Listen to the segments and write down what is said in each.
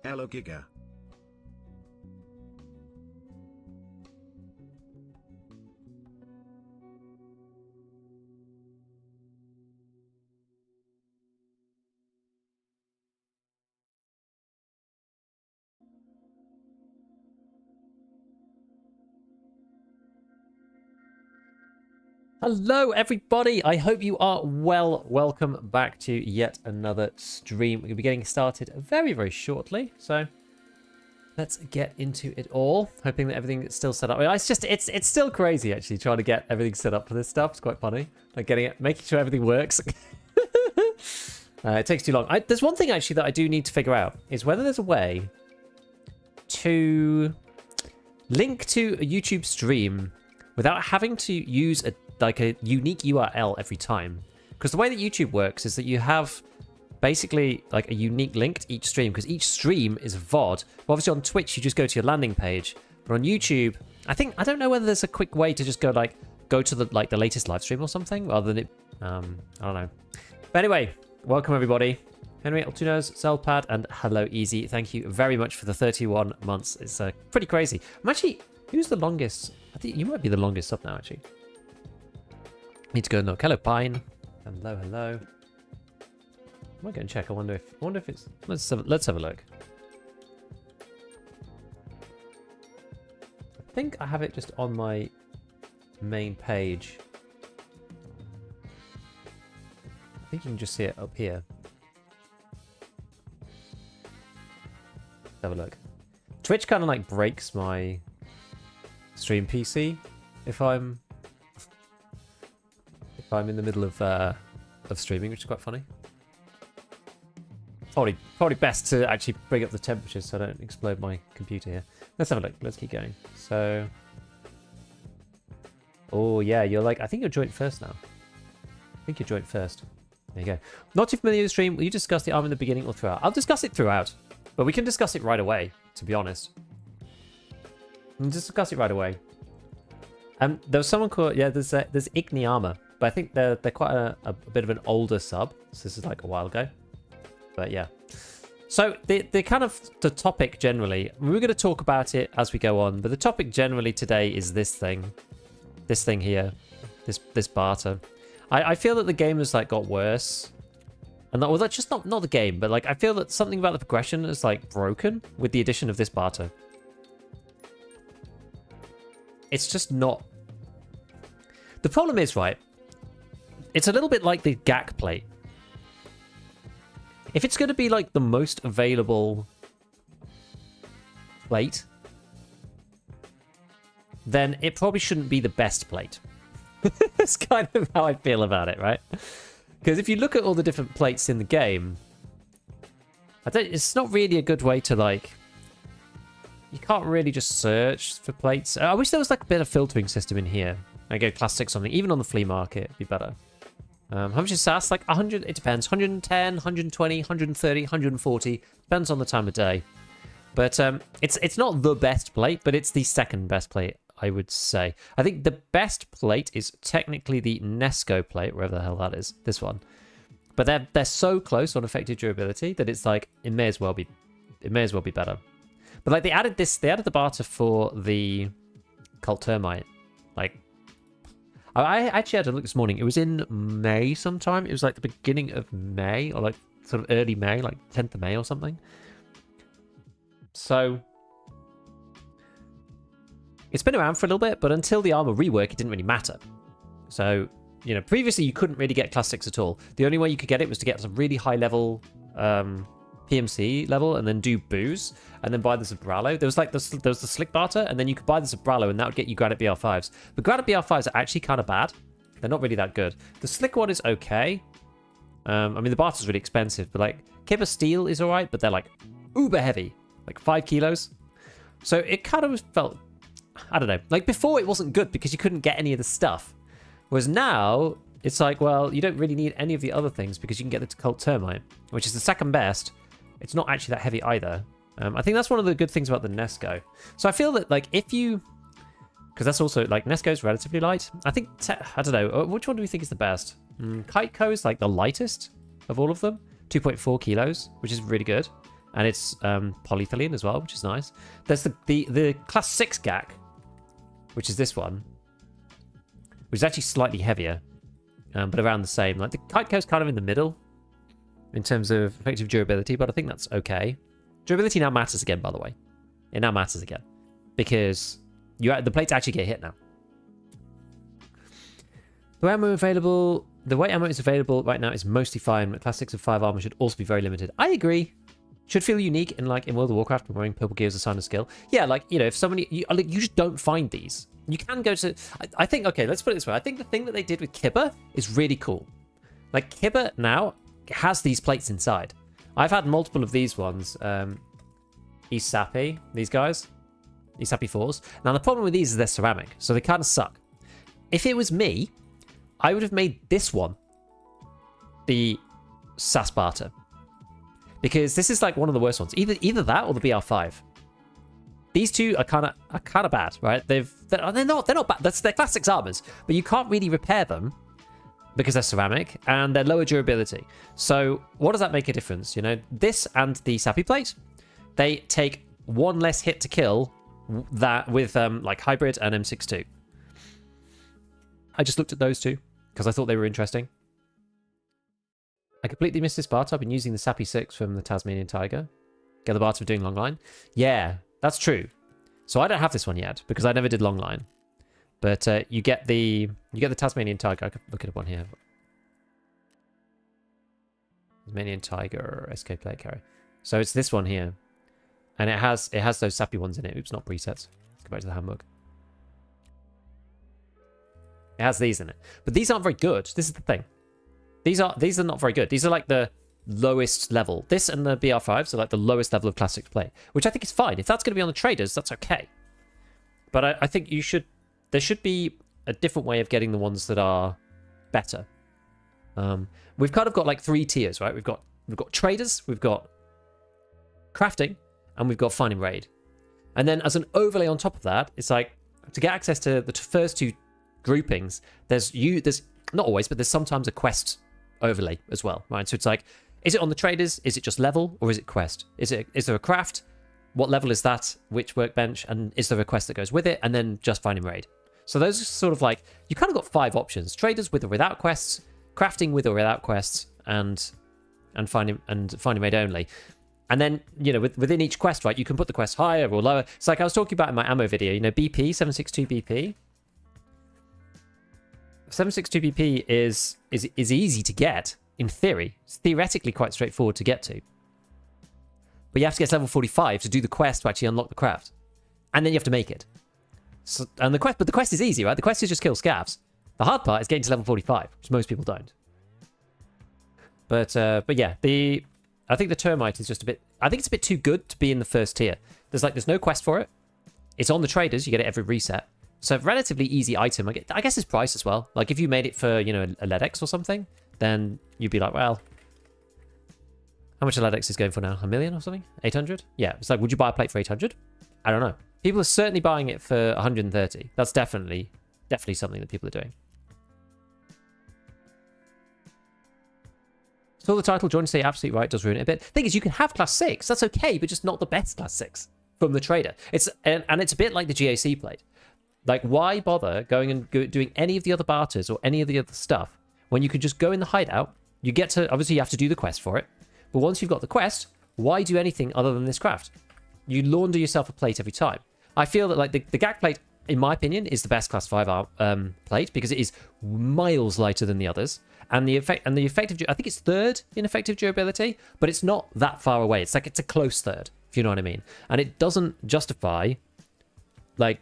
Hello Giga. Hello everybody, I hope you are well. Welcome back to yet another stream. We're going to be getting started very, very shortly, so let's get into it all. Hoping that everything is still set up. It's still crazy actually trying to get everything set up for this stuff. It's quite funny, like making sure everything works. It takes too long. There's one thing actually that I do need to figure out, is whether there's a way to link to a YouTube stream without having to use a unique URL every time. Because the way that YouTube works is that you have basically like a unique link to each stream, because each stream is VOD. Well, obviously on Twitch you just go to your landing page, but on YouTube I don't know whether there's a quick way to just go to the latest live stream or something rather than it. I don't know. But anyway, welcome everybody. Henry Altunos, Zelpad, and hello Easy. Thank you very much for the 31 months. It's pretty crazy. I'm actually, who's the longest? I think you might be the longest up now actually. Need to go look. Hello Pine. Hello. I might go and check. I wonder if it's. Let's have a look. I think I have it just on my main page. I think you can just see it up here. Let's have a look. Twitch kind of like breaks my stream PC if I'm in the middle of streaming, which is quite funny. Probably best to actually bring up the temperatures so I don't explode my computer here. Let's have a look. Let's keep going. So, oh yeah, I think you're joint first now. I think you're joint first. There you go. Not too familiar with the stream. Will you discuss the arm in the beginning or throughout? I'll discuss it throughout, but we can discuss it right away, to be honest. We'll discuss it right away. There was someone called, yeah, there's Igni Armor, but I think they're quite a bit of an older sub, so this is like a while ago. But yeah. So the kind of the topic generally, we're going to talk about it as we go on, but the topic generally today is this thing here, this barter. I feel that the game has like got worse, and well, that's just not the game, but like I feel that something about the progression is like broken with the addition of this barter. It's just not. The problem is, right, it's a little bit like the GAC plate. If it's going to be like the most available plate, then it probably shouldn't be the best plate. That's kind of how I feel about it, right? Because if you look at all the different plates in the game, it's not really a good way to like. You can't really just search for plates. I wish there was like a bit of filtering system in here. I go class 6 something, even on the flea market, it'd be better. How much is SAS? Like 100, it depends. 110, 120, 130, 140. Depends on the time of day. But it's not the best plate, but it's the second best plate, I would say. I think the best plate is technically the Nesco plate, wherever the hell that is. This one. But they're so close on effective durability that it's like it may as well be better. But like they added the barter for the Cult Termite. Like I actually had a look this morning. It was in May sometime. It was like the beginning of May, or like sort of early May, like 10th of May or something. So it's been around for a little bit, but until the armor rework, it didn't really matter. So, you know, previously you couldn't really get class 6 at all. The only way you could get it was to get some really high level PMC level and then do booze and then buy the Zabralo. There was the slick barter, and then you could buy the Zabralo and that would get you Granite BR5s. But Granite BR5s are actually kind of bad. They're not really that good. The slick one is okay. I mean, the barter's really expensive, but like Kibber Steel is all right, but they're like uber heavy, like 5 kilos. So it kind of felt, I don't know, like before it wasn't good because you couldn't get any of the stuff. Whereas now it's like, well, you don't really need any of the other things because you can get the Cult Termite, which is the second best. It's not actually that heavy either. I think that's one of the good things about the Nesco. So I feel that like if you, because that's also like Nesco's relatively light. I think, I don't know, which one do we think is the best? Kiteco is like the lightest of all of them, 2.4 kilos, which is really good. And it's polyethylene as well, which is nice. There's the class 6 GAC, which is this one, which is actually slightly heavier, but around the same. Like the Kiteco's kind of in the middle in terms of effective durability, but I think that's okay. Durability now matters again, by the way. It now matters again because the plates actually get hit now. The way ammo is available right now is mostly fine, but class 6 of 5 armor should also be very limited. I agree. Should feel unique in like in World of Warcraft when wearing purple gear as a sign of skill. Yeah, like, you know, if somebody you just don't find these. You can go to I think, okay, let's put it this way. I think the thing that they did with Kibba is really cool. Like Kibba now has these plates inside. I've had multiple of these ones. East Sappy, these guys. East Sappy 4s. Now the problem with these is they're ceramic, so they kind of suck. If it was me, I would have made this one the Sasparta. Because this is like one of the worst ones. Either that or the BR5. These two are kind of bad, right? They're not bad. They're class 6 armors, but you can't really repair them because they're ceramic and they're lower durability. So what does that make a difference? You know, this and the Sappy plate, they take one less hit to kill that with like hybrid and M62. I just looked at those two because I thought they were interesting. I completely missed this bar top. I've been using the Sappy 6 from the Tasmanian Tiger. Get the bar top doing long line. Yeah, that's true. So I don't have this one yet because I never did long line. But you get the Tasmanian Tiger. I could look at one here. Tasmanian Tiger SK plate carry. So it's this one here, and it has those Sappy ones in it. Oops, not presets. Let's go back to the handbook. It has these in it, but these aren't very good. This is the thing. These are not very good. These are like the lowest level. This and the BR5s are like the lowest level of classic play, which I think is fine. If that's going to be on the traders, that's okay. But I think there should be a different way of getting the ones that are better. We've kind of got like 3 tiers, right? We've got traders, we've got crafting, and we've got find and raid. And then as an overlay on top of that, it's like to get access to the first 2 groupings, there's not always, but there's sometimes a quest overlay as well, right? So it's like, is it on the traders? Is it just level, or is it quest? Is there a craft? What level is that? Which workbench? And is there a quest that goes with it? And then just find and raid. So those are sort of like, you kind of got 5 options: traders with or without quests, crafting with or without quests, and find and raid only. And then, you know, within each quest, right, you can put the quest higher or lower. It's like I was talking about in my ammo video, you know, BP 762 BP. 762 BP is easy to get in theory. It's theoretically quite straightforward to get to. But you have to get to level 45 to do the quest to actually unlock the craft. And then you have to make it. So, but the quest is easy, right? The quest is just kill scavs. The hard part is getting to level 45, which most people don't. But yeah, I think the termite is just a bit, I think it's a bit too good to be in the first tier. There's no quest for it. It's on the traders, you get it every reset. So relatively easy item. I guess it's price as well. Like if you made it for, you know, a LEDX or something, then you'd be like, well, how much a LEDX is going for now? 1 million or something? 800? Yeah. It's like, would you buy a plate for 800? I don't know. People are certainly buying it for 130. That's definitely something that people are doing. So the title, John, say absolutely right, does ruin it a bit. Thing is, you can have class 6. That's okay, but just not the best class 6 from the trader. And it's a bit like the GAC plate. Like, why bother going and doing any of the other barters or any of the other stuff when you could just go in the hideout? You get to, obviously you have to do the quest for it, but once you've got the quest, why do anything other than this craft? You launder yourself a plate every time. I feel that like the GAC plate, in my opinion, is the best class 5 plate because it is miles lighter than the others, and the effective, I think it's 3rd in effective durability, but it's not that far away. It's like it's a close 3rd, if you know what I mean, and it doesn't justify like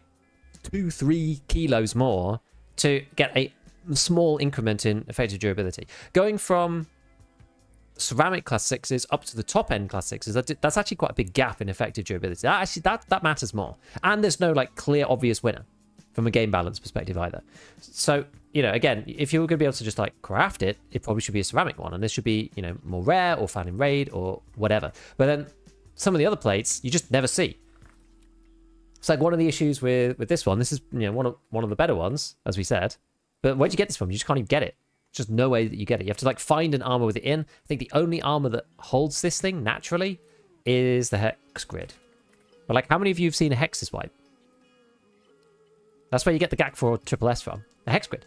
2-3 kilos more to get a small increment in effective durability. Going from ceramic class 6s up to the top end class 6s, that's actually quite a big gap in effective durability. That matters more. And there's no like clear obvious winner from a game balance perspective either. So, you know, again, if you were going to be able to just like craft it, it probably should be a ceramic one, and this should be, you know, more rare or found in raid or whatever. But then some of the other plates you just never see. It's like one of the issues with this one. This is, you know, one of the better ones, as we said. But where'd you get this from? You just can't even get it. There's just no way that you get it. You have to like find an armor with it in. I think the only armor that holds this thing naturally is the hex grid. But like, how many of you have seen a hexes wipe? That's where you get the GAC for triple S from. The hex grid.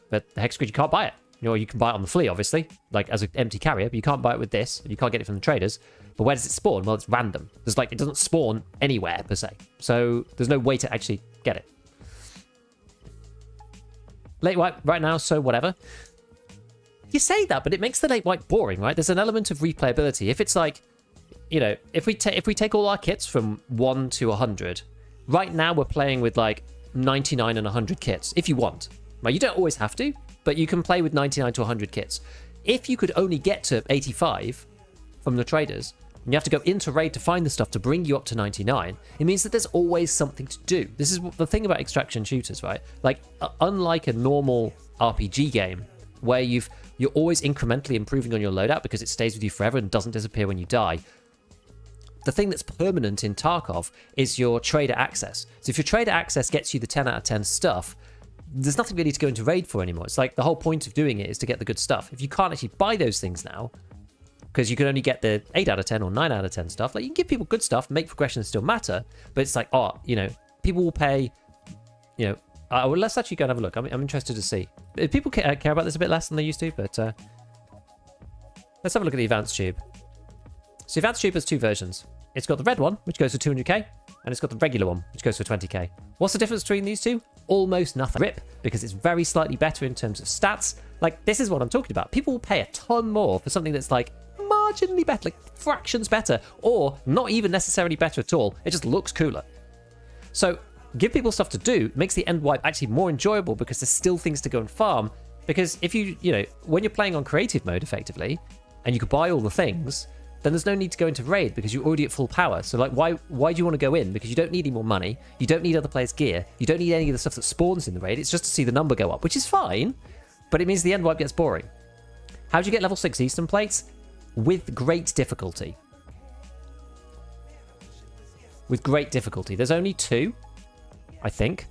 But the hex grid, you can't buy it. You know, you can buy it on the flea, obviously, like as an empty carrier, but you can't buy it with this. You can't get it from the traders. But where does it spawn? Well, it's random. There's like, it doesn't spawn anywhere per se. So there's no way to actually get it. Late wipe right now, so whatever. You say that, but it makes the late wipe boring, right? There's an element of replayability. If it's like, you know, if we take all our kits from 1 to 100, right now we're playing with like 99 and 100 kits, if you want. Right? You don't always have to, but you can play with 99 to 100 kits. If you could only get to 85 from the traders, and you have to go into raid to find the stuff to bring you up to 99, it means that there's always something to do. This is the thing about extraction shooters, right? Like, unlike a normal RPG game, where you're always incrementally improving on your loadout because it stays with you forever and doesn't disappear when you die. The thing that's permanent in Tarkov is your trader access. So if your trader access gets you the 10 out of 10 stuff, there's nothing really to go into raid for anymore. It's like the whole point of doing it is to get the good stuff. If you can't actually buy those things now, because you can only get the 8 out of 10 or 9 out of 10 stuff, like you can give people good stuff, make progression still matter, but it's like, oh, you know, people will pay, you know, well, let's actually go and have a look. I'm interested to see. People care about this a bit less than they used to, but let's have a look at the advanced tube. So the advanced tube has two versions. It's got the red one, which goes for 200k, and it's got the regular one, which goes for 20k. What's the difference between these two? Almost nothing. RIP, because it's very slightly better in terms of stats. Like, this is what I'm talking about. People will pay a ton more for something that's like marginally better, like fractions better, or not even necessarily better at all. It just looks cooler. So give people stuff to do, makes the end wipe actually more enjoyable because there's still things to go and farm. Because if you know, when you're playing on creative mode effectively, and you could buy all the things, then there's no need to go into raid because you're already at full power. So like, why do you want to go in? Because you don't need any more money. You don't need other players' gear. You don't need any of the stuff that spawns in the raid. It's just to see the number go up, which is fine, but it means the end wipe gets boring. How do you get level 6 Eastern plates? With great difficulty. With great difficulty. There's only 2, I think.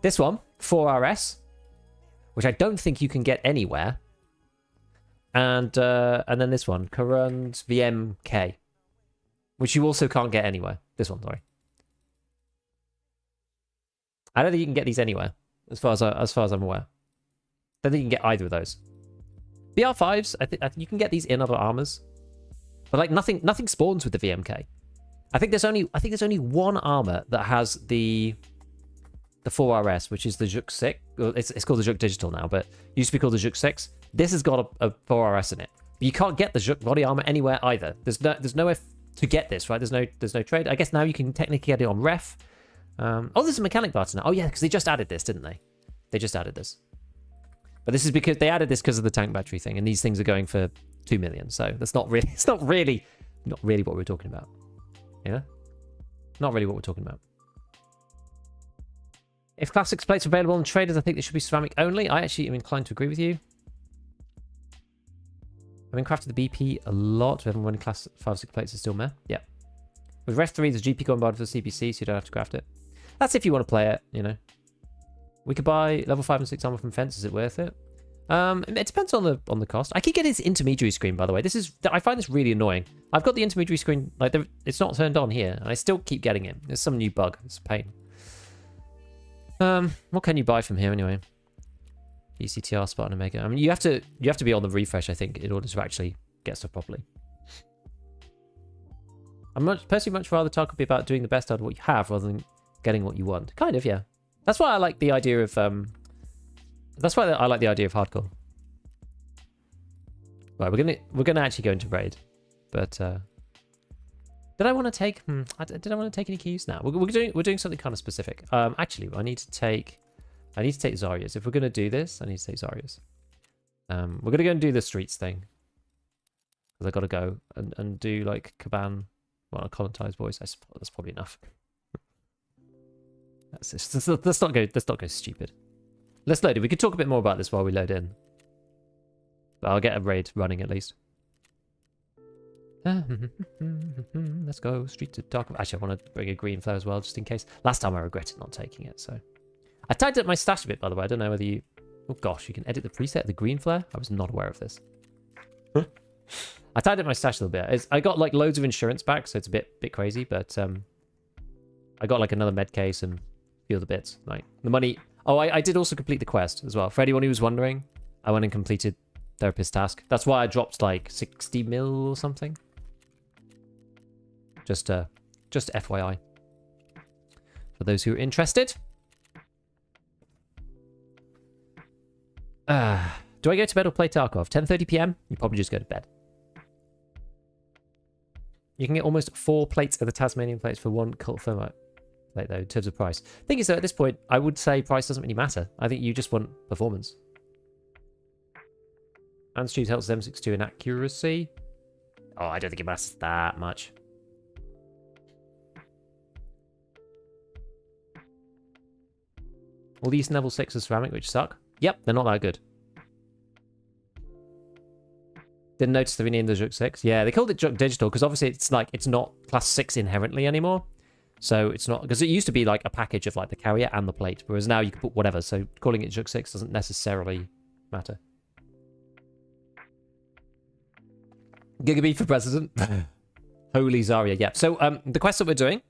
This one, 4RS, which I don't think you can get anywhere. And then this one, Current VMK, which you also can't get anywhere. This one, sorry. I don't think you can get these anywhere, as far as I'm aware. I don't think you can get either of those. BR5s, I think you can get these in other armors, but like nothing spawns with the VMK. I think there's only one armor that has the 4RS, which is the Juk 6. It's called the Juk Digital now, but it used to be called the Juk 6. This has got a 4RS in it. But you can't get the Juk body armor anywhere either. There's nowhere to get this, right? There's no trade. I guess now you can technically get it on ref. Oh, there's a mechanic button now. Oh yeah, because they just added this, didn't they? They just added this. But this is because they added this because of the tank battery thing, and these things are going for 2 million. So that's not really. It's not really what we're talking about. Yeah, not really what we're talking about. If classics plates are available on traders, I think they should be ceramic only. I actually am inclined to agree with you. I've been crafting the BP a lot. We haven't running class 5-6 plates is still meh. Yeah. With Ref 3, there's GP going board for the CPC, so you don't have to craft it. That's if you want to play it, you know. We could buy level 5 and 6 armor from Fence. Is it worth it? It depends on the cost. I keep getting this intermediary screen, by the way. I find this really annoying. I've got the intermediary screen, like it's not turned on here, and I still keep getting it. There's some new bug. It's a pain. What can you buy from here anyway? ECTR, Spartan, Omega. I mean, you have to be on the refresh, I think, in order to actually get stuff properly. Personally much rather talk about doing the best out of what you have rather than getting what you want. Kind of, yeah. That's why I like the idea of that's why I like the idea of hardcore. Right, we're gonna actually go into raid, but did I want to take? Did I want to take any keys now? We're doing something kind of specific. Actually, I need to take Zarya's. If we're gonna do this, I need to take Zarya's. We're gonna go and do the streets thing because I gotta go and do like Caban. Well, a colonized voice. That's probably enough. Let's not go stupid. Let's load it. We could talk a bit more about this while we load in. But I'll get a raid running at least. Let's go. Street to Tarkov. Actually, I want to bring a green flare as well, just in case. Last time I regretted not taking it, so. I tidied up my stash a bit, by the way. I don't know whether you... Oh gosh, you can edit the preset of the green flare? I was not aware of this. I tied up my stash a little bit. I got like loads of insurance back, so it's a bit crazy, but I got like another med case and a few other bits. Like the money. Oh, I did also complete the quest as well. For anyone who was wondering, I went and completed therapist task. That's why I dropped like 60 mil or something. Just FYI. For those who are interested. Do I go to bed or play Tarkov? 10:30 p.m? You probably just go to bed. You can get almost 4 plates of the Tasmanian plates for 1 cult thermite plate, though, in terms of price. Thing is, though, at this point, I would say price doesn't really matter. I think you just want performance. And Stews helps M62 in accuracy. Oh, I don't think it matters that much. All these level 6 are ceramic, which suck. Yep, they're not that good. Didn't notice they're in the Juk 6. Yeah, they called it Juk Digital because obviously it's like it's not class 6 inherently anymore. So it's not, because it used to be like a package of like the carrier and the plate, whereas now you can put whatever. So calling it Juk 6 doesn't necessarily matter. Gigabee for president. Holy Zarya. Yeah. So the quest that we're doing,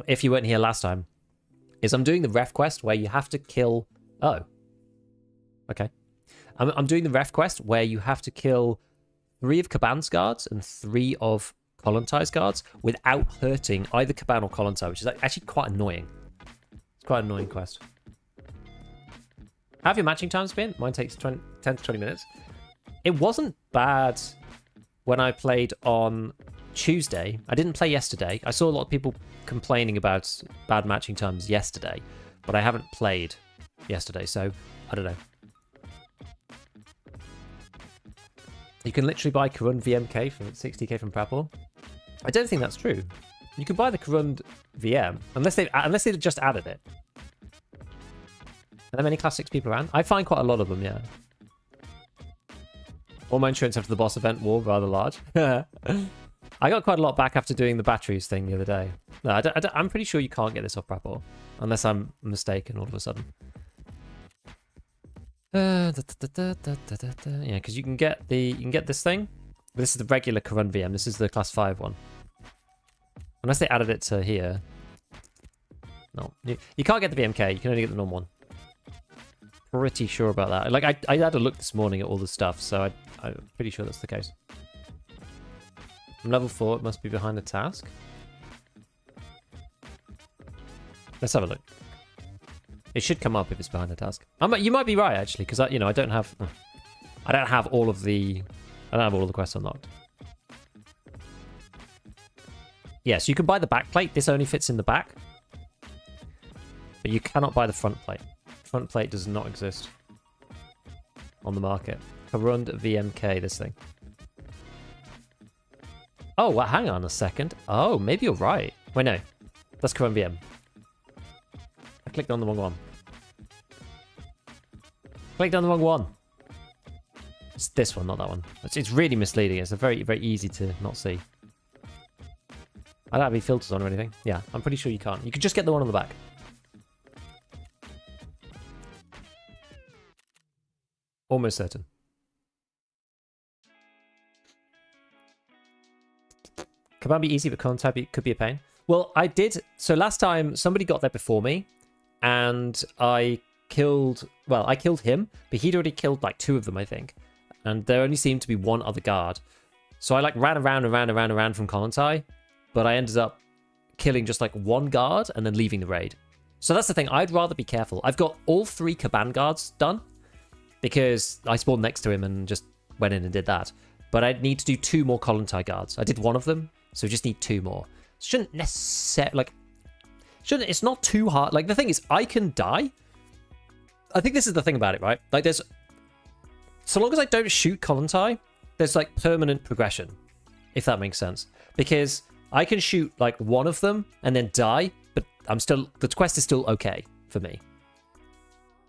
if you weren't here last time, is I'm doing the ref quest where you have to kill... Oh. Okay. I'm doing the ref quest where you have to kill 3 of Caban's guards and 3 of Kollontar's guards without hurting either Caban or Kollontar, which is actually quite annoying. It's quite an annoying quest. How have your matching times been? Mine takes 10 to 20 minutes. It wasn't bad when I played on Tuesday. I didn't play yesterday. I saw a lot of people complaining about bad matching times yesterday, but I haven't played yesterday, so I don't know. You can literally buy Karund VMK for 60k from Prapor. I don't think that's true. You can buy the Karund VM unless they just added it. Are there many class 6 people around? I find quite a lot of them, yeah. All my insurance after the boss event wore rather large. I got quite a lot back after doing the batteries thing the other day. No, I'm pretty sure you can't get this off Prapor unless I'm mistaken all of a sudden. Yeah, because you can get this thing. But this is the regular Karund VM. This is the class 5 one. Unless they added it to here. No, you can't get the VMK. You can only get the normal one. Pretty sure about that. Like I had a look this morning at all the stuff, so I'm pretty sure that's the case. From level 4, it must be behind the task. Let's have a look. It should come up if it's behind the task. You might be right actually, because I don't have all of the quests unlocked. Yes, you can buy the back plate. This only fits in the back, but you cannot buy the front plate. Front plate does not exist on the market. Karund VMK, this thing. Oh, well, hang on a second. Oh, maybe you're right. Wait, no. That's Karund VM. I clicked on the wrong one. Clicked on the wrong one. It's this one, not that one. It's really misleading. It's a very, very easy to not see. I don't have any filters on or anything. Yeah, I'm pretty sure you can't. You can just get the one on the back. Almost certain. Can be easy, but contact could be a pain. Well, I did. So last time, somebody got there before me, and I killed him, but he'd already killed like 2 of them, I think. And there only seemed to be 1 other guard. So I like ran around from Kollontar, but I ended up killing just like 1 guard and then leaving the raid. So that's the thing. I'd rather be careful. I've got all 3 Caban guards done because I spawned next to him and just went in and did that. But I need to do 2 more Kollontar guards. I did 1 of them, so we just need 2 more. Shouldn't necessarily it's not too hard. Like the thing is, I can die. I think this is the thing about it, right? Like so long as I don't shoot Kollontar, there's like permanent progression, if that makes sense. Because I can shoot like 1 of them and then die, but the quest is still okay for me.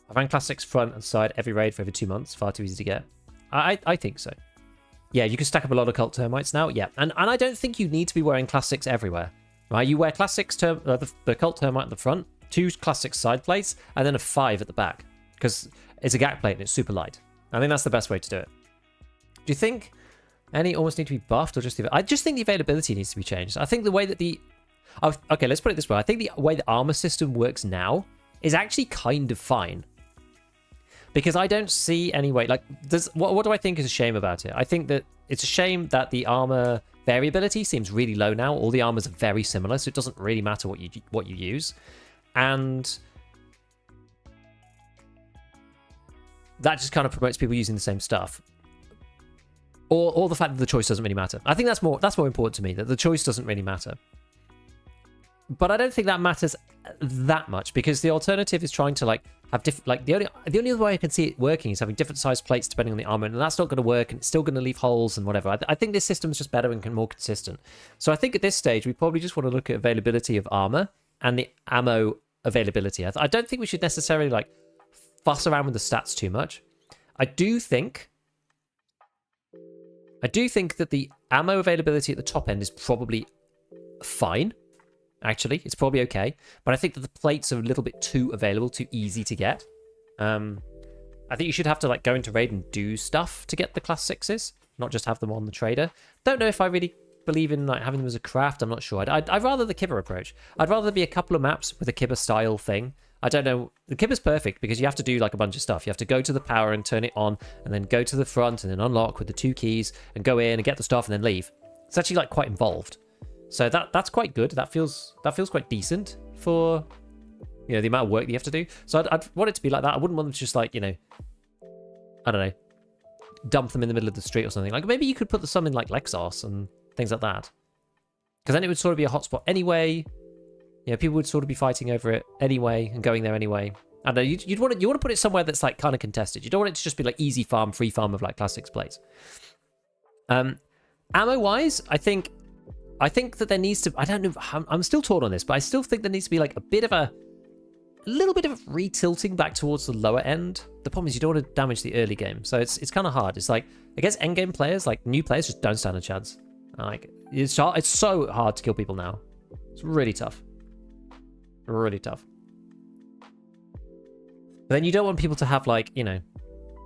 I ran class 6 front and side every raid for over 2 months. Far too easy to get. I think so. Yeah, you can stack up a lot of cult termites now. Yeah, and I don't think you need to be wearing class 6 everywhere. Right? You wear class 6 the cult termite at the front, 2 class 6 side plates, and then a 5 at the back. Because it's a gap plate and it's super light. I think that's the best way to do it. Do you think Any almost need to be buffed or just the... I just think the availability needs to be changed. I think the way that the... Oh, okay, let's put it this way. I think the way the armor system works now is actually kind of fine. Because I don't see any way... Like, what do I think is a shame about it? I think that it's a shame that the armor variability seems really low now. All the armors are very similar, so it doesn't really matter what you use. And that just kind of promotes people using the same stuff. Or the fact that the choice doesn't really matter. I think that's more important to me, that the choice doesn't really matter. But I don't think that matters that much, because the alternative is trying to like have different, like the only other way I can see it working is having different size plates depending on the armor, and that's not going to work, and it's still going to leave holes and whatever. I think this system is just better and more consistent. So I think at this stage we probably just want to look at availability of armor and the ammo availability. I don't think we should necessarily like fuss around with the stats too much. I do think that the ammo availability at the top end is probably fine. Actually, it's probably okay. But I think that the plates are a little bit too available, too easy to get. I think you should have to like go into raid and do stuff to get the class 6s, not just have them on the trader. Don't know if I really believe in like having them as a craft. I'm not sure. I'd rather the Kibber approach. I'd rather there be a couple of maps with a Kibber style thing. I don't know. The Kibber's perfect because you have to do like a bunch of stuff. You have to go to the power and turn it on, and then go to the front and then unlock with the 2 keys and go in and get the stuff and then leave. It's actually like quite involved. So that's quite good. That feels quite decent for, you know, the amount of work that you have to do. So I'd want it to be like that. I wouldn't want them to just like, you know, I don't know, dump them in the middle of the street or something. Like maybe you could put some in like Lexos and things like that. Because then it would sort of be a hotspot anyway. You know, people would sort of be fighting over it anyway and going there anyway. I don't know, you want to put it somewhere that's like kind of contested. You don't want it to just be like easy farm, free farm of like class 6 plates. Ammo wise, I think that there needs to, I don't know, I'm still torn on this, but I still think there needs to be like a little bit of re-tilting back towards the lower end. The problem is you don't want to damage the early game, so it's kind of hard. It's like against endgame players, like new players just don't stand a chance. Like it's so hard to kill people now. It's really tough. Really tough. But then you don't want people to have like, you know,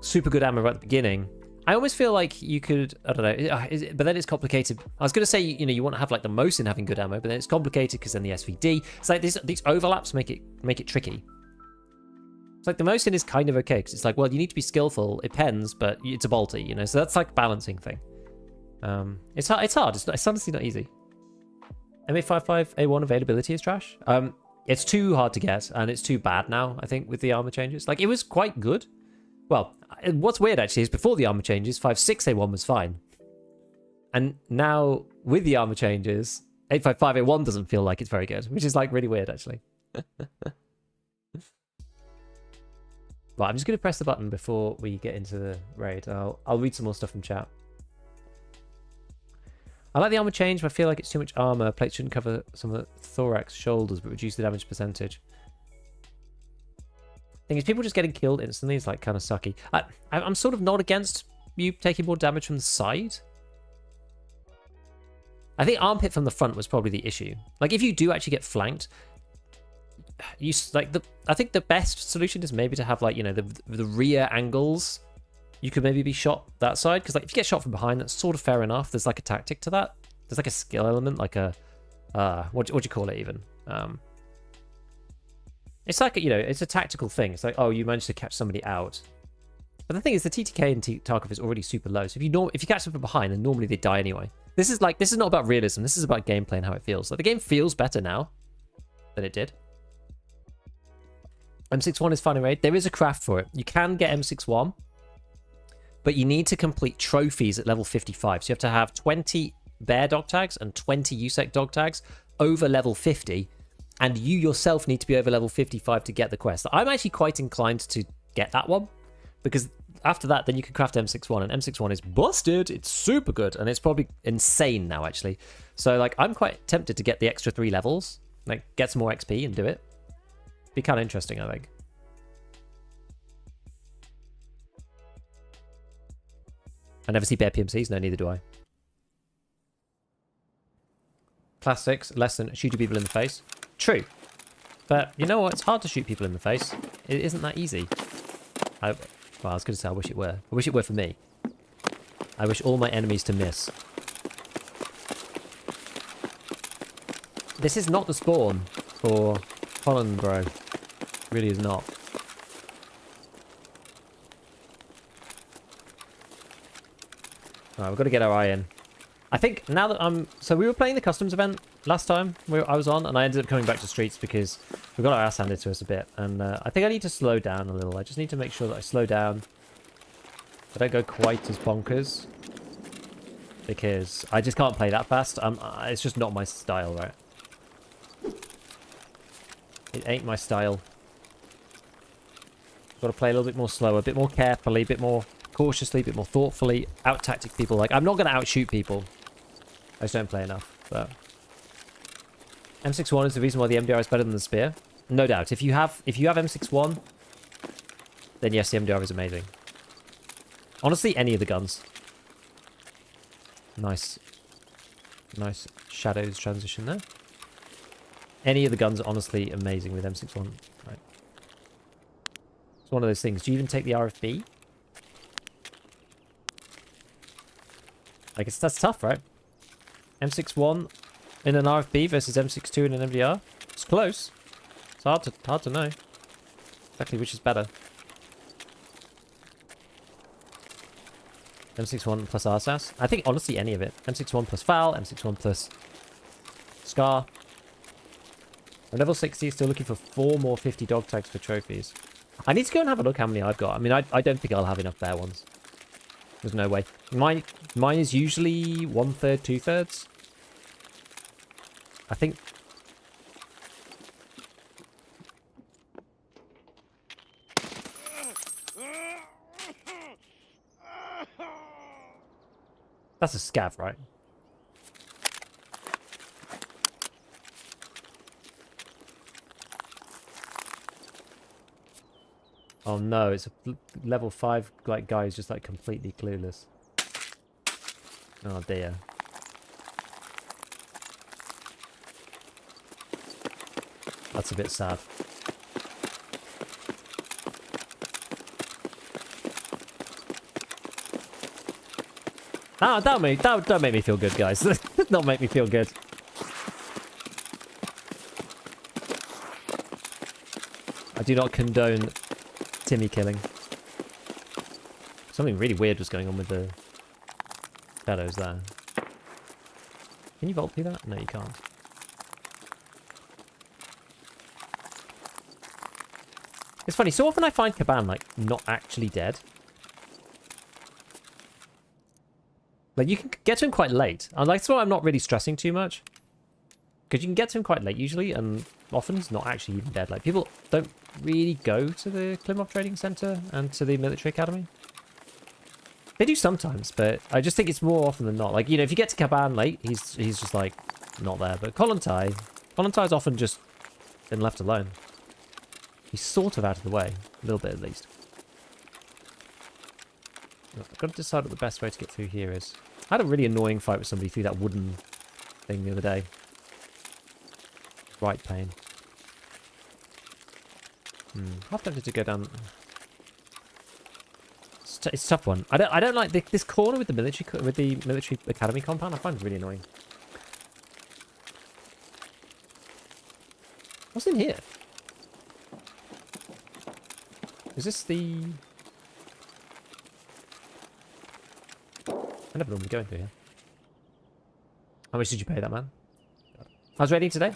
super good ammo right at the beginning. I almost feel like you could, I don't know, but then it's complicated. I was going to say, you know, you want to have like the most in having good ammo, but then it's complicated because then the SVD. It's like these overlaps make it tricky. It's like the most in is kind of okay because it's like, well, you need to be skillful. It depends, but it's a bolty, you know, so that's like a balancing thing. It's hard. It's honestly not easy. MA55A1 availability is trash. It's too hard to get, and it's too bad now, I think, with the armor changes. Like, it was quite good. Well, what's weird, actually, is before the armor changes, 5.6A1 was fine. And now, with the armor changes, 855A1 doesn't feel like it's very good, which is, like, really weird, actually. Right, I'm just going to press the button before we get into the raid. I'll read some more stuff from chat. I like the armor change, but I feel like it's too much armor. Plates shouldn't cover some of the thorax, shoulders, but reduce the damage percentage. Thing is, people just getting killed instantly is like kind of sucky. I'm sort of not against you taking more damage from the side. I think armpit from the front was probably the issue. Like if you do actually get flanked, I think the best solution is maybe to have like, you know, the rear angles. You could maybe be shot that side, because like if you get shot from behind, that's sort of fair enough. There's like a tactic to that. There's like a skill element, like a what do you call it even? It's like, you know, it's a tactical thing. It's like, oh, you managed to catch somebody out. But the thing is, the TTK in Tarkov is already super low. So if you catch them from behind, then normally they die anyway. This is not about realism. This is about gameplay and how it feels. Like the game feels better now than it did. M61 is fine in raid. There is a craft for it. You can get M61. But you need to complete trophies at level 55. So you have to have 20 bear dog tags and 20 USEC dog tags over level 50. And you yourself need to be over level 55 to get the quest. I'm actually quite inclined to get that one. Because after that, then you can craft M61. And M61 is busted. It's super good. And it's probably insane now, actually. So like, I'm quite tempted to get the extra 3 levels. Like, get some more XP and do it. Be kind of interesting, I think. I never see bear PMCs. No, neither do I. Class 6, less than shooting people in the face. True. But you know what? It's hard to shoot people in the face. It isn't that easy. Well, I was going to say I wish it were. I wish it were for me. I wish all my enemies to miss. This is not the spawn for Holland, bro. It really is not. Alright, we've got to get our eye in. I think now that I'm... So we were playing the customs event last time I was on, and I ended up coming back to streets because we got our ass handed to us a bit. And I think I need to slow down a little. I just need to make sure that I slow down. I don't go quite as bonkers. Because I just can't play that fast. It's just not my style, right? It ain't my style. Got to play a little bit more slower, a bit more carefully, a bit more cautiously, a bit more thoughtfully. Out-tactic people. Like, I'm not going to outshoot people. I just don't play enough. But M61 is the reason why the MDR is better than the Spear. No doubt. If you have M61, then yes, the MDR is amazing. Honestly, any of the guns. Nice shadows transition there. Any of the guns are honestly amazing with M61. Right. It's one of those things. Do you even take the RFB? I guess that's tough, right? M61 in an RFB versus M62 in an MDR. It's close. It's hard to know exactly which is better. M61 plus RSAS. I think honestly any of it. M61 plus FAL, M61 plus SCAR. I'm level 60, still looking for 4 more 50 dog tags for trophies. I need to go and have a look how many I've got. I mean, I don't think I'll have enough bear ones. There's no way. Mine is usually 1/3, 2/3. I think... That's a scav, right? Oh no, it's a level 5 like guy who's just like completely clueless. Oh dear. That's a bit sad. Don't make me feel good, guys. Don't make me feel good. I do not condone Timmy killing. Something really weird was going on with the shadows there. Can you vault through that? No, you can't. It's funny, so often I find Caban, like, not actually dead. Like, you can get to him quite late. And that's why I'm not really stressing too much. Because you can get to him quite late, usually, and often he's not actually even dead. Like, people don't really go to the Klimov Trading Center and to the Military Academy. They do sometimes, but I just think it's more often than not. Like, you know, if you get to Caban late, he's just, like, not there. But Kollontai is often just been left alone. He's sort of out of the way. A little bit, at least. I've got to decide what the best way to get through here is. I had a really annoying fight with somebody through that wooden thing the other day. Right pain. Half tempted to go down. It's a tough one. I don't like this corner with the military academy compound. I find it really annoying. What's in here? Is this the... I never normally go into here. How much did you pay that man? How's raiding today?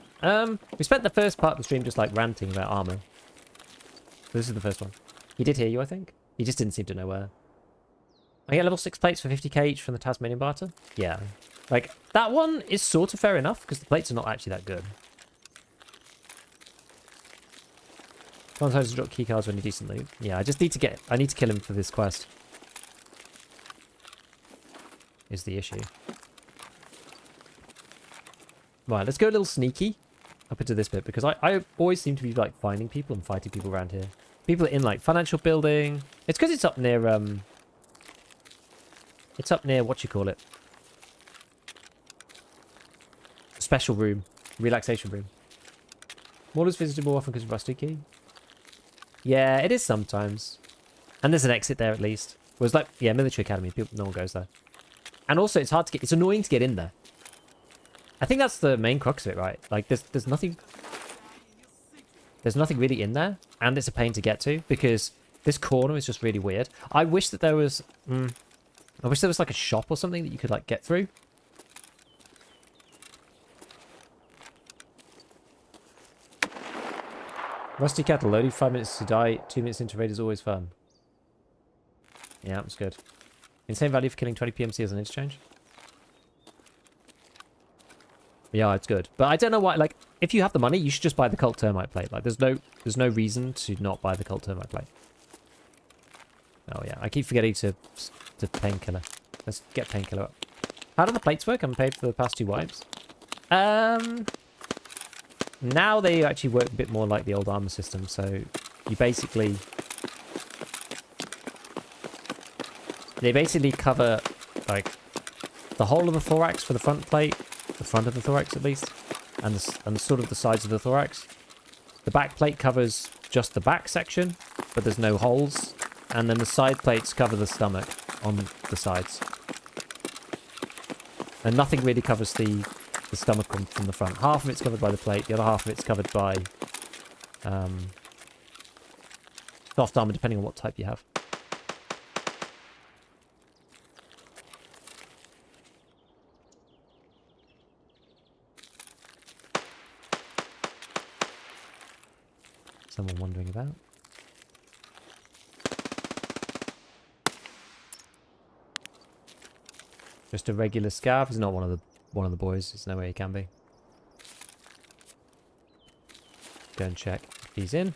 We spent the first part of the stream just like ranting about armor. This is the first one. He did hear you, I think. He just didn't seem to know where. I get level 6 plates for 50k each from the Tasmanian barter. Yeah. Like, that one is sort of fair enough, because the plates are not actually that good. Sometimes you drop keycards when you're decent loot. Yeah, I need to kill him for this quest. Is the issue. Right, let's go a little sneaky up into this bit, because I always seem to be, like, finding people and fighting people around here. People are in, like, financial building. It's because it's up near, it's up near, what you call it? Special room. Relaxation room. Mordor's visited more often because of Rusty Key. Yeah, it is sometimes. And there's an exit there, at least. Whereas, like, yeah, Military Academy, no one goes there. And also, it's hard to get... It's annoying to get in there. I think that's the main crux of it, right? Like, there's nothing... There's nothing really in there. And it's a pain to get to, because this corner is just really weird. I wish that there was... I wish there was, like, a shop or something that you could, like, get through. Rusty Cattle, loading 5 minutes to die, 2 minutes into raid is always fun. Yeah, that's good. Insane value for killing 20 PMC as an interchange. Yeah, it's good. But I don't know why, like, if you have the money, you should just buy the Cult Termite plate. Like, there's no reason to not buy the Cult Termite plate. Oh, yeah, I keep forgetting to painkiller. Let's get painkiller up. How do the plates work? I'm paid for the past 2 wipes. Now they actually work a bit more like the old armor system, so you basically... They basically cover, like, the whole of the thorax for the front plate, the front of the thorax at least, and sort of the sides of the thorax. The back plate covers just the back section, but there's no holes, and then the side plates cover the stomach on the sides. And nothing really covers the stomach from the front. Half of it's covered by the plate, the other half of it's covered by soft armor, depending on what type you have. Someone wandering about. Just a regular scav. He's not one of the boys. There's no way he can be. Go and check if he's in.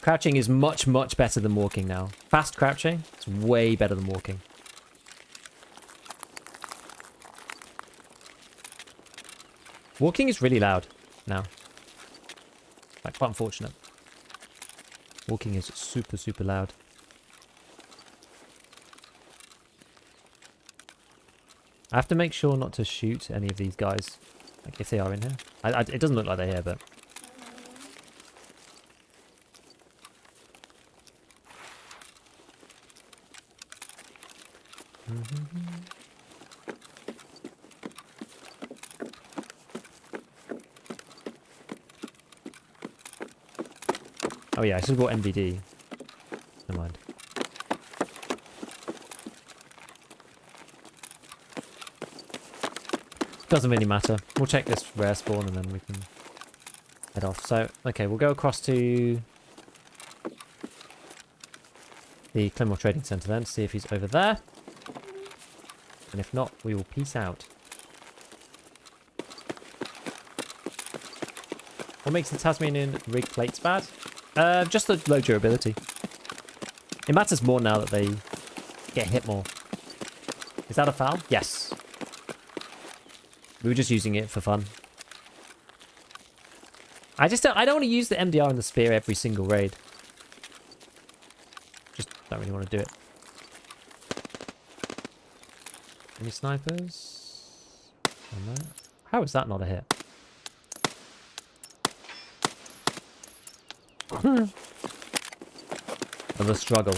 Crouching is much, much better than walking now. Fast crouching, it's way better than walking. Walking is really loud now. Like, quite unfortunate. Walking is super, super loud. I have to make sure not to shoot any of these guys, like if they are in here. It doesn't look like they're here, but... Oh yeah, I should have bought MVD. Never mind. Doesn't really matter. We'll check this rare spawn and then we can head off. So, okay, we'll go across to the Clemmore Trading Centre then, see if he's over there. And if not, we will peace out. What makes the Tasmanian rig plates bad? Just the low durability. It matters more now that they get hit more. Is that a foul? Yes. We were just using it for fun. I don't want to use the MDR and the spear every single raid. Just don't really want to do it. Any snipers? On there? How is that not a hit? The struggle.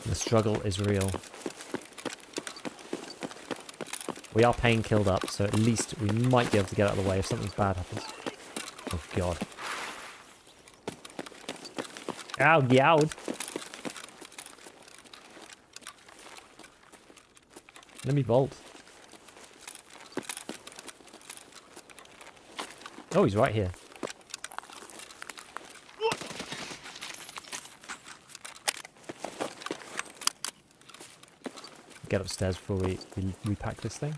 The struggle is real. We are pain killed up, so at least we might be able to get out of the way if something bad happens. Oh god. Ow, yowed. Let me vault. Oh, he's right here. Get upstairs before we repack this thing.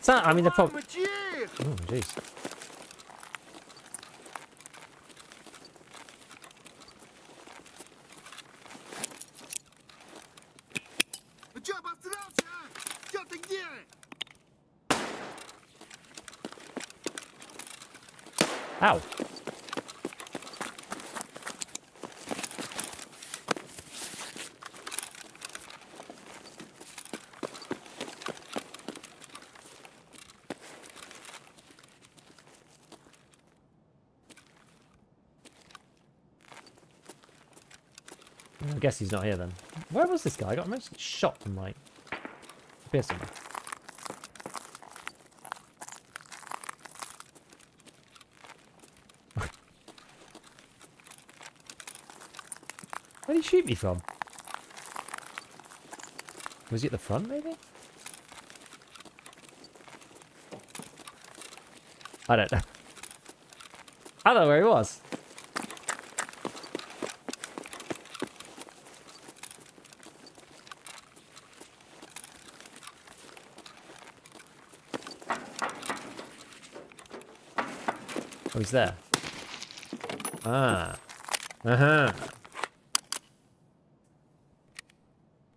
So, I mean, they're probably... Oh, jeez. Ow. I guess he's not here then. Where was this guy? I got mostly shot from like here somewhere. Where did he shoot me from? Was he at the front, maybe? I don't know. I don't know where he was. Oh, he's there. Ah. Uh-huh.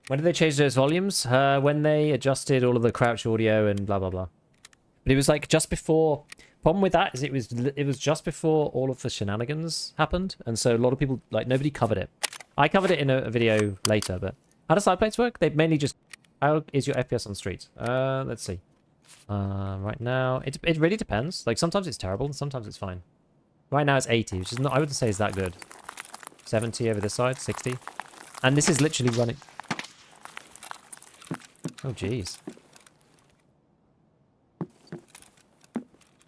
When did they change those volumes? When they adjusted all of the crouch audio and blah, blah, blah. But it was like just before... Problem with that is it was just before all of the shenanigans happened. And so a lot of people, like, nobody covered it. I covered it in a video later, but... How do side plates work? They mainly just... How is your FPS on street? Let's see. Right now... It really depends. Like, sometimes it's terrible and sometimes it's fine. Right now it's 80, which is not... I wouldn't say is that good. 70 over this side, 60. And this is literally running... Oh, jeez.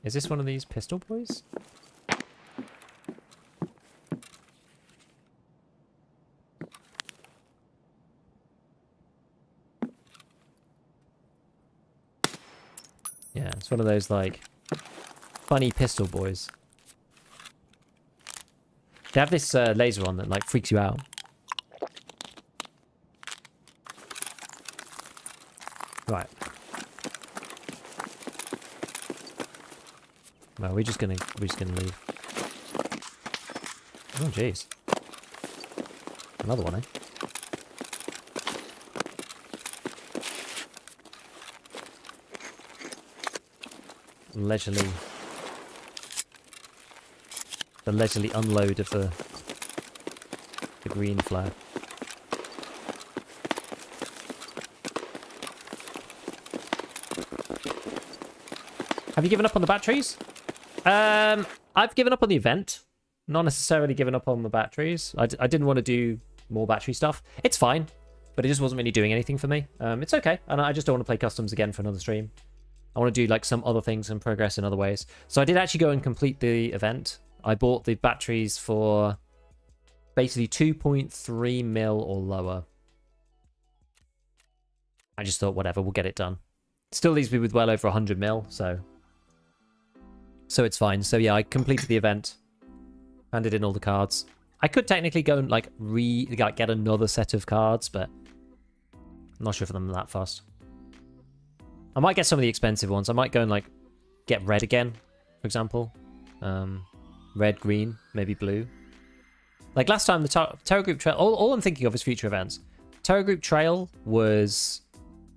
Is this one of these pistol boys? Yeah, it's one of those, like, funny pistol boys. They have this laser on that, like, freaks you out. Right. Well, we're just gonna leave. Oh jeez. Another one, eh? Leisurely. The leisurely unload of the green flag. Have you given up on the batteries? I've given up on the event. Not necessarily given up on the batteries. I didn't want to do more battery stuff. It's fine, but it just wasn't really doing anything for me. It's okay, and I just don't want to play customs again for another stream. I want to do like some other things and progress in other ways. So I did actually go and complete the event. I bought the batteries for basically 2.3 mil or lower. I just thought, whatever, we'll get it done. Still leaves me with well over 100 mil, so it's fine. So yeah, I completed the event, handed in all the cards. I could technically go and like get another set of cards, but I'm not sure if I'm that fast. I might get some of the expensive ones. I might go and like get red again, for example. Red, green, maybe blue. Like last time, the Terror Group Trail. All I'm thinking of is future events. Terror Group Trail was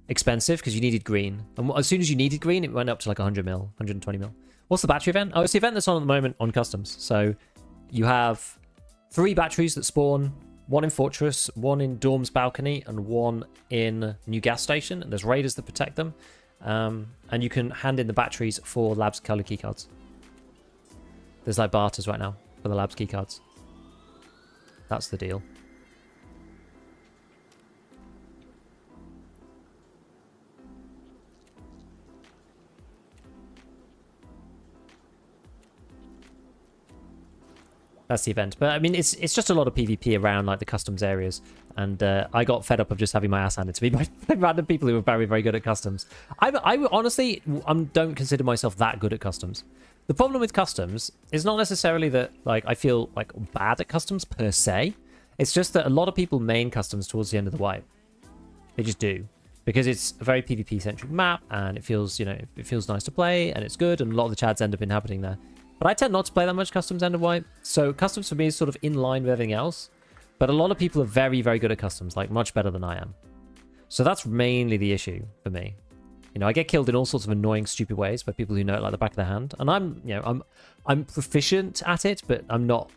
expensive because you needed green, and as soon as you needed green, it went up to like 100 mil, 120 mil. What's the battery event? Oh, it's the event that's on at the moment on customs. So you have 3 batteries that spawn, 1 in Fortress, 1 in Dorm's Balcony, and 1 in New Gas Station. And there's raiders that protect them. And you can hand in the batteries for Labs color keycards. There's like barters right now for the Labs keycards. That's the deal. That's the event. But I mean, it's just a lot of PvP around like the customs areas. And I got fed up of just having my ass handed to me by random people who were very, very good at customs. I honestly don't consider myself that good at customs. The problem with customs is not necessarily that like I feel like bad at customs per se. It's just that a lot of people main customs towards the end of the wipe. They just do. Because it's a very PvP centric map and it feels, you know, it feels nice to play and it's good and a lot of the chads end up inhabiting there. But I tend not to play that much customs end of wipe. So customs for me is sort of in line with everything else. But a lot of people are very, very good at customs, like much better than I am. So that's mainly the issue for me. You know, I get killed in all sorts of annoying, stupid ways by people who know it like the back of their hand. And I'm proficient at it, but I'm not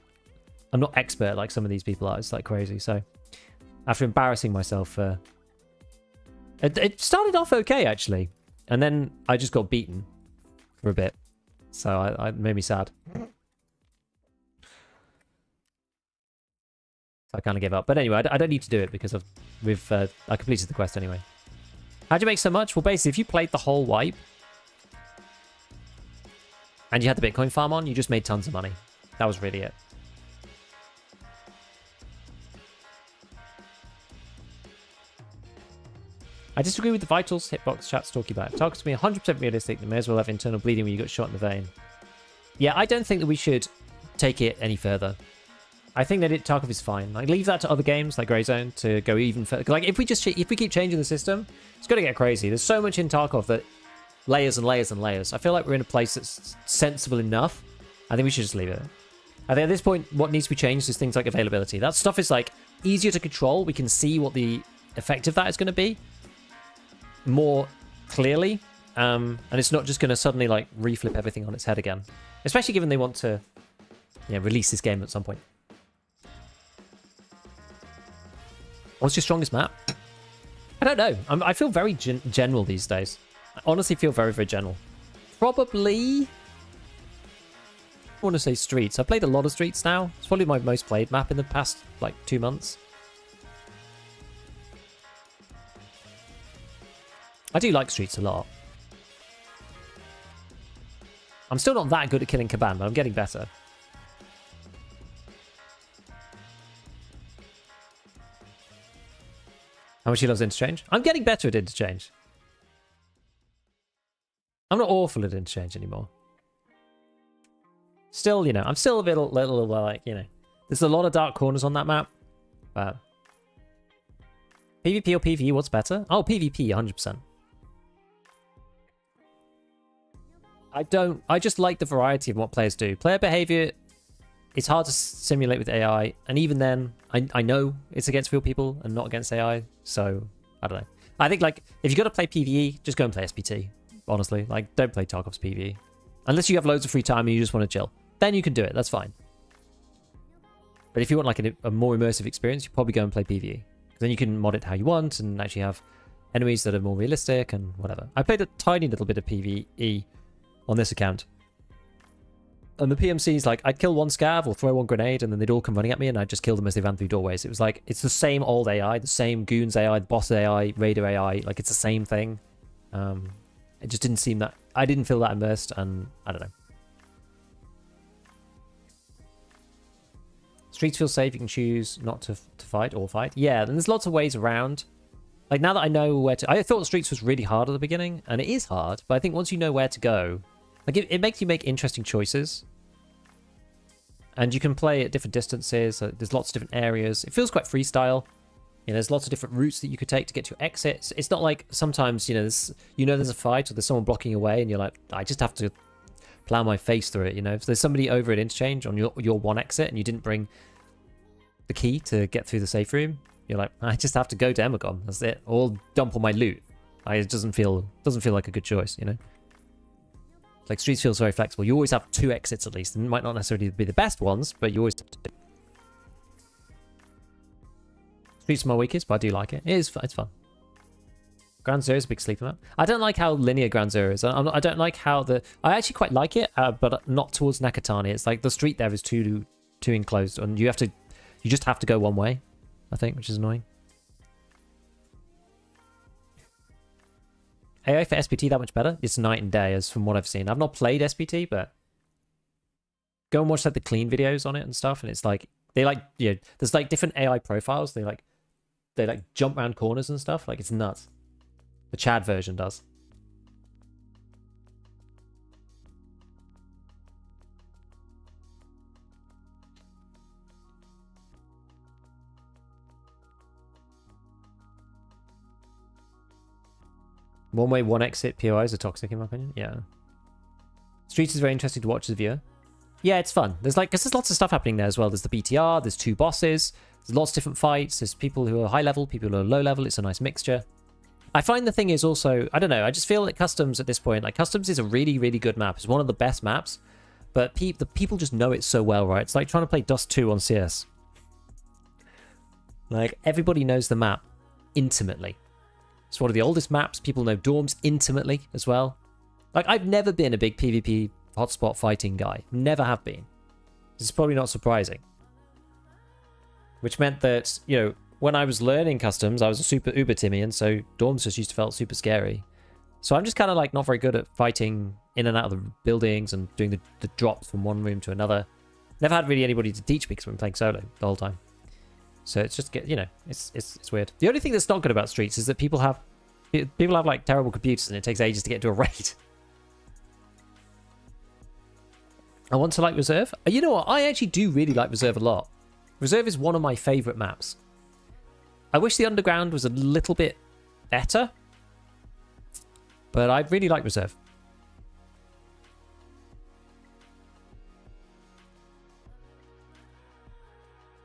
expert like some of these people are. It's like crazy. So after embarrassing myself, it started off okay actually, and then I just got beaten for a bit. So it made me sad. So I kind of gave up. But anyway, I don't need to do it because I completed the quest anyway. How'd you make so much? Well, basically, if you played the whole wipe and you had the Bitcoin farm on, you just made tons of money. That was really it. I disagree with the vitals hitbox chat's talking about. Tarkov's being 100% realistic. They may as well have internal bleeding when you got shot in the vein. Yeah, I don't think that we should take it any further. I think that Tarkov is fine. Like, leave that to other games like Grey Zone to go even further. Like, if we keep changing the system, it's going to get crazy. There's so much in Tarkov that layers and layers and layers. I feel like we're in a place that's sensible enough. I think we should just leave it. I think at this point, what needs to be changed is things like availability. That stuff is like easier to control. We can see what the effect of that is going to be more clearly. And it's not just going to suddenly like reflip everything on its head again. Especially given they want to release this game at some point. What's your strongest map? I don't know. I feel very general these days. I honestly feel very, very general. Probably... I want to say Streets. I've played a lot of Streets now. It's probably my most played map in the past, like, 2 months. I do like Streets a lot. I'm still not that good at killing Caban, but I'm getting better. How much he loves Interchange? I'm getting better at Interchange. I'm not awful at Interchange anymore. Still, you know, I'm still a little like, you know, there's a lot of dark corners on that map. But PvP or PvE, what's better? Oh, PvP, 100%. I just like the variety of what players do. Player behavior, it's hard to simulate with AI, and even then, I know it's against real people and not against AI, so I don't know. I think, like, if you got to play PvE, just go and play SPT, honestly. Like, don't play Tarkov's PvE. Unless you have loads of free time and you just want to chill. Then you can do it, that's fine. But if you want, like, a more immersive experience, you probably go and play PvE. Then you can mod it how you want and actually have enemies that are more realistic and whatever. I played a tiny little bit of PvE on this account. And the PMCs, like, I'd kill one scav or throw one grenade and then they'd all come running at me and I'd just kill them as they ran through doorways. It was like, it's the same old AI, the same goons AI, boss AI, raider AI, like, it's the same thing. It just didn't seem that, I didn't feel that immersed, and I don't know. Streets feel safe, you can choose not to fight or fight. Yeah, and there's lots of ways around. Like, now that I know where to... I thought the Streets was really hard at the beginning, and it is hard, but I think once you know where to go, like, it makes you make interesting choices. And you can play at different distances, so there's lots of different areas. It feels quite freestyle. You know, there's lots of different routes that you could take to get to your exits. It's not like sometimes, you know, there's a fight or there's someone blocking your way and you're like, I just have to plow my face through it, you know. If there's somebody over at Interchange on your one exit and you didn't bring the key to get through the safe room, you're like, I just have to go to Emagon. That's it. Or dump all my loot. It doesn't feel like a good choice, you know. Like, Streets feels very flexible. You always have 2 exits at least. And it might not necessarily be the best ones, but you always have 2. Streets are my weakest, but I do like it. It's fun. Ground Zero is a big sleeper map. I don't like how linear Ground Zero is. I don't like how I actually quite like it, but not towards Nakatani. It's like the street there is too enclosed, and you just have to go one way, I think, which is annoying. AI for SPT that much better? It's night and day, as from what I've seen. I've not played SPT, but go and watch like the clean videos on it and stuff, and it's like there's like different AI profiles. They jump around corners and stuff. Like, it's nuts. The Chad version does. One way, one exit POIs are toxic in my opinion. Yeah. Streets is very interesting to watch as a viewer. Yeah, it's fun. Because there's lots of stuff happening there as well. There's the BTR, there's 2 bosses, there's lots of different fights, there's people who are high level, people who are low level. It's a nice mixture. I find the thing is also, I don't know, I just feel like Customs at this point, like, Customs is a really, really good map. It's one of the best maps, but the people just know it so well, right? It's like trying to play Dust 2 on CS. Like, everybody knows the map intimately. It's one of the oldest maps. People know dorms intimately as well. Like, I've never been a big PvP hotspot fighting guy. Never have been. This is probably not surprising. which meant that, you know, when I was learning customs, I was a super uber Timian, so dorms just used to felt super scary. So I'm just kind of like not very good at fighting in and out of the buildings and doing the drops from one room to another. Never had really anybody to teach me because I've been playing solo the whole time. So it's just, you know, it's weird. The only thing that's not good about Streets is that people have like terrible computers and it takes ages to get to a raid. I want to like Reserve. You know what? I actually do really like Reserve a lot. Reserve is one of my favorite maps. I wish the Underground was a little bit better, but I really like Reserve.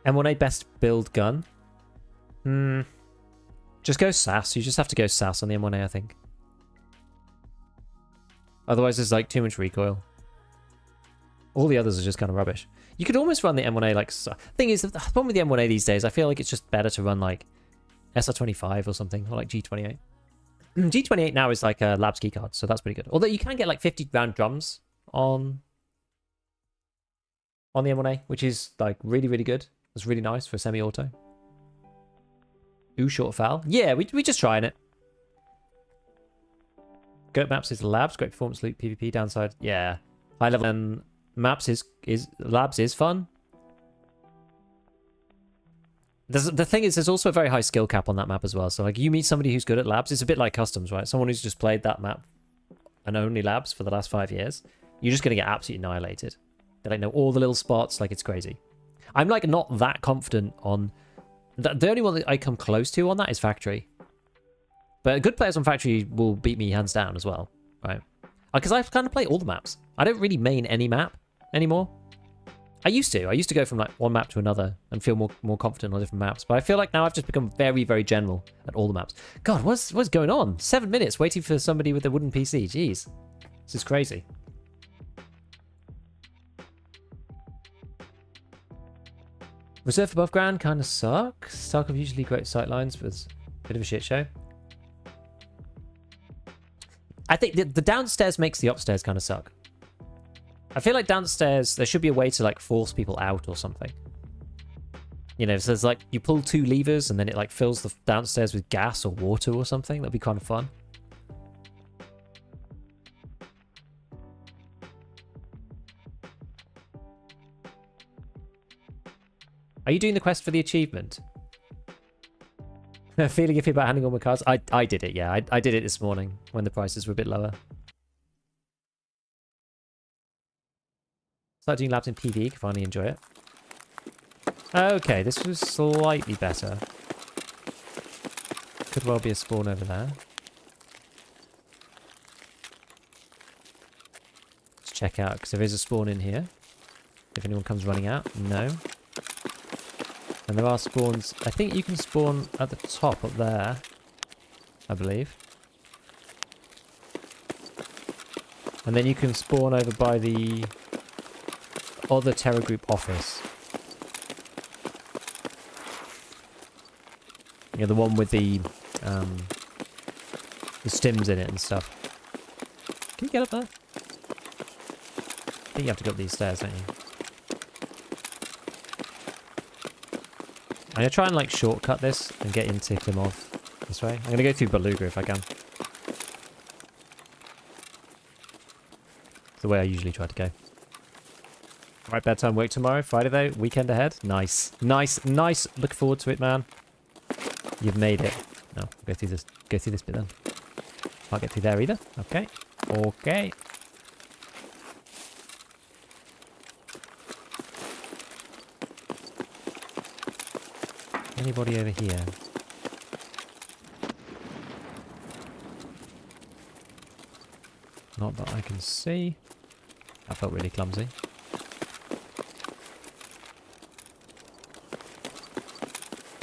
M1A best build gun. Just go SAS. You just have to go SAS on the M1A, I think. Otherwise, there's like too much recoil. All the others are just kind of rubbish. You could almost run the M1A like... Thing is, the problem with the M1A these days, I feel like it's just better to run like SR25 or something, or like G28. G28 now is like a Labs keycard, so that's pretty good. Although you can get like 50 round drums on the M1A, which is like really, really good. It's really nice for semi-auto. Ooh, short foul. Yeah, we just trying it. Goat maps is Labs, great performance loop, PvP downside. Yeah. High level and maps is Labs is fun. The thing is, there's also a very high skill cap on that map as well. So like you meet somebody who's good at Labs, it's a bit like customs, right? Someone who's just played that map and only Labs for the last 5 years, you're just gonna get absolutely annihilated. They like know all the little spots, like it's crazy. I'm like not that confident on the only one that I come close to on that is Factory. But good players on Factory will beat me hands down as well, right? Because I kind of play all the maps. I don't really main any map anymore. I used to go from like one map to another and feel more confident on different maps. But I feel like now I've just become very, very general at all the maps. God, what's going on? 7 minutes waiting for somebody with a wooden PC. Jeez. This is crazy. Reserve above ground kind of sucks. Tarkov usually great sightlines, but it's a bit of a shit show. I think the downstairs makes the upstairs kind of suck. I feel like downstairs, there should be a way to like force people out or something. You know, so there's like, you pull 2 levers and then it like fills the downstairs with gas or water or something. That'd be kind of fun. Are you doing the quest for the achievement? Feeling iffy about handing all my cards? I did it, yeah. I did it this morning when the prices were a bit lower. Start doing labs in PV, can finally enjoy it. Okay, this was slightly better. Could well be a spawn over there. Let's check out, because there is a spawn in here. If anyone comes running out, no. And there are spawns. I think you can spawn at the top up there, I believe. And then you can spawn over by the other Terror Group office. You know, the one with the stims in it and stuff. Can you get up there? I think you have to go up these stairs, don't you? I'm going to try and like shortcut this and get into Klimov this way. I'm going to go through Beluga if I can. It's the way I usually try to go. Right, bedtime work tomorrow. Friday though, weekend ahead. Nice. Nice, nice. Look forward to it, man. You've made it. No, go through this bit then. Can't get through there either. Okay. Okay. Anybody over here? Not that I can see. That felt really clumsy.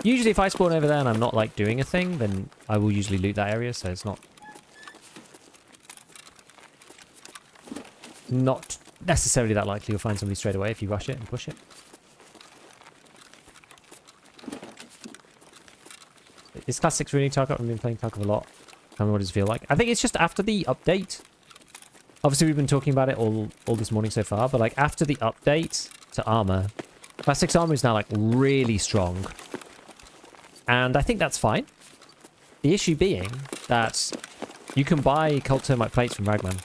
Usually if I spawn over there and I'm not like doing a thing, then I will usually loot that area, so it's not necessarily that likely you'll find somebody straight away if you rush it and push it. Is Class 6 really Tarkov? I've been playing Tarkov a lot. Tell me what does it feel like. I think it's just after the update. Obviously, we've been talking about it all this morning so far, but like after the update to armor, Class 6 armor is now, like, really strong. And I think that's fine. The issue being that you can buy cult termite plates from Ragman.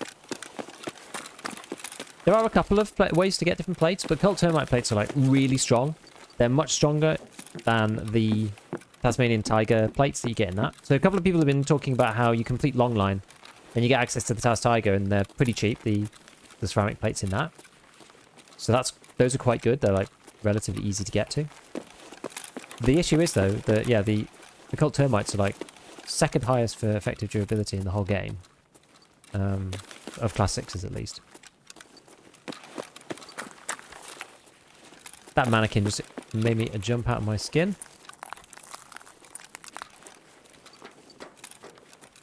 There are a couple of ways to get different plates, but cult termite plates are, like, really strong. They're much stronger than the Tasmanian tiger plates that you get in that. So a couple of people have been talking about how you complete long line and you get access to the Tas Tiger, and they're pretty cheap, the ceramic plates in that. So those are quite good. They're, like, relatively easy to get to. The issue is, though, that, yeah, the cult termites are, like, second highest for effective durability in the whole game. Of class 6s, at least. That mannequin just made me jump out of my skin.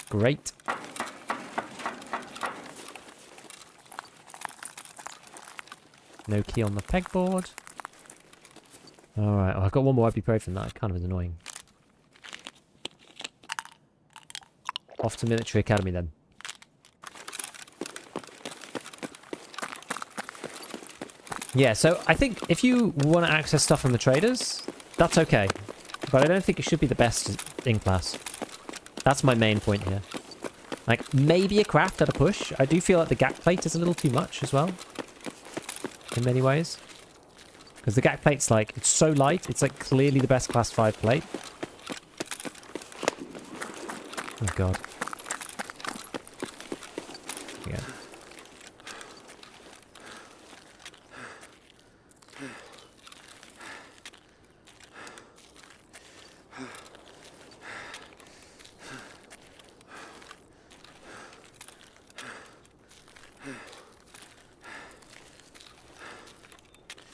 Great. No key on the pegboard. Alright, I've got one more IP parade from that. It kind of is annoying. Off to Military Academy then. Yeah, so I think if you want to access stuff from the traders, that's okay. But I don't think it should be the best in class. That's my main point here. Like, maybe a craft at a push. I do feel like the GAC plate is a little too much as well. In many ways. Because the GAC plate's like, it's so light, it's like clearly the best class 5 plate. Oh god. Yeah.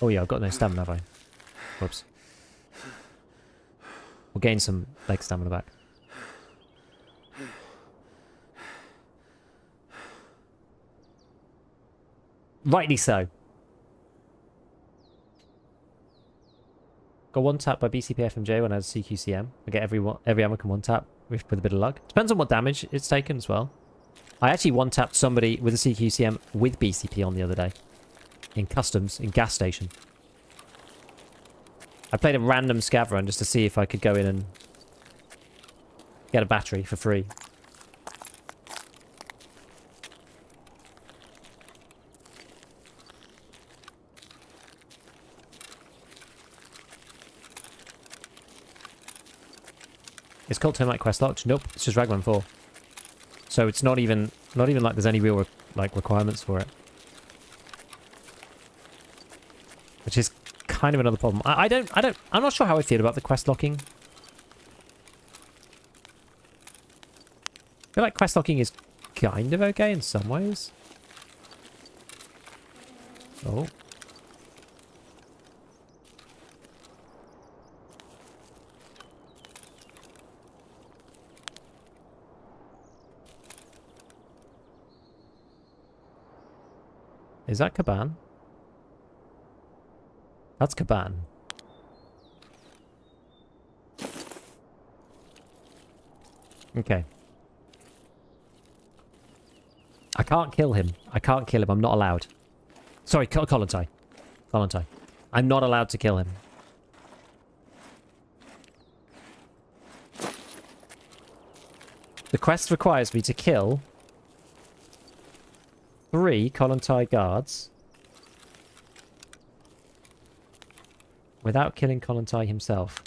Oh yeah, I've got no stamina, have I? Whoops. We'll gain some leg stamina back. Rightly so. Got one tap by BCP FMJ when I had CQCM. I get every ammo can one tap with a bit of luck. Depends on what damage it's taken as well. I actually one tapped somebody with a CQCM with BCP on the other day. In customs, in gas station. I played a random scav run just to see if I could go in and get a battery for free. Is Cult Termite quest locked? Nope, it's just Ragman 4. So it's not even like there's any real requirements for it. Which is kind of another problem. I'm not sure how I feel about the quest locking. I feel like quest locking is kind of okay in some ways. Oh. Is that Caban? That's Caban. Okay. I can't kill him. I can't kill him. I'm not allowed. Sorry, Kollontai. Kollontai. I'm not allowed to kill him. The quest requires me to kill 3 Kollontai guards without killing Kollontai himself.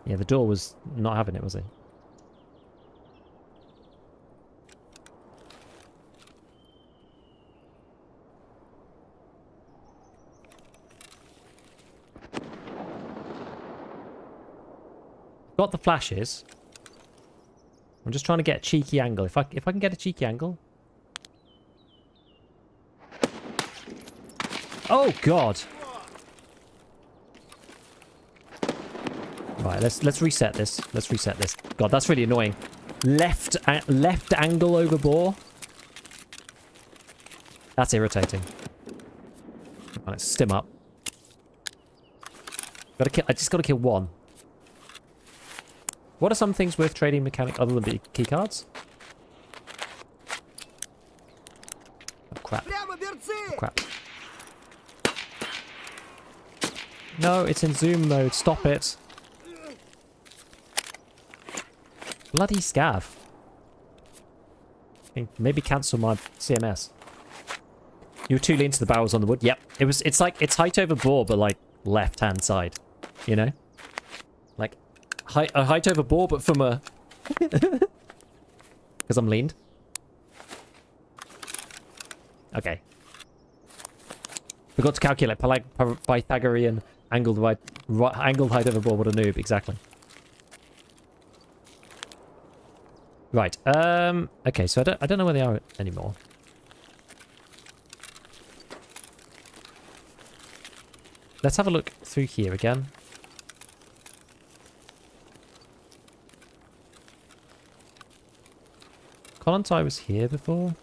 Yeah, the door was not having it, was it? Got the flashes. I'm just trying to get a cheeky angle. If I can get a cheeky angle. Oh god. Right, let's reset this. Let's reset this. God, that's really annoying. Left angle over bore. That's irritating. Right, let's stim up. I just gotta kill one. What are some things worth trading mechanic other than the key cards? Oh, crap. Oh, crap. No, it's in zoom mode. Stop it. Bloody scav. Maybe cancel my CMS. You were too lean to the barrels on the wood. Yep. It's like, it's height over bore, but like left hand side. You know? Like a height over bore, but from a... Because I'm leaned. Okay. Forgot to calculate Pythagorean angled height over bore. What a noob. Exactly. Right. Okay, so I don't know where they are anymore. Let's have a look through here again. Kollontai was here before.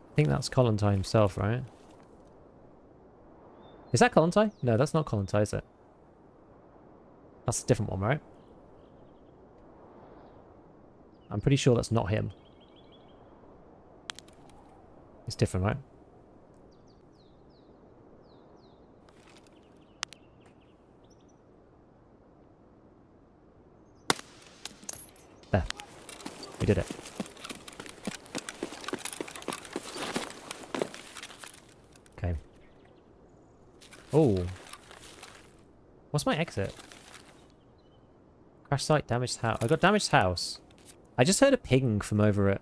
I think that's Kollontai himself, right? Is that Kollontai? No, that's not Kollontai, is it? That's a different one, right? I'm pretty sure that's not him. It's different, right? There. We did it. Okay. Oh. What's my exit? Crash site, damaged house. I got damaged house. I just heard a ping from over at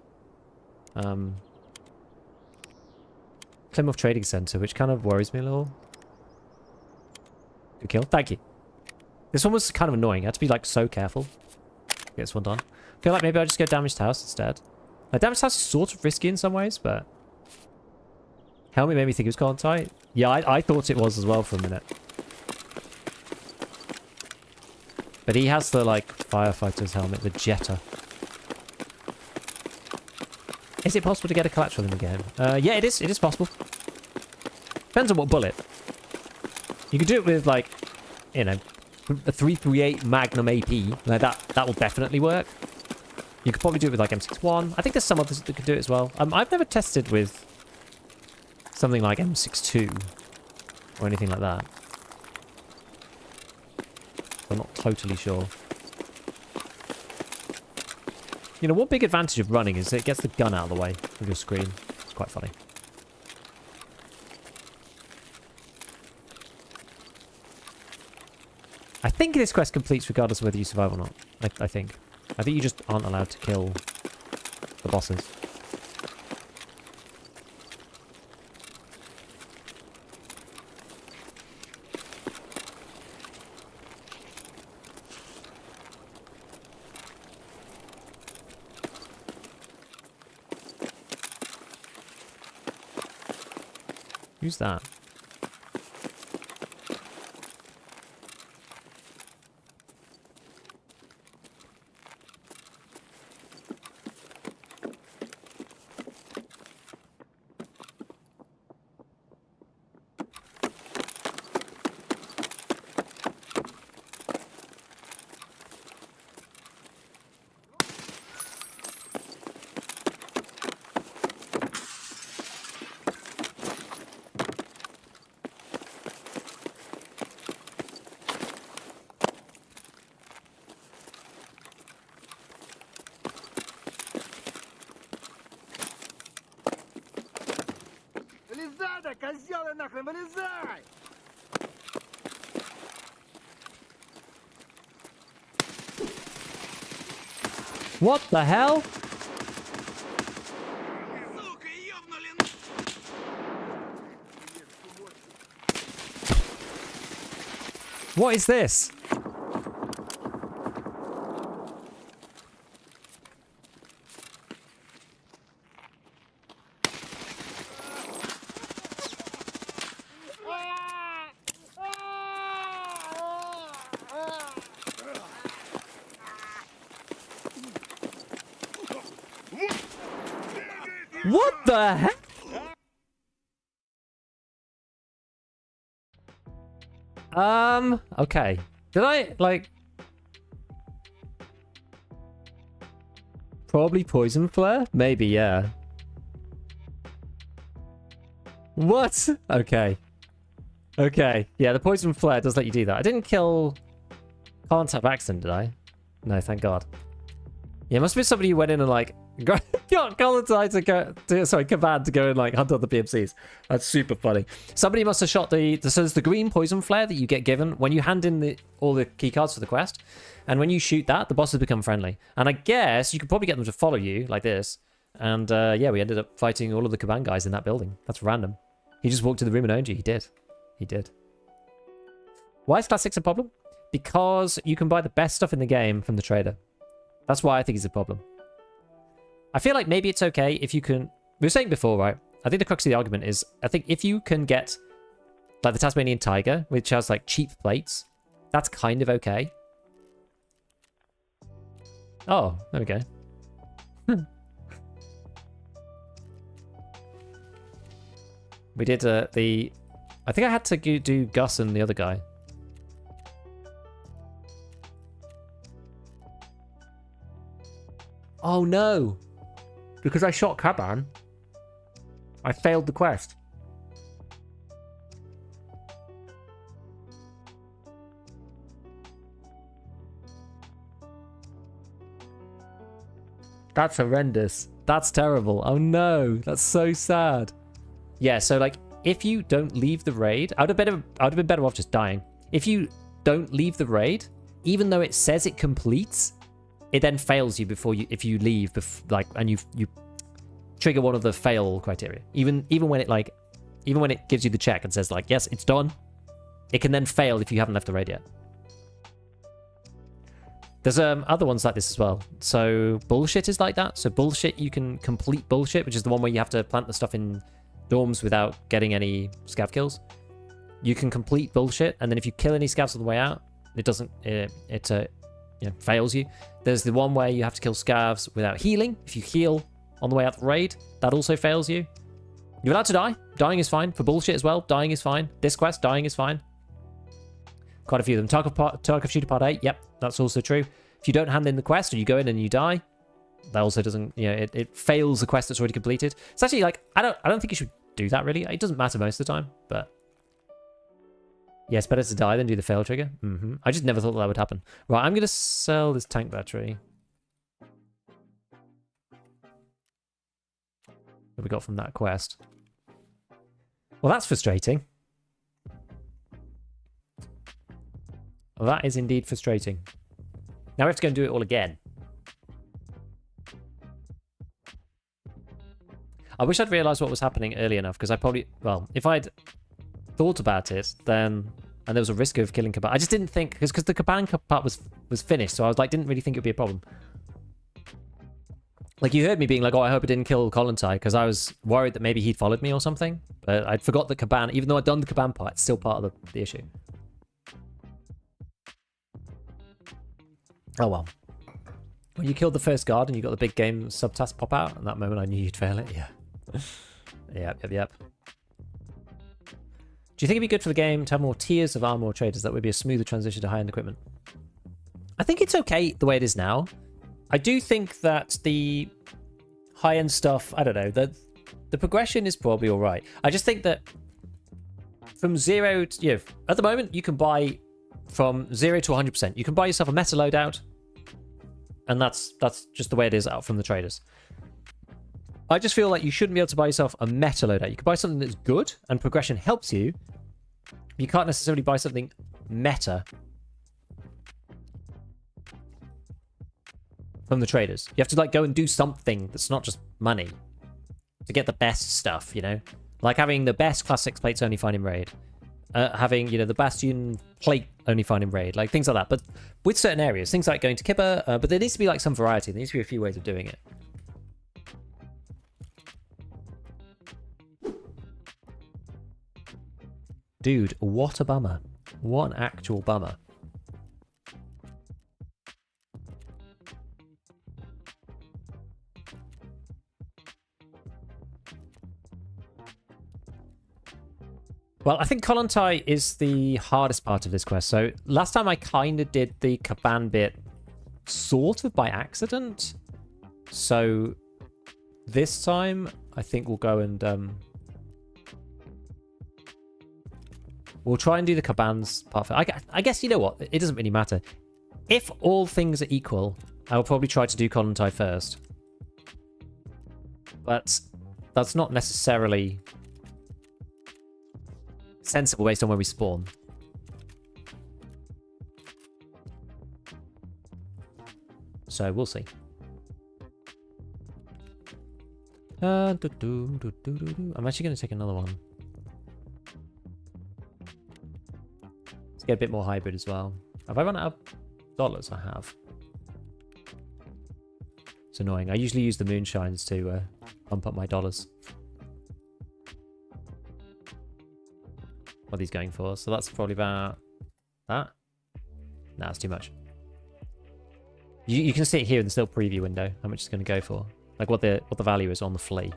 Plymouth Trading Center, which kind of worries me a little. Good kill. Thank you. This one was kind of annoying. I had to be like so careful. Get this one done. I feel like maybe I'll just go damaged house instead. Damaged house is sort of risky in some ways, but helmet made me think it was Kollontai. Yeah, I thought it was as well for a minute. But he has the, like, firefighter's helmet, the Jetta. Is it possible to get a clutch from him again? Yeah, it is. It is possible. Depends on what bullet. You could do it with, like, you know, a 338 Magnum AP. Like, that will definitely work. You could probably do it with, like, M61. I think there's some others that could do it as well. I've never tested with something like M62 or anything like that. I'm not totally sure. You know, one big advantage of running is it gets the gun out of the way of your screen. It's quite funny. I think this quest completes regardless of whether you survive or not. I think. I think you just aren't allowed to kill the bosses. Who's that? Козёлы нахрен, вылезай! What the hell? What is this? What the heck? Okay. Did I, like... Probably poison flare? Maybe, yeah. What? Okay. Okay. Yeah, the poison flare does let you do that. I didn't kill... Can't have accident, did I? No, thank God. Yeah, it must be somebody who went in and, like... got Colontai to go... sorry, Command to go and, like, hunt on the PMCs. That's super funny. Somebody must have shot the... So there's the green poison flare that you get given when you hand in all the keycards for the quest. And when you shoot that, the bosses become friendly. And I guess you could probably get them to follow you, like this. And, yeah, we ended up fighting all of the Kaban guys in that building. That's random. He just walked to the room and owned you. He did. He did. Why is Class 6 a problem? Because you can buy the best stuff in the game from the trader. That's why I think it's a problem. I feel like maybe it's okay if you can... We were saying before, right? I think the crux of the argument is, I think if you can get, like, the Tasmanian Tiger, which has, like, cheap plates, that's kind of okay. Oh, there we go. We did the... I think I had to do Gus and the other guy. Oh no! Because I shot Kaban, I failed the quest. That's horrendous. That's terrible. Oh no, that's so sad. Yeah, so like, if you don't leave the raid, I would have been better off just dying. If you don't leave the raid, even though it says it completes, it then fails you if you leave, and you trigger one of the fail criteria. Even when it gives you the check and says like, yes, it's done, it can then fail if you haven't left the raid yet. There's other ones like this as well. So bullshit is like that. So bullshit, you can complete bullshit, which is the one where you have to plant the stuff in dorms without getting any scav kills. You can complete bullshit, and then if you kill any scavs on the way out, it doesn't. It fails you. There's the one where you have to kill scavs without healing. If you heal on the way out the raid, that also fails you. You're allowed to die. Dying is fine. For bullshit as well, dying is fine. This quest, dying is fine. Quite a few of them. Tarkov Shooter Part 8, yep, that's also true. If you don't hand in the quest or you go in and you die, that also doesn't, it fails the quest that's already completed. It's actually like, I don't think you should do that really. It doesn't matter most of the time, but yeah, it's better to die than do the fail trigger. I just never thought that would happen. Right, I'm going to sell this tank battery. What we got from that quest. Well, that's frustrating. Well, that is indeed frustrating. Now we have to go and do it all again. I wish I'd realised what was happening early enough, because I probably... Well, if I'd thought about it, then... And there was a risk of killing Kaban. I just didn't think... Because the Kaban part was finished, so I was like, didn't really think it would be a problem. Like, you heard me being like, oh, I hope it didn't kill Kolontai, because I was worried that maybe he'd followed me or something. But I'd forgot the Kaban... Even though I'd done the Kaban part, it's still part of the issue. Oh well. When you killed the first guard and you got the big game subtask pop out, at that moment I knew you'd fail it. Yeah. Yep. Do you think it'd be good for the game to have more tiers of armor or traders? That would be a smoother transition to high-end equipment. I think it's okay the way it is now. I do think that the high-end stuff, I don't know, the progression is probably all right. I just think that from 0 to, at the moment you can buy from 0 to 100%. You can buy yourself a meta loadout, and that's just the way it is out from the traders. I just feel like you shouldn't be able to buy yourself a meta loadout. You can buy something that's good and progression helps you. You can't necessarily buy something meta from the traders. You have to like go and do something that's not just money to get the best stuff, Like having the best Class 6 plates only find in raid. Having, the Bastion plate only find in raid. Like things like that. But with certain areas, things like going to Kipper, but there needs to be like some variety. There needs to be a few ways of doing it. Dude, what a bummer. What an actual bummer. Well, I think Kollontai is the hardest part of this quest. So last time I kind of did the Kaban bit sort of by accident. So this time I think we'll go and we'll try and do the Kaban's part. I guess, you know what? It doesn't really matter. If all things are equal, I'll probably try to do Kollontai first. But that's not necessarily sensible based on where we spawn. So we'll see. I'm actually going to take another one. Let's get a bit more hybrid as well. Have I run out of dollars? I have. It's annoying. I usually use the moonshines to pump up my dollars. What are these going for? So that's probably about that. No, that's too much. You can see it here in the still preview window how much it's going to go for, like what the value is on the flea.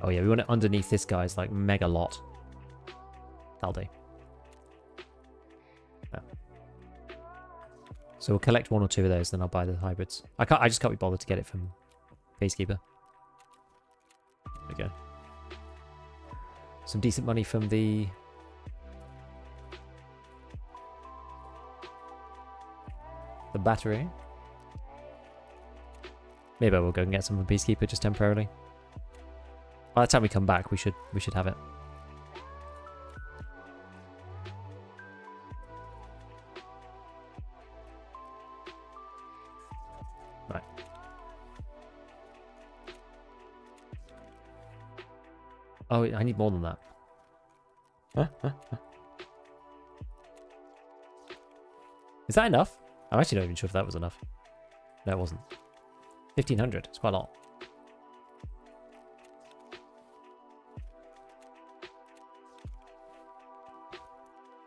Oh yeah, we want it underneath this guy's like mega lot. That'll do. Oh. So we'll collect one or two of those, then I'll buy the hybrids. I just can't be bothered to get it from Peacekeeper. There we go. Some decent money from the battery. Maybe I will go and get some from Peacekeeper just temporarily. By the time we come back, we should have it. Right. Oh, I need more than that. Huh? Is that enough? I'm actually not even sure if that was enough. No, it wasn't. 1,500. It's quite a lot.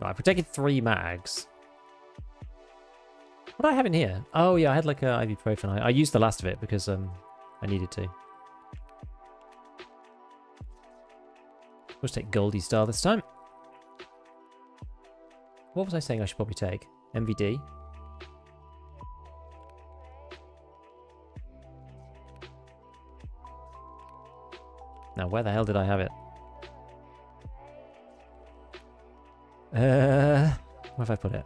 Right, we're taking 3 mags. What do I have in here? Oh yeah, I had like a ibuprofen. I used the last of it because I needed to. We'll just take Goldie Star this time. What was I saying I should probably take? MVD. Now, where the hell did I have it? Where have I put it?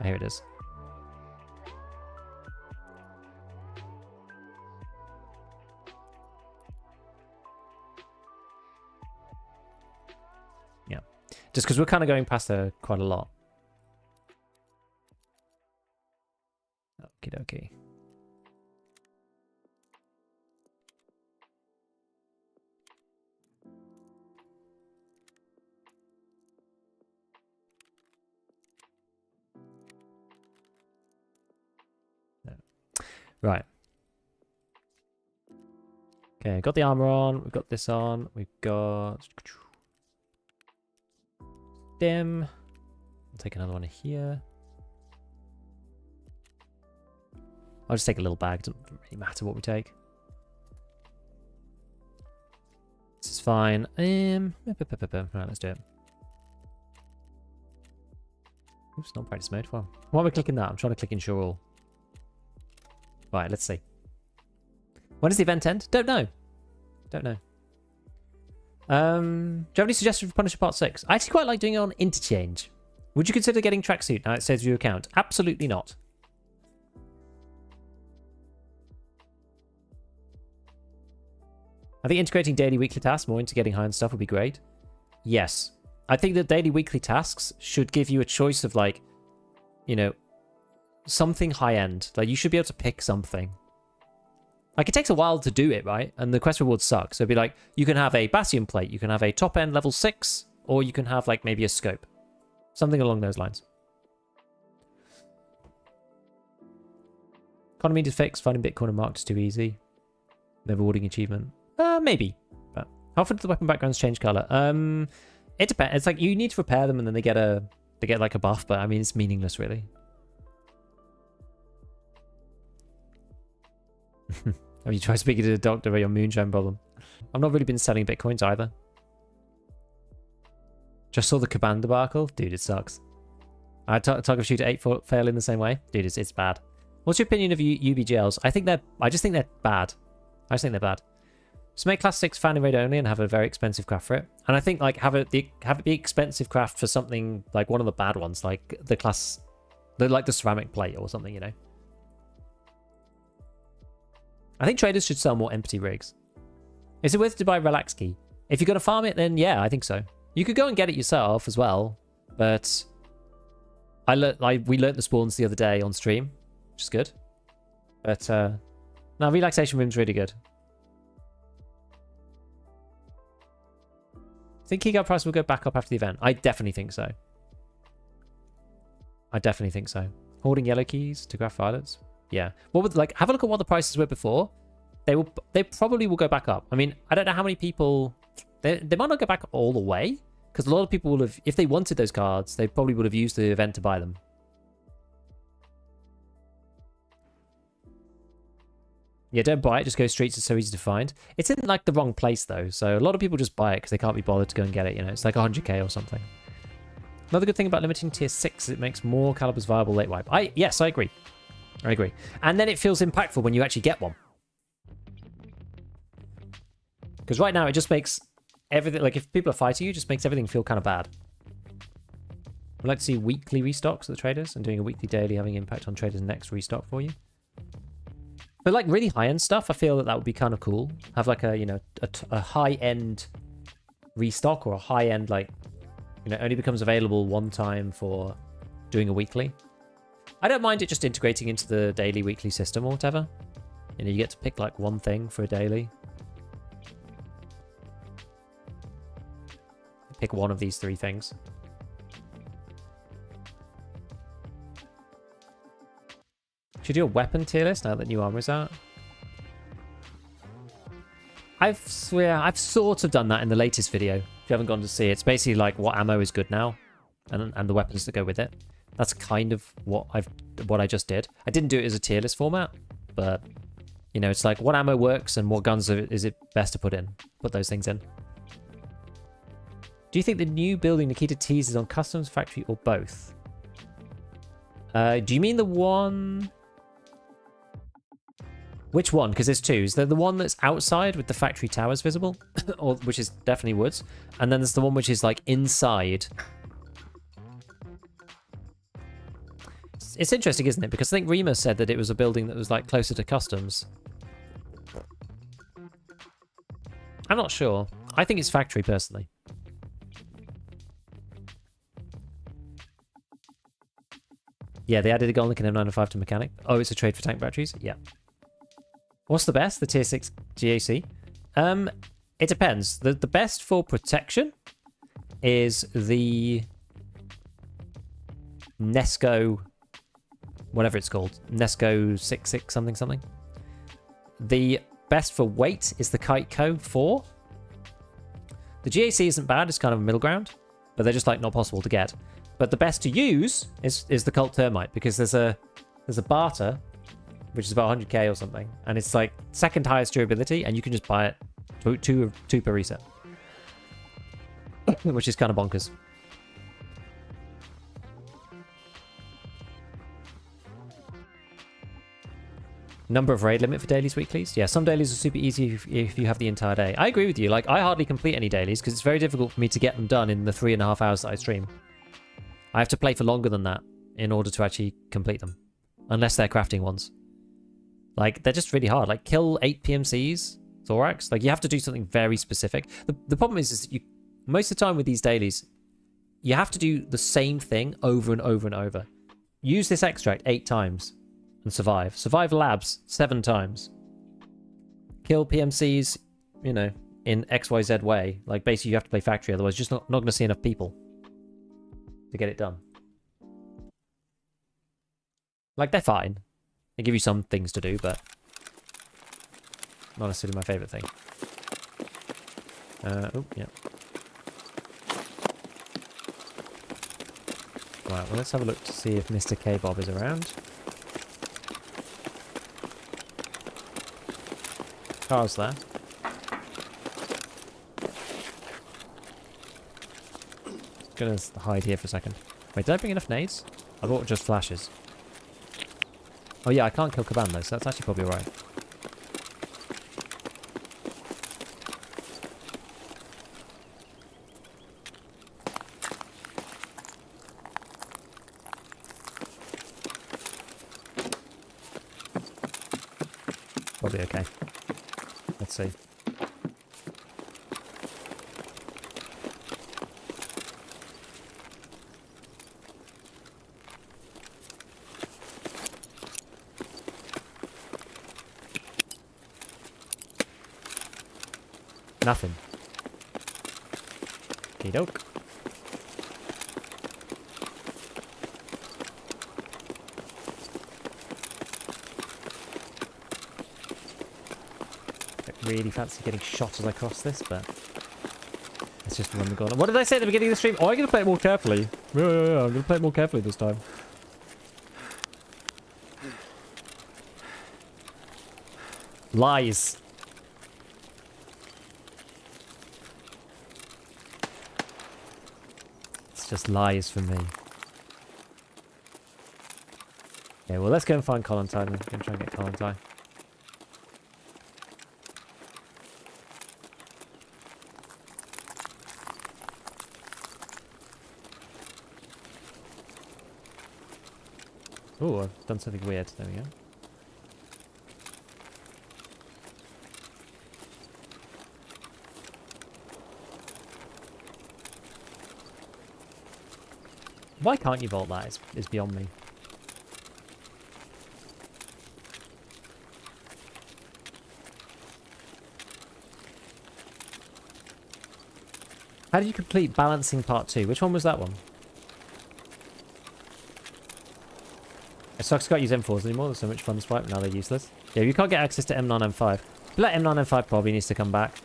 Oh, here it is. Yeah. Just because we're kind of going past her quite a lot. Okie dokie. Right. Okay, got the armor on. We've got this on. We've got stem. I'll take another one here. I'll just take a little bag. Doesn't really matter what we take. This is fine. Right, let's do it. Oops, not practice mode. Well, why am I clicking that? I'm trying to click ensure all. Right, let's see. When does the event end? Don't know. Don't know. Do you have any suggestions for Punisher Part 6? I actually quite like doing it on interchange. Would you consider getting tracksuit now it saves your account? Absolutely not. I think integrating daily, weekly tasks more into getting high and stuff would be great. Yes. I think that daily, weekly tasks should give you a choice of like, you know, something high end. Like you should be able to pick something. Like it takes a while to do it, right? And the quest rewards suck. So it'd be like, you can have a Bastion plate, you can have a top end level 6, or you can have like maybe a scope. Something along those lines. Economy to fix, finding Bitcoin and marked is too easy. The rewarding achievement. Maybe. But how often do the weapon backgrounds change color? It depends. It's like you need to repair them and then they get a to get like a buff, but I mean, it's meaningless, really. Have you tried speaking to the doctor about your moonshine problem? I've not really been selling bitcoins either. Just saw the Caban debacle. Dude, it sucks. I Tarkov Shooter 8 fail in the same way. Dude, it's bad. What's your opinion of UBGLs? I just think they're bad. I just think they're bad. So make class 6 fanny raid only and have a very expensive craft for it. And I think like have it be expensive craft for something like one of the bad ones, like like the ceramic plate or something, you know. I think traders should sell more empty rigs. Is it worth it to buy Relax Key? If you're going to farm it, then yeah, I think so. You could go and get it yourself as well, but we learnt the spawns the other day on stream, which is good. But no, relaxation room's really good. Think keycard price will go back up after the event? I definitely think so. I definitely think so. Hoarding yellow keys to craft violets. Yeah. What would have a look at what the prices were before. They probably will go back up. I mean, I don't know how many people they might not go back all the way, because a lot of people will have, if they wanted those cards, they probably would have used the event to buy them. Yeah, don't buy it, just go streets, it's so easy to find. It's in like the wrong place though, so a lot of people just buy it because they can't be bothered to go and get it, you know. It's like 100k or something. Another good thing about limiting tier 6 is it makes more calibers viable late wipe. Yes, I agree. I agree. And then it feels impactful when you actually get one. Because right now it just makes everything, like if people are fighting you, it just makes everything feel kind of bad. I'd like to see weekly restocks of the traders, and doing a weekly daily having impact on traders' next restock for you. But like really high-end stuff, I feel that would be kind of cool. Have like a, you know, a high-end restock, or a high-end, like, you know, only becomes available one time for doing a weekly. I don't mind it just integrating into the daily, weekly system or whatever. You know, you get to pick like one thing for a daily. Pick one of these 3 things. Should you do a weapon tier list now that new armor is out? I've sort of done that in the latest video. If you haven't gone to see it, it's basically like what ammo is good now, and the weapons that go with it. That's kind of what I just did. I didn't do it as a tier list format, but you know, it's like what ammo works and what guns is it best to put those things in. Do you think the new building Nikita teases on customs, factory, or both? Do you mean the one? Which one? Because there's 2. Is there the one that's outside with the factory towers visible, or which is definitely woods, and then there's the one which is like inside. It's interesting, isn't it? Because I think Rima said that it was a building that was like closer to customs. I'm not sure. I think it's factory personally. Yeah, they added a Golnik and M905 to mechanic. Oh, it's a trade for tank batteries? Yeah. What's the best? The tier 6 GAC? It depends. The best for protection is the Nesco, whatever it's called. Nesco 66 something something. The best for weight is the Kiteco 4. The GAC isn't bad, it's kind of a middle ground, but they're just like not possible to get. But the best to use is the Cult Termite, because there's a barter, which is about 100k or something, and it's like second highest durability, and you can just buy it two per reset, which is kind of bonkers. Number of raid limit for dailies, weeklies? Yeah, some dailies are super easy if you have the entire day. I agree with you. Like, I hardly complete any dailies because it's very difficult for me to get them done in the 3.5 hours that I stream. I have to play for longer than that in order to actually complete them. Unless they're crafting ones. Like, they're just really hard. Like, kill 8 PMCs, Thorax. Like, you have to do something very specific. The problem is you most of the time with these dailies, you have to do the same thing over and over and over. Use this extract 8 times and survive. Survive labs 7 times. Kill PMCs, you know, in XYZ way. Like, basically you have to play factory, otherwise you're just not going to see enough people to get it done. Like, they're fine. They give you some things to do, but not necessarily my favorite thing. Oh, yeah. Right, well, let's have a look to see if Mr. K-Bob is around. Car's there. Gonna hide here for a second. Wait, did I bring enough nades? I bought just flashes. Oh yeah, I can't kill Caban though, so that's actually probably right. Probably okay. Let's see. Nothing. Okey doke. I really fancy getting shot as I cross this, but let's just run the corner. What did I say at the beginning of the stream? Oh, I'm going to play it more carefully. Yeah, I'm going to play it more carefully this time. Lies. It's just lies from me. Okay, well, let's go and find Colin Ty. I'm going to try and get Colin Ty. Oh, I've done something weird. There we go. Why can't you vault that? Is beyond me. How did you complete balancing part 2? Which one was that one? It sucks I can't use M4s anymore. They're so much fun to swipe. Now they're useless. Yeah, you can't get access to M9, M5. But that M9, M5 probably needs to come back.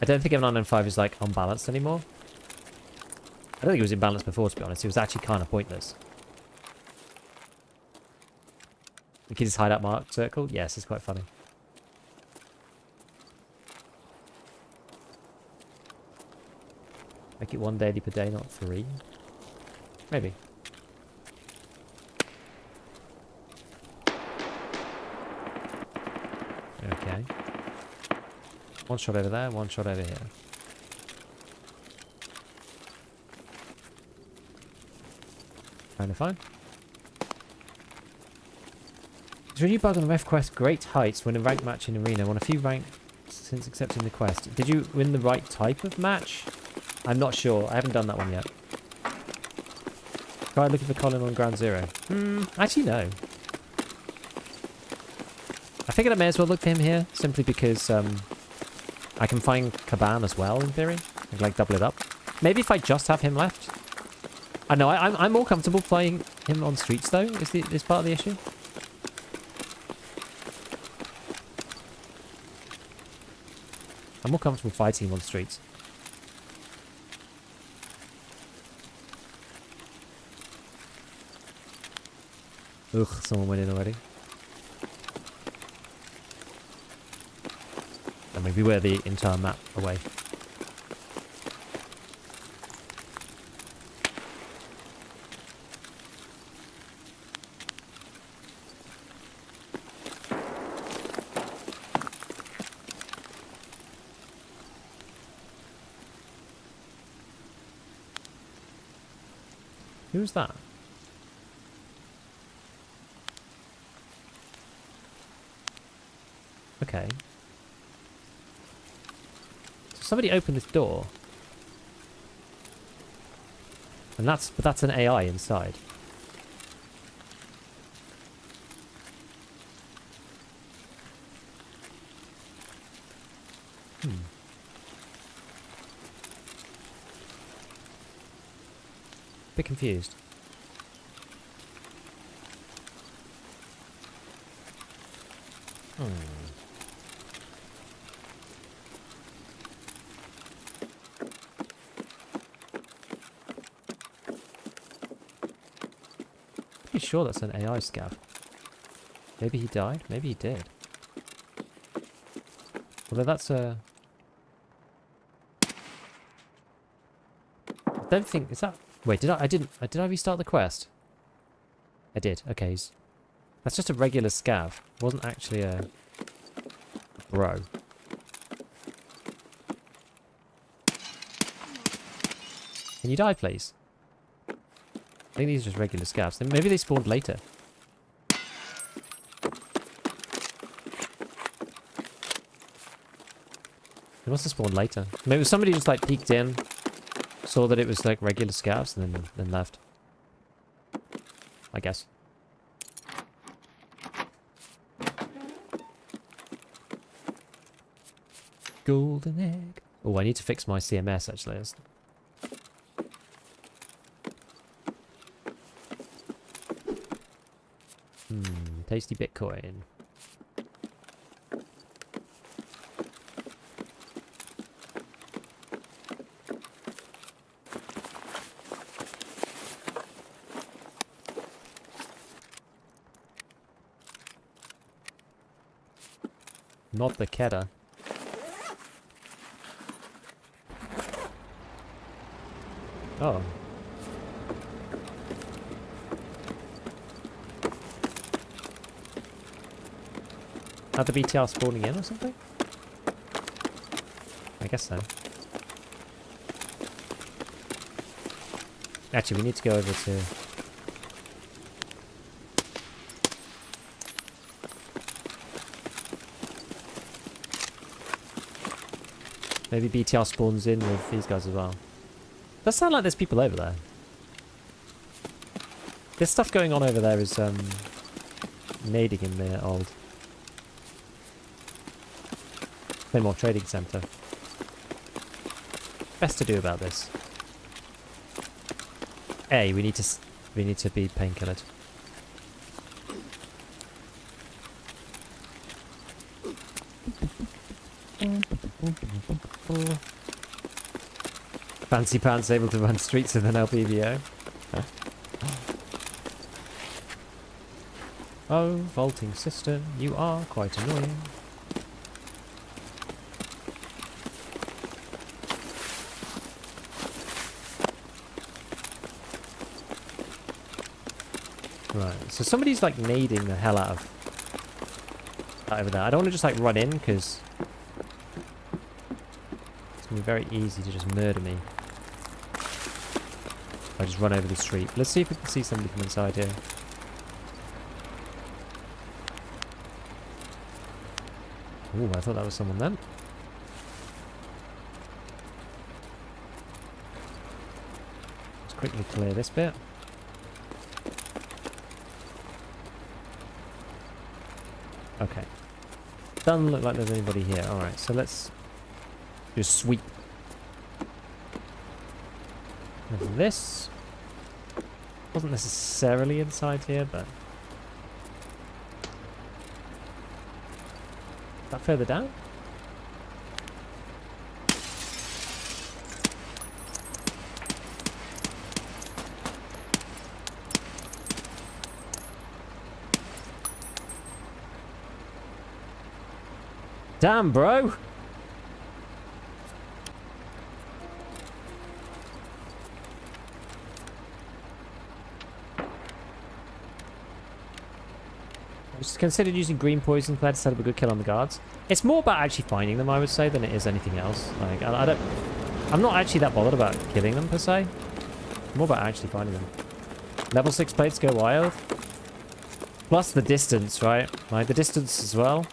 I don't think M9, M5 is like unbalanced anymore. I don't think it was imbalanced before, to be honest. It was actually kind of pointless. You can just hide out mark circle. Yes, it's quite funny. Make it 1 daily per day, not 3. Maybe. Okay. One shot over there, one shot over here. Kind of fine. There's a new bug on the ref quest, Great Heights, when a rank match in arena. Won a few ranks since accepting the quest. Did you win the right type of match? I'm not sure. I haven't done that one yet. Try looking for Colin on ground zero. Actually no. I figured I may as well look for him here, simply because I can find Caban as well, in theory. I can, like, double it up. Maybe if I just have him left. I know, I'm more comfortable playing him on streets, though, is part of the issue. I'm more comfortable fighting him on streets. Ugh, someone went in already. And maybe we're the entire map away. Who's that? Okay. So somebody opened this door. And that's an AI inside. Bit confused. pretty sure that's an AI scav. Maybe he died? Maybe he did. Although that's a... I don't think... Is that... Wait, did I restart the quest? I did. Okay. That's just a regular scav. It wasn't actually a bro. Can you die, please? I think these are just regular scavs. Maybe they spawned later. They must have spawned later. Maybe somebody just like peeked in, saw that it was like regular scavs, and then left. I guess. Golden egg. Oh, I need to fix my CMS actually. Tasty Bitcoin. Not the Kedda. Oh. Are the BTR spawning in or something? I guess so. Actually, we need to go over to... Maybe BTR spawns in with these guys as well. Does sound like there's people over there. There's stuff going on over there is nading in the old Claymore Trading Center. Best to do about this. A, we need to be painkillered. Fancy Pants able to run streets with an LPVO. Oh, vaulting system, you are quite annoying. Right, so somebody's like nading the hell out of that over there. I don't want to just like run in because it's going to be very easy to just murder me. I just run over the street. Let's see if we can see somebody from inside here. Ooh, I thought that was someone then. Let's quickly clear this bit. Okay. Doesn't look like there's anybody here. Alright, so let's just sweep. And this wasn't necessarily inside here, but... Is that further down? Damn, bro! I just considered using green poison flare to set up a good kill on the guards. It's more about actually finding them, I would say, than it is anything else. Like, I'm not actually that bothered about killing them, per se. More about actually finding them. Level 6 plates go wild. Plus the distance, right? Like, the distance as well.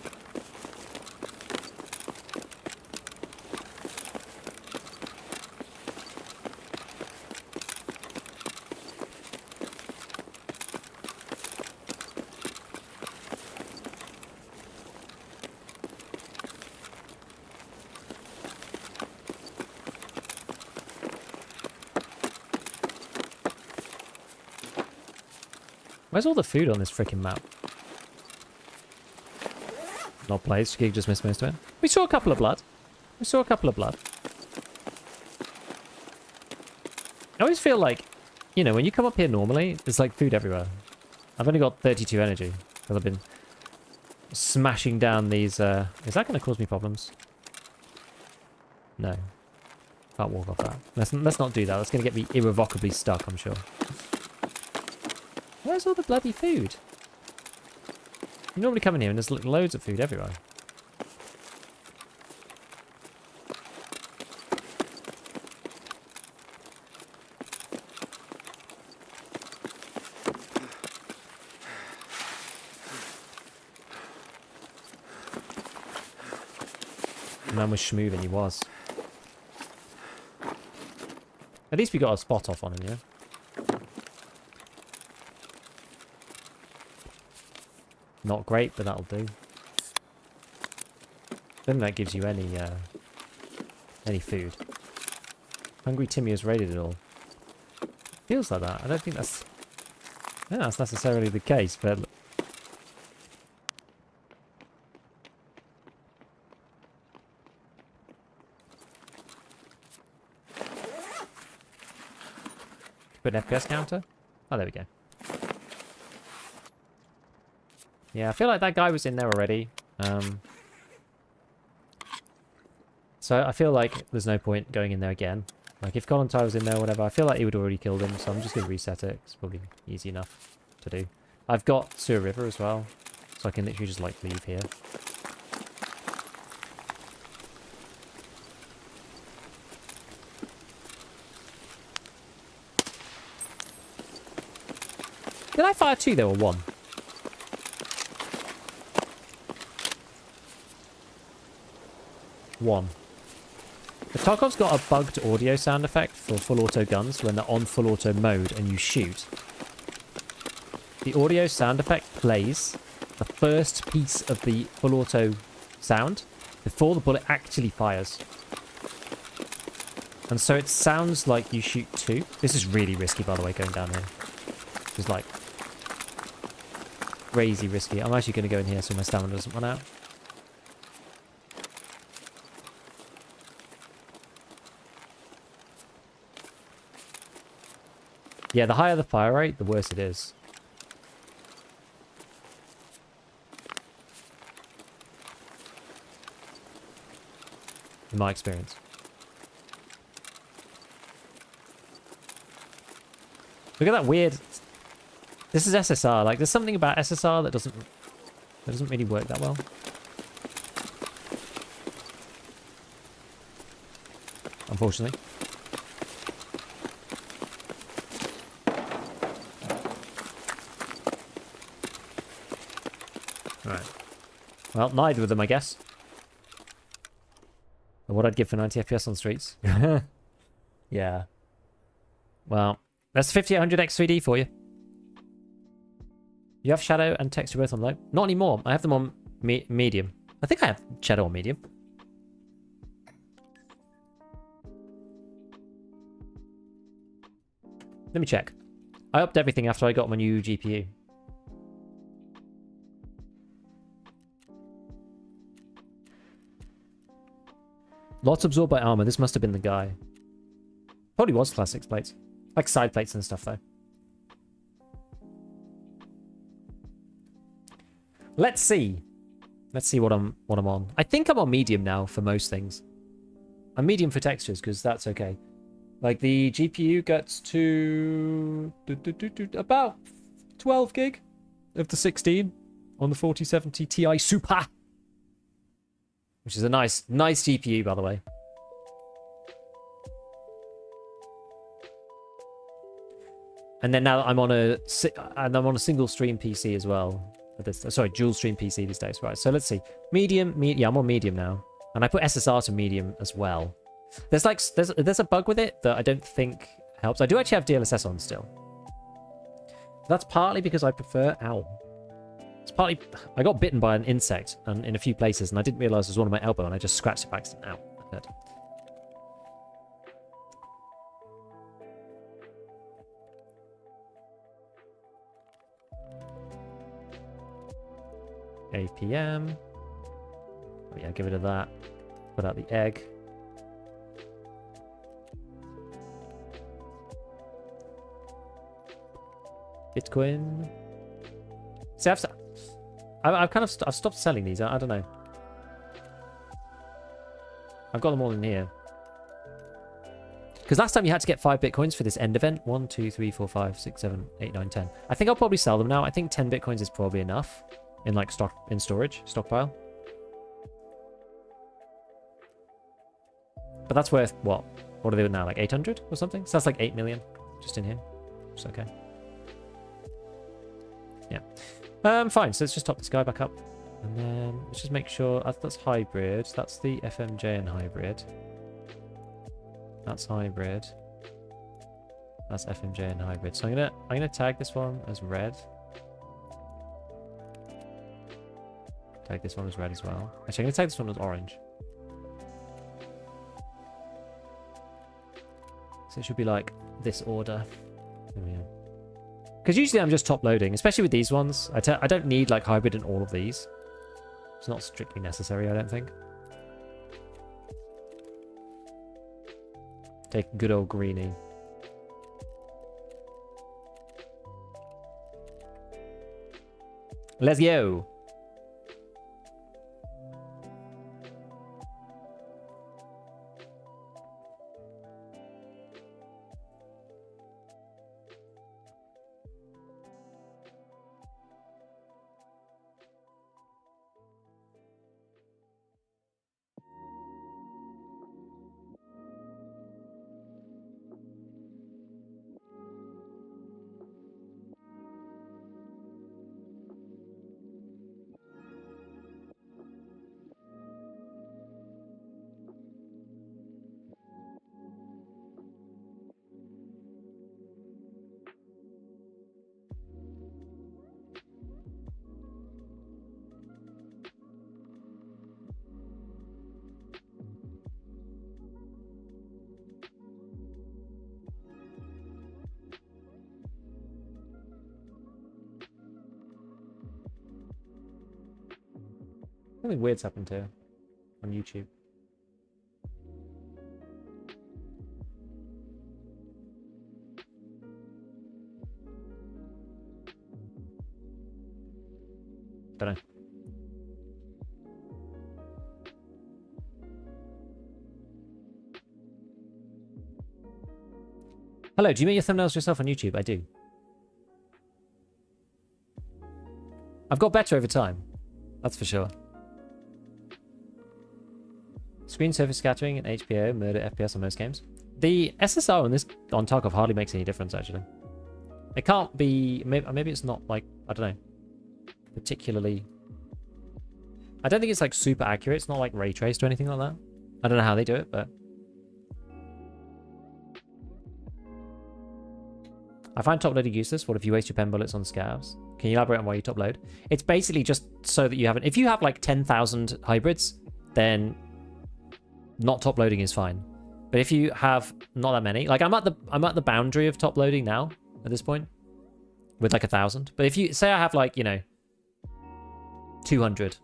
Where's all the food on this freaking map? Not placed. Gig just missed most of it. We saw a couple of blood. We saw a couple of blood. I always feel like, you know, when you come up here normally, there's like food everywhere. I've only got 32 energy because I've been smashing down these. Is that going to cause me problems? No. Can't walk off that. Let's not do that. That's going to get me irrevocably stuck, I'm sure. Where's all the bloody food? You normally come in here and there's loads of food everywhere. The man was schmoving, he was. At least we got a spot off on him, yeah? Not great, but that'll do. Then that gives you any food. Hungry Timmy has raided it all. Feels like that. I don't think that's necessarily the case, but put an FPS counter. Oh, there we go. Yeah, I feel like that guy was in there already. So I feel like there's no point going in there again. Like, if Colin was in there or whatever, I feel like he would already killed him, so I'm just going to reset it. It's probably easy enough to do. I've got Sewer River as well, so I can literally just, like, leave here. Did I fire 2 there or 1? One. The Tarkov's got a bugged audio sound effect for full auto guns when they're on full auto mode and you shoot. The audio sound effect plays the first piece of the full auto sound before the bullet actually fires. And so it sounds like you shoot 2. This is really risky, by the way, going down here. It's like crazy risky. I'm actually going to go in here so my stamina doesn't run out. Yeah, the higher the fire rate, the worse it is. In my experience. Look at that weird... This is SSR. Like, there's something about SSR that doesn't really work that well. Unfortunately. Right. Well, neither of them, I guess. Or what I'd give for 90 FPS on the streets. Yeah. Well, that's 5800 X3D for you. You have Shadow and Texture both on low? Not anymore. I have them on medium. I think I have Shadow on medium. Let me check. I upped everything after I got my new GPU. Lots absorbed by armor. This must have been the guy. Probably was class 6 plates. Like side plates and stuff, though. Let's see. Let's see what I'm on. I think I'm on medium now for most things. I'm medium for textures because that's okay. Like the GPU gets to about 12 gig of the 16 on the 4070 Ti Super. Which is a nice GPU, by the way. And then now I'm on a single stream PC as well. Sorry, dual stream PC these days, right? So let's see. Medium. Yeah, I'm on medium now, and I put SSR to medium as well. There's a bug with it that I don't think helps. I do actually have DLSS on still. That's partly because I prefer. Ow. It's partly I got bitten by an insect in a few places, and I didn't realize it was one of my elbow, and I just scratched it back. Ow, that hurt. APM. Oh yeah, get rid of that. Put out the egg. Bitcoin. See, I've kind of I've stopped selling these. I don't know. I've got them all in here. Because last time you had to get 5 bitcoins for this end event. 1, 2, 3, 4, 5, 6, 7, 8, 9, 10. I think I'll probably sell them now. I think 10 bitcoins is probably enough in like stockpile. But that's worth what? What are they now? Like 800 or something? So that's like 8 million just in here. It's okay. Yeah. Fine. So let's just top this guy back up. And then let's just make sure that's hybrid. That's the FMJ and hybrid. That's hybrid. That's FMJ and hybrid. So I'm gonna tag this one as red. Tag this one as red as well. Actually, I'm gonna tag this one as orange. So it should be like this order. There we go. Because usually I'm just top loading, especially with these ones. I don't need like hybrid in all of these. It's not strictly necessary, I don't think. Take good old greenie. Let's go. Something weird's happened here on YouTube. Don't know. Hello, do you make your thumbnails yourself on YouTube? I do. I've got better over time. That's for sure. Screen surface scattering and HPO murder FPS on most games. The SSR on Tarkov hardly makes any difference, actually. It can't be... Maybe it's not, like, I don't know, particularly... I don't think it's, like, super accurate. It's not, like, ray traced or anything like that. I don't know how they do it, but... I find top loading useless. What if you waste your pen bullets on scavs? Can you elaborate on why you top load? It's basically just so that you haven't... If you have, like, 10,000 hybrids, then... not top loading is fine. But if you have not that many, like I'm at the boundary of top loading now at this point with like 1,000. But if you say I have like, you know, 200.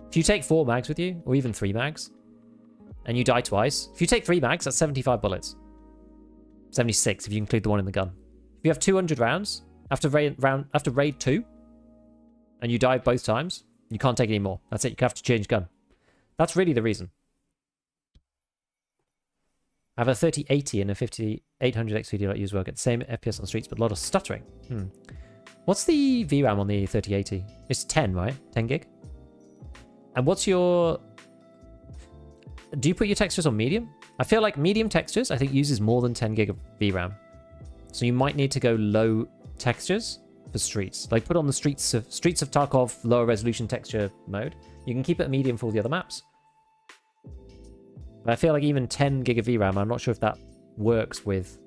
If you take 4 mags with you or even 3 mags and you die twice, if you take 3 mags, that's 75 bullets. 76 if you include the one in the gun. If you have 200 rounds after raid 2 and you die both times, you can't take any more. That's it. You have to change gun. That's really the reason. I have a 3080 and a 5800 XVD that use work at the same FPS on streets, but a lot of stuttering. What's the VRAM on the 3080? It's 10, right? 10 gig? And what's your... Do you put your textures on medium? I feel like medium textures, I think, uses more than 10 gig of VRAM. So you might need to go low textures for streets. Like put on the Streets of Tarkov lower resolution texture mode. You can keep it medium for all the other maps. But I feel like even 10 gig of VRAM, I'm not sure if that works with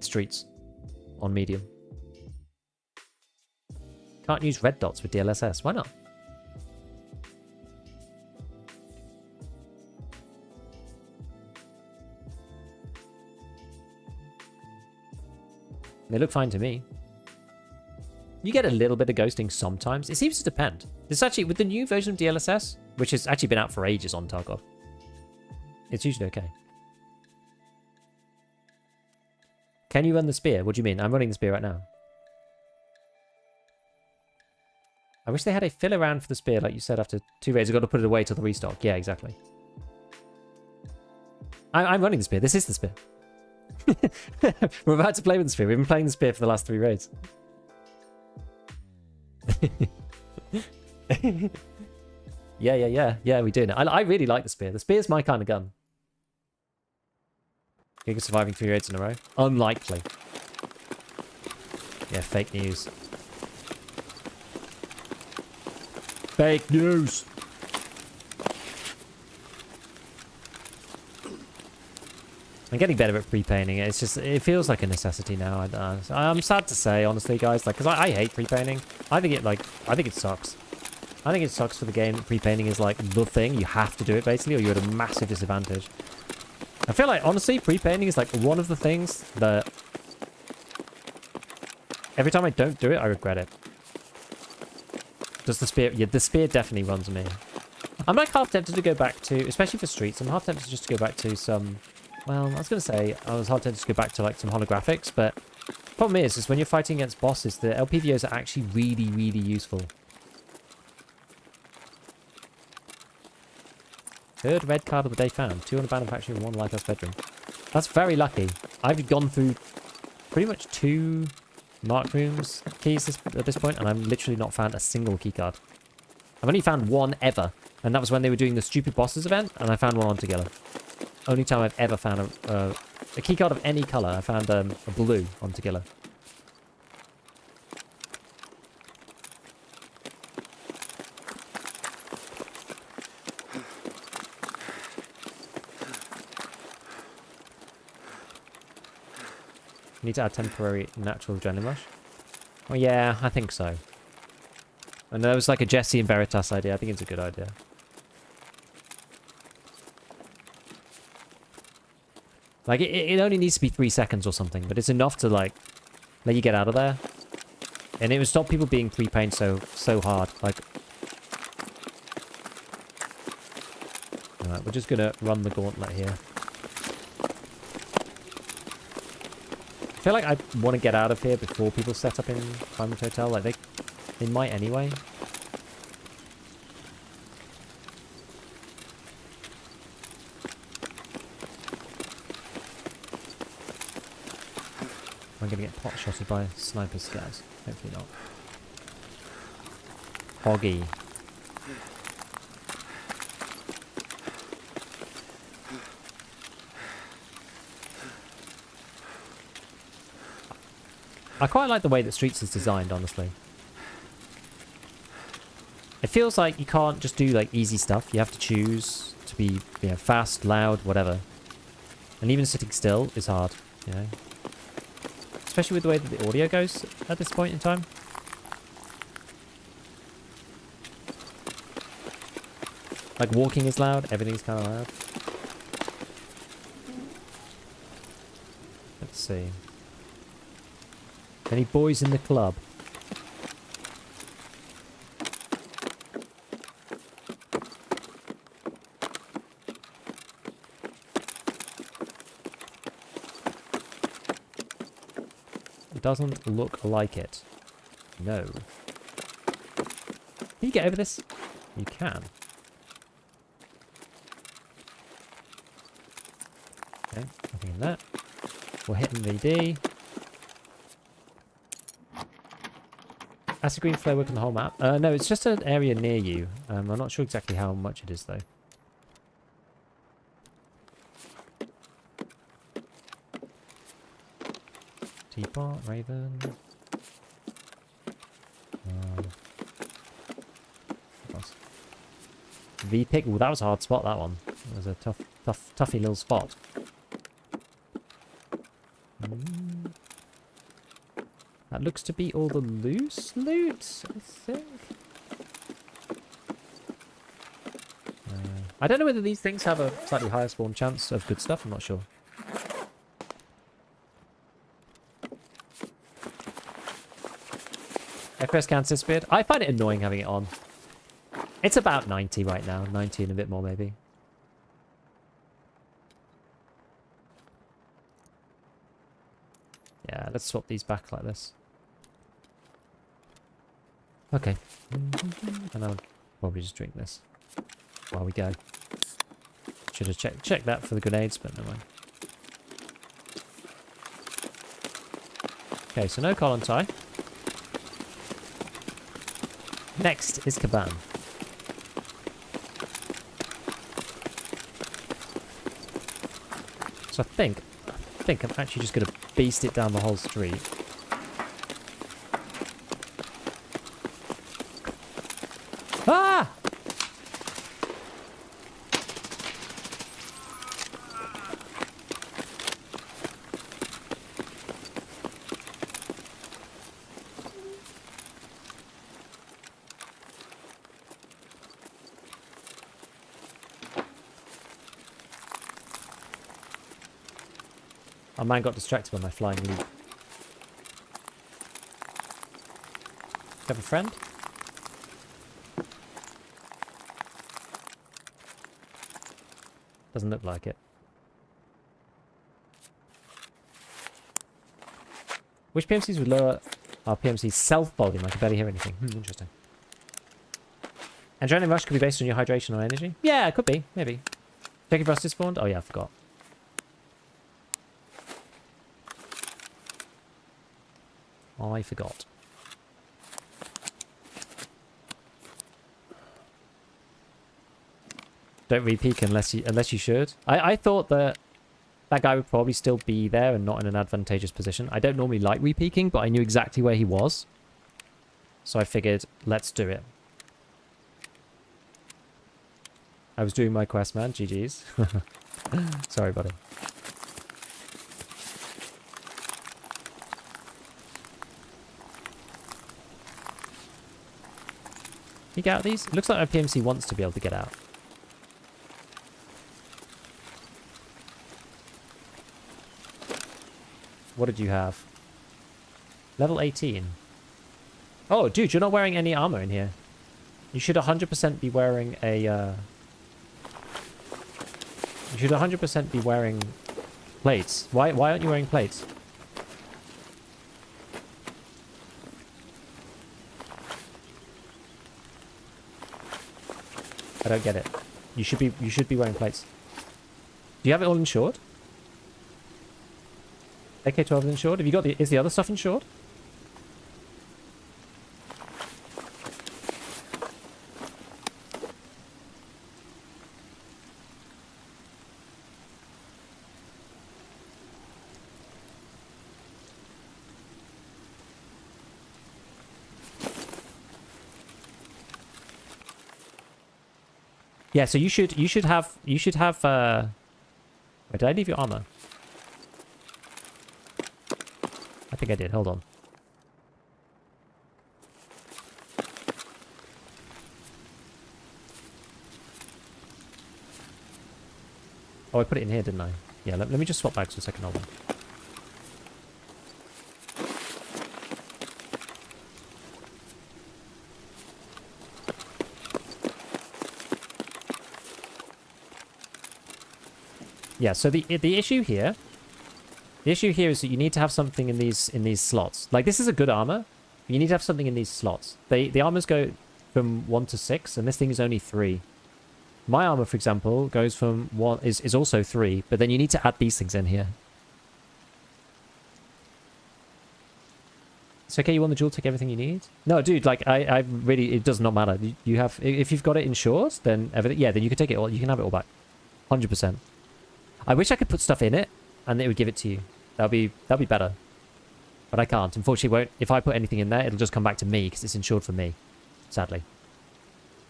streets on medium. Can't use red dots with DLSS. Why not? They look fine to me. You get a little bit of ghosting sometimes. It seems to depend. It's actually, with the new version of DLSS, which has actually been out for ages on Tarkov, it's usually okay. Can you run the spear? What do you mean? I'm running the spear right now. I wish they had a fill around for the spear, like you said, after 2 raids. I've got to put it away till the restock. Yeah, exactly. I'm running the spear. This is the spear. We're about to play with the spear. We've been playing the spear for the last 3 raids. Yeah, we do. I really like the spear. The spear's my kind of gun. Giga surviving 3 raids in a row? Unlikely. Yeah, fake news. Fake news! I'm getting better at pre-painting. It's just, it feels like a necessity now. I'm sad to say, honestly, guys, like, because I hate pre-painting. I think it sucks. I think it sucks for the game that pre-painting is like the thing. You have to do it, basically, or you're at a massive disadvantage. I feel like, honestly, pre-painting is like one of the things that every time I don't do it, I regret it. Does the spear... Yeah, the spear definitely runs me. I'm like half tempted to go back to, especially for streets, I'm half tempted just to go back to some... Well, I was going to say, I was half tempted to go back to like some holographics, but the problem is when you're fighting against bosses, the LPVOs are actually really, really useful. Third red card of the day found. 2 on the battle factory and 1 Lighthouse bedroom. That's very lucky. I've gone through pretty much 2 mark rooms keys at this point, and I've literally not found a single key card. I've only found 1 ever, and that was when they were doing the stupid bosses event, and I found 1 on together. Only time I've ever found a key card of any color. I found a blue on together. Need to add temporary natural adrenaline rush. Oh yeah, I think so. And that was like a Jesse and Veritas idea. I think it's a good idea. Like, it only needs to be 3 seconds or something, but it's enough to, like, let you get out of there. And it would stop people being pre-pained so hard. Like... Alright, we're just gonna run the gauntlet here. I feel like I want to get out of here before people set up in Climate Hotel. Like, they might anyway. I'm going to get pot-shotted by sniper scouts. Hopefully not. Hoggy. I quite like the way that Streets is designed, honestly. It feels like you can't just do, like, easy stuff. You have to choose to be, you know, fast, loud, whatever. And even sitting still is hard, you know. Especially with the way that the audio goes at this point in time. Like, walking is loud, everything's kind of loud. Let's see. Any boys in the club? Doesn't look like it. No. Can you get over this? You can. Okay, nothing in that. We're hitting VD. Acid green flare work on the whole map? No, it's just an area near you. I'm not sure exactly how much it is though. Teapot, Raven. V-pick. Ooh, that was a hard spot, that one. That was a toughy little spot. That looks to be all the loose loot, I think. I don't know whether these things have a slightly higher spawn chance of good stuff. I'm not sure. FPS cancer speed. I find it annoying having it on. It's about 90 right now. 90 and a bit more, maybe. Yeah, let's swap these back like this. Okay. And I'll probably just drink this while we go. Should have checked that for the grenades, but never mind. Okay, so no collar tie. Next is Caban. So I think I'm actually just going to beast it down the whole street. Ah! Our man got distracted by my flying leap. You have a friend? Doesn't look like it. Which PMCs would lower our PMC's self-volume? I can barely hear anything. Interesting. Adrenaline rush could be based on your hydration or energy? Yeah, it could be. Maybe. Check if rust is spawned? Oh yeah, I forgot. I forgot. Don't re-peek unless you should. I thought that guy would probably still be there and not in an advantageous position. I don't normally like re-peeking, but I knew exactly where he was. So I figured, let's do it. I was doing my quest, man. GG's. Sorry, buddy. Can you get out these? It looks like our PMC wants to be able to get out. What did you have? Level 18. Oh, dude, you're not wearing any armor in here. You should 100% be wearing a... You should 100% be wearing plates. Why aren't you wearing plates? I don't get it. You should be wearing plates. Do you have it all insured? AK-12 insured? Have you got is the other stuff insured? Yeah, so you should have where did I leave your armor? I think I did. Hold on. Oh, I put it in here, didn't I? Yeah, let me just swap back for a second. Hold on. Yeah, so the issue here... The issue here is that you need to have something in these slots. Like, this is a good armor, but you need to have something in these slots. The armors go from 1 to 6, and this thing is only 3. My armor, for example, goes from 1... is also 3, but then you need to add these things in here. It's okay, you want the jewel, take everything you need? No, dude, like, I really... It does not matter. You have... If you've got it insured, then everything... Yeah, then you can take it all... You can have it all back. 100%. I wish I could put stuff in it, and it would give it to you. That'd be better. But I can't. Unfortunately, won't. If I put anything in there, it'll just come back to me because it's insured for me. Sadly.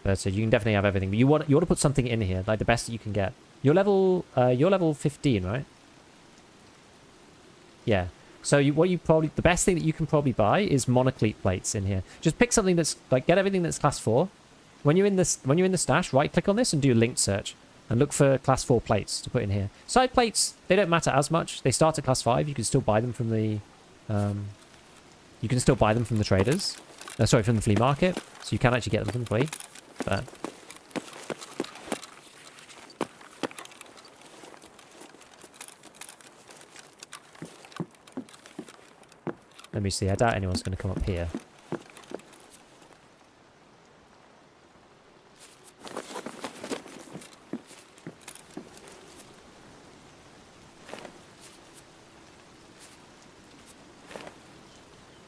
But so you can definitely have everything. But you want to put something in here, like the best that you can get. You're level 15, right? Yeah. So the best thing that you can probably buy is monoclete plates in here. Just pick something that's like, get everything that's class 4. When you're in the stash, right click on this and do a linked search. And look for class 4 plates to put in here. Side plates, they don't matter as much. They start at class 5. You can still buy them from the... you can still buy them from the traders. Sorry, from the flea market. So you can actually get them from the flea. But... Let me see. I doubt anyone's going to come up here.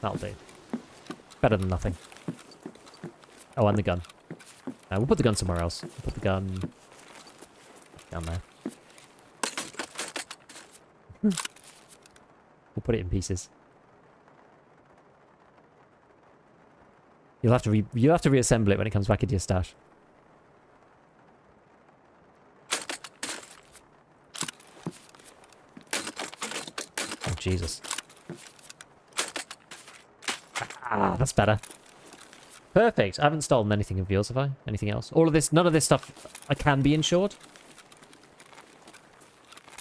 That'll do. Better than nothing. Oh, and the gun. We'll put the gun somewhere else. We'll put the gun down there. We'll put it in pieces. You'll have to reassemble it when it comes back into your stash. Oh Jesus. Ah, that's better. Perfect. I haven't stolen anything of yours, have I? Anything else? All of this, none of this stuff can be insured.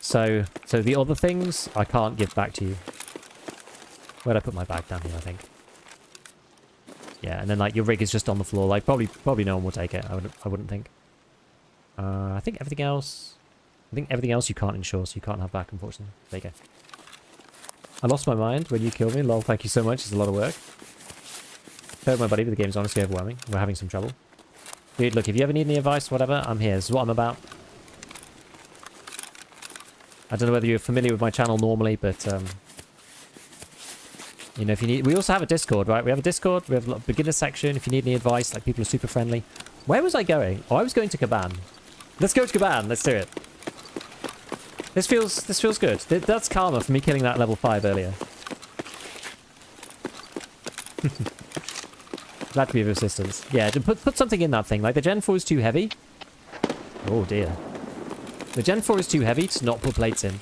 So the other things I can't give back to you. Where'd I put my bag? Down here, I think. Yeah, and then like your rig is just on the floor. Like probably no one will take it. I wouldn't think. I think everything else. I think everything else you can't insure, so you can't have back, unfortunately. There you go. I lost my mind when you killed me. Lol, thank you so much. It's a lot of work. Heard my buddy, but the game's honestly overwhelming. We're having some trouble. Dude, look, if you ever need any advice, whatever, I'm here. This is what I'm about. I don't know whether you're familiar with my channel normally, but you know, if you need, we also have a Discord, right? We have a Discord. We have a beginner section. If you need any advice, like people are super friendly. Where was I going? Oh, I was going to Caban. Let's go to Caban. Let's do it. This feels good. That's karma for me killing that level 5 earlier. Glad to be of assistance. Yeah, put something in that thing. Like the Gen 4 is too heavy. Oh dear. The Gen 4 is too heavy to not put plates in.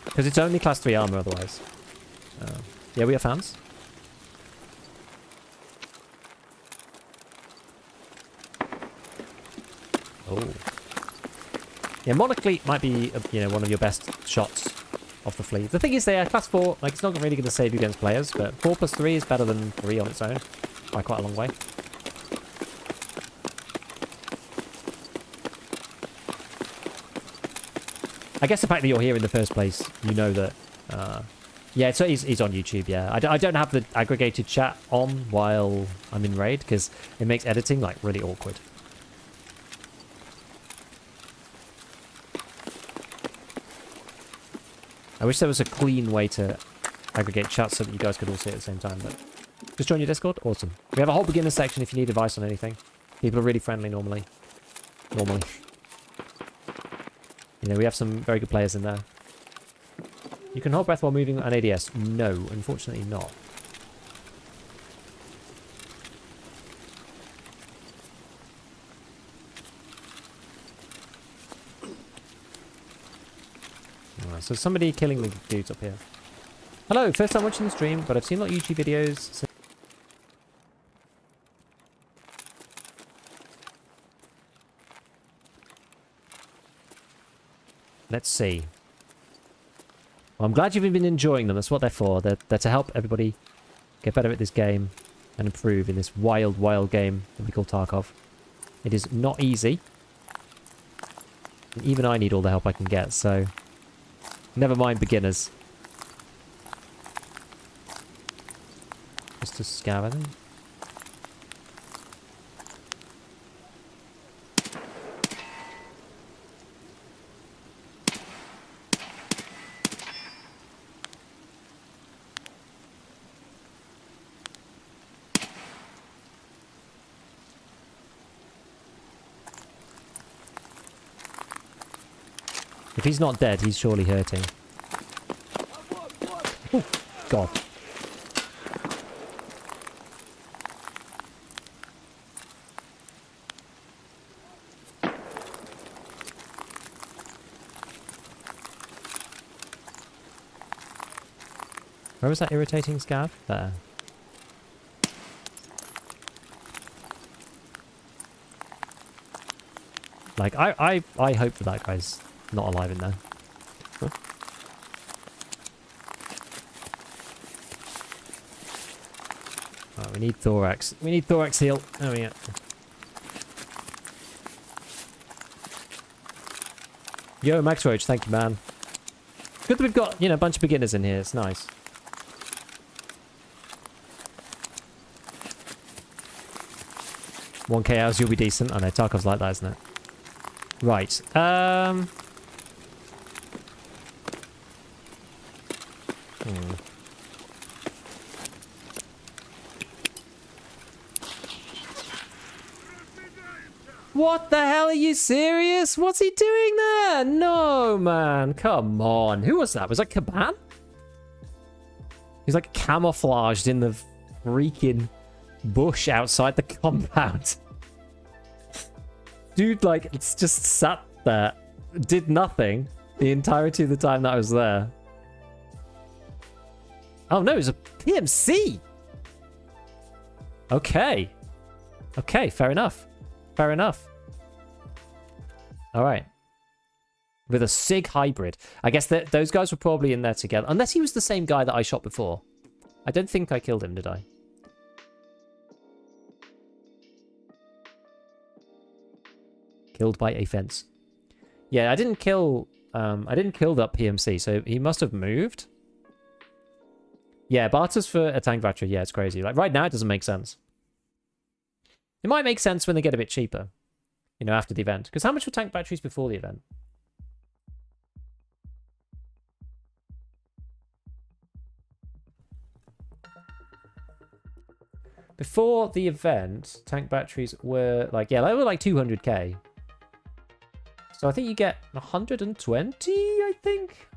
Because it's only class 3 armor otherwise. Yeah, we are fans. Oh. Yeah, Monoclete might be, you know, one of your best shots off the fleet. The thing is, they are class 4. Like, it's not really going to save you against players, but 4 plus 3 is better than 3 on its own by quite a long way. I guess the fact that you're here in the first place, you know that... yeah, so he's on YouTube, yeah. I don't have the aggregated chat on while I'm in raid, because it makes editing, like, really awkward. I wish there was a clean way to aggregate chat so that you guys could all see it at the same time, but... Just join your Discord? Awesome. We have a whole beginner section if you need advice on anything. People are really friendly normally. You know, we have some very good players in there. You can hold breath while moving an ADS. No, unfortunately not. Alright, so somebody killing the dudes up here. Hello, first time watching the stream, but I've seen a lot of YouTube videos. So let's see. Well, I'm glad you've been enjoying them. That's what they're for. They're to help everybody get better at this game and improve in this wild, wild game that we call Tarkov. It is not easy. And even I need all the help I can get, so... Never mind beginners. Just to scav, I think. If he's not dead, he's surely hurting. Oh, God. Where was that irritating scav? There. Like, I hope that guy's not alive in there. Huh? Right, we need thorax. We need thorax heal. There we go. Yo, Max Roach, thank you, man. Good that we've got, you know, a bunch of beginners in here. It's nice. $1K hours, you'll be decent. I know, Tarkov's like that, isn't it? Right. What the hell? Are you serious? What's he doing there? No, man. Come on. Who was that? Was that Caban? He's like camouflaged in the freaking bush outside the compound. Dude, like, it's just sat there. Did nothing the entirety of the time that I was there. Oh, no. It was a PMC. Okay. Okay, fair enough. Fair enough. All right. With a SIG hybrid. I guess that those guys were probably in there together. Unless he was the same guy that I shot before. I don't think I killed him, did I? Killed by a fence. Yeah, I didn't kill that PMC, so he must have moved. Yeah, barters for a tank battery. Yeah, it's crazy. Like right now, it doesn't make sense. It might make sense when they get a bit cheaper, you know, after the event. Because how much were tank batteries before the event? Before the event, tank batteries were like, yeah, they were like 200k. So I think you get 120, I think.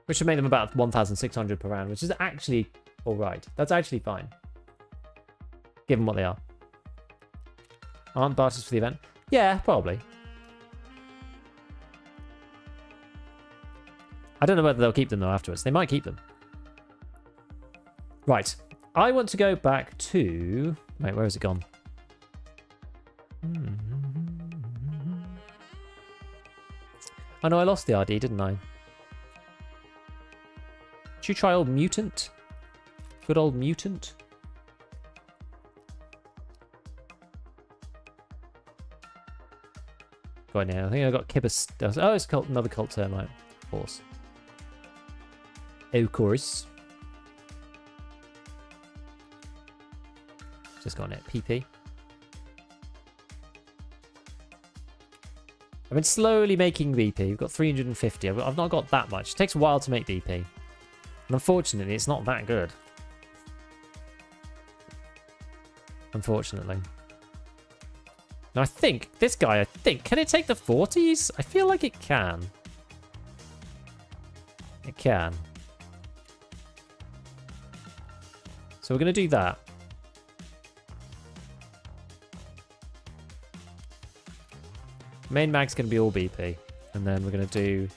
Which would make them about 1,600 per round, which is actually all right. That's actually fine, given what they are. Aren't barters for the event? Yeah, probably. I don't know whether they'll keep them, though, afterwards. They might keep them. Right. I want to go back to... Wait, where has it gone? Oh, no, I lost the RD, didn't I? Should you try old Mutant? Good old Mutant. Right now, I think I got Kibbus. Oh, it's called another cult termite. Of course. Of course. Just got it. PP. I've been slowly making BP. We've got 350. I've not got that much. It takes a while to make BP. And unfortunately, it's not that good. Unfortunately. Now, I think, this guy, can it take the 40s? I feel like it can. It can. So we're going to do that. Main mag's going to be all BP. And then we're going to do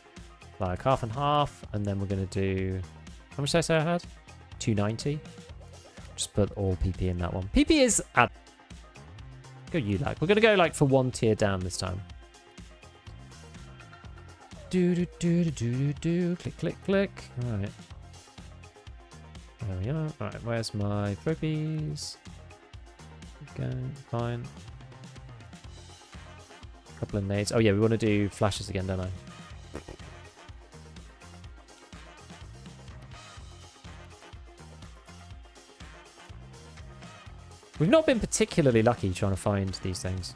like half and half. And then we're going to do... How much did I say I had? 290. Just put all PP in that one. PP is at... Go you like. We're going to go like for one tier down this time. Do. Click, click, click. All right. There we are. All right, where's my trophies? Okay, fine. Couple of nades. Oh yeah, we want to do flashes again, don't I? We've not been particularly lucky trying to find these things.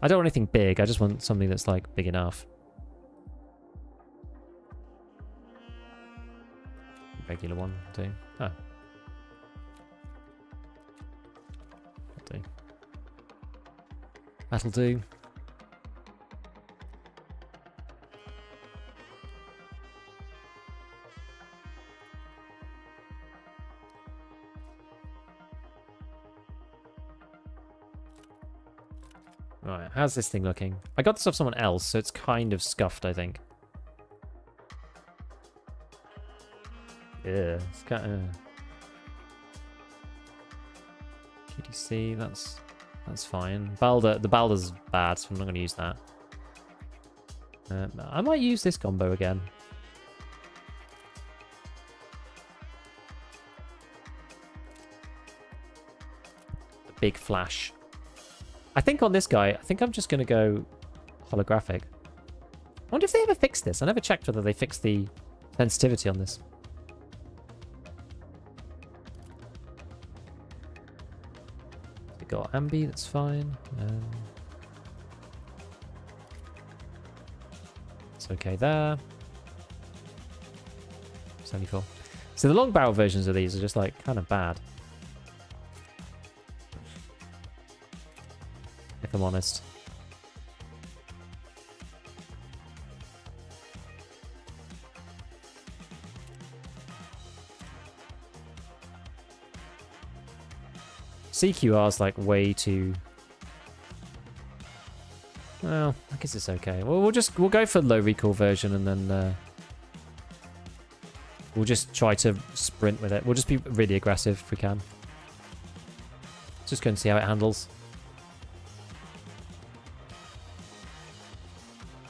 I don't want anything big. I just want something that's like big enough. Regular one, too. Oh. That'll do. That'll do. Right, how's this thing looking? I got this off someone else, so it's kind of scuffed, I think. Yeah, it's kind of... QTC, that's fine. The Balder's bad, so I'm not going to use that. I might use this combo again. The big flash. I think on this guy, I think I'm just going to go holographic. I wonder if they ever fixed this. I never checked whether they fixed the sensitivity on this. got Ambi, that's fine. It's okay there. 74. So the long barrel versions of these are just like kind of bad. If I'm honest. CQR is like way too... Well, I guess it's okay. Well, we'll go for the low recoil version and then we'll just try to sprint with it. We'll just be really aggressive if we can. Just go and see how it handles.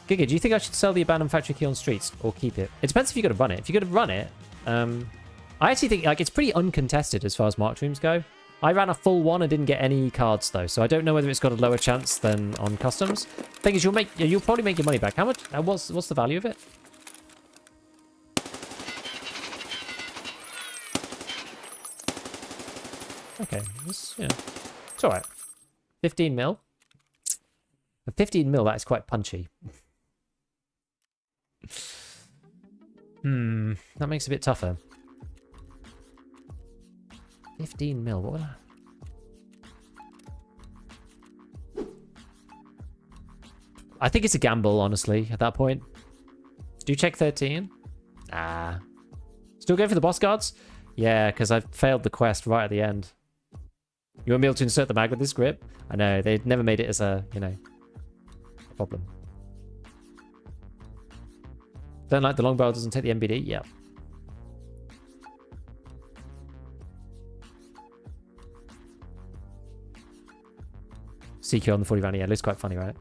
Giga, do you think I should sell the abandoned factory key on streets or keep it? It depends if you're going to run it. If you're going to run it, I actually think like it's pretty uncontested as far as mark streams go. I ran a full one and didn't get any cards though, so I don't know whether it's got a lower chance than on customs. Thing is, you'll probably make your money back. How much? What's the value of it? Okay, it's all right. 15 mil. For 15 mil, that is quite punchy. That makes it a bit tougher. 15 mil, what would I think it's a gamble, honestly, at that point. Do you check 13? Ah. Still go for the boss guards? Yeah, because I failed the quest right at the end. You won't be able to insert the mag with this grip? I know, they never made it as a, a problem. Don't like the long barrel doesn't take the MBD? Yeah. CQ on the 40 round, yeah, it looks quite funny, right?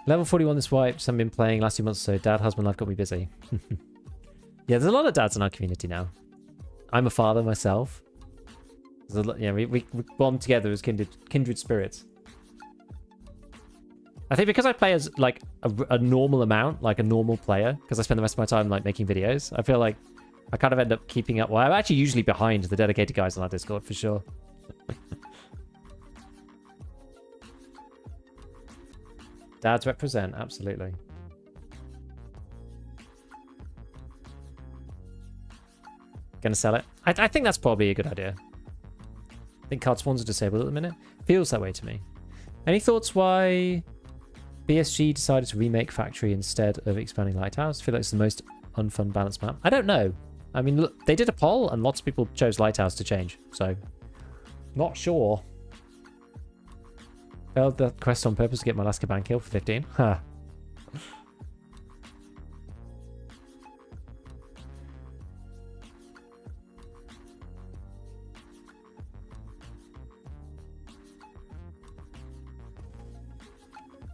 Level 41 this wipe, some been playing last few months, so dad, husband, life got me busy. Yeah, there's a lot of dads in our community now. I'm a father myself. There's a lot, yeah, we bond together as kindred spirits. I think because I play as like a normal amount, like a normal player, because I spend the rest of my time like making videos, I feel like I kind of end up keeping up. Well, I'm actually usually behind the dedicated guys on our Discord for sure. Dads represent, absolutely. Gonna sell it? I think that's probably a good idea. I think card spawns are disabled at the minute. Feels that way to me. Any thoughts why BSG decided to remake Factory instead of expanding Lighthouse? I feel like it's the most unfun balanced map. I don't know. I mean, look, they did a poll and lots of people chose Lighthouse to change, so not sure. Failed the quest on purpose to get my last Caban kill for 15. Huh.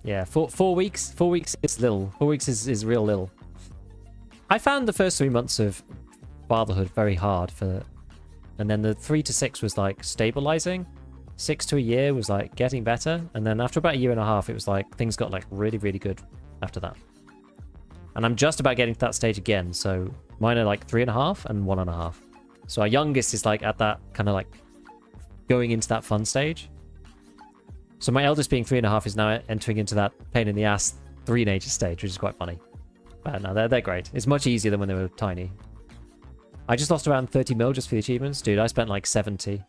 Yeah, 4 weeks. 4 weeks is little. 4 weeks is real little. I found the first 3 months of fatherhood very hard and then the 3 to 6 was like stabilizing. 6 to a year was like getting better, and then after about a year and a half, it was like things got like really, really good after that. And I'm just about getting to that stage again, so mine are like 3.5 and 1.5. So our youngest is like at that kind of like going into that fun stage. So my eldest being 3.5 is now entering into that pain in the ass teenager stage, which is quite funny. But no, they're great. It's much easier than when they were tiny. I just lost around 30 mil just for the achievements. Dude, I spent like 70.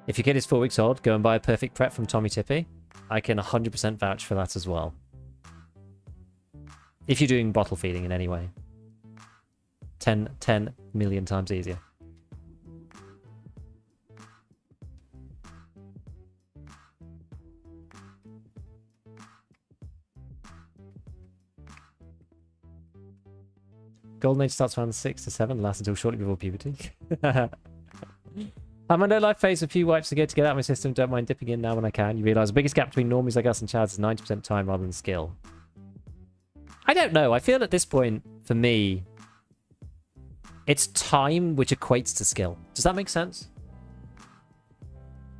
If your kid is 4 weeks old, go and buy a perfect prep from Tommy Tippy. I can 100% vouch for that as well. If you're doing bottle feeding in any way. 10 million times easier. Golden Age starts around 6 to 7, lasts until shortly before puberty. I'm my no-life phase, a few wipes ago to get out of my system. Don't mind dipping in now when I can. You realise the biggest gap between normies like us and chads is 90% time rather than skill. I don't know. I feel at this point, for me, it's time which equates to skill. Does that make sense?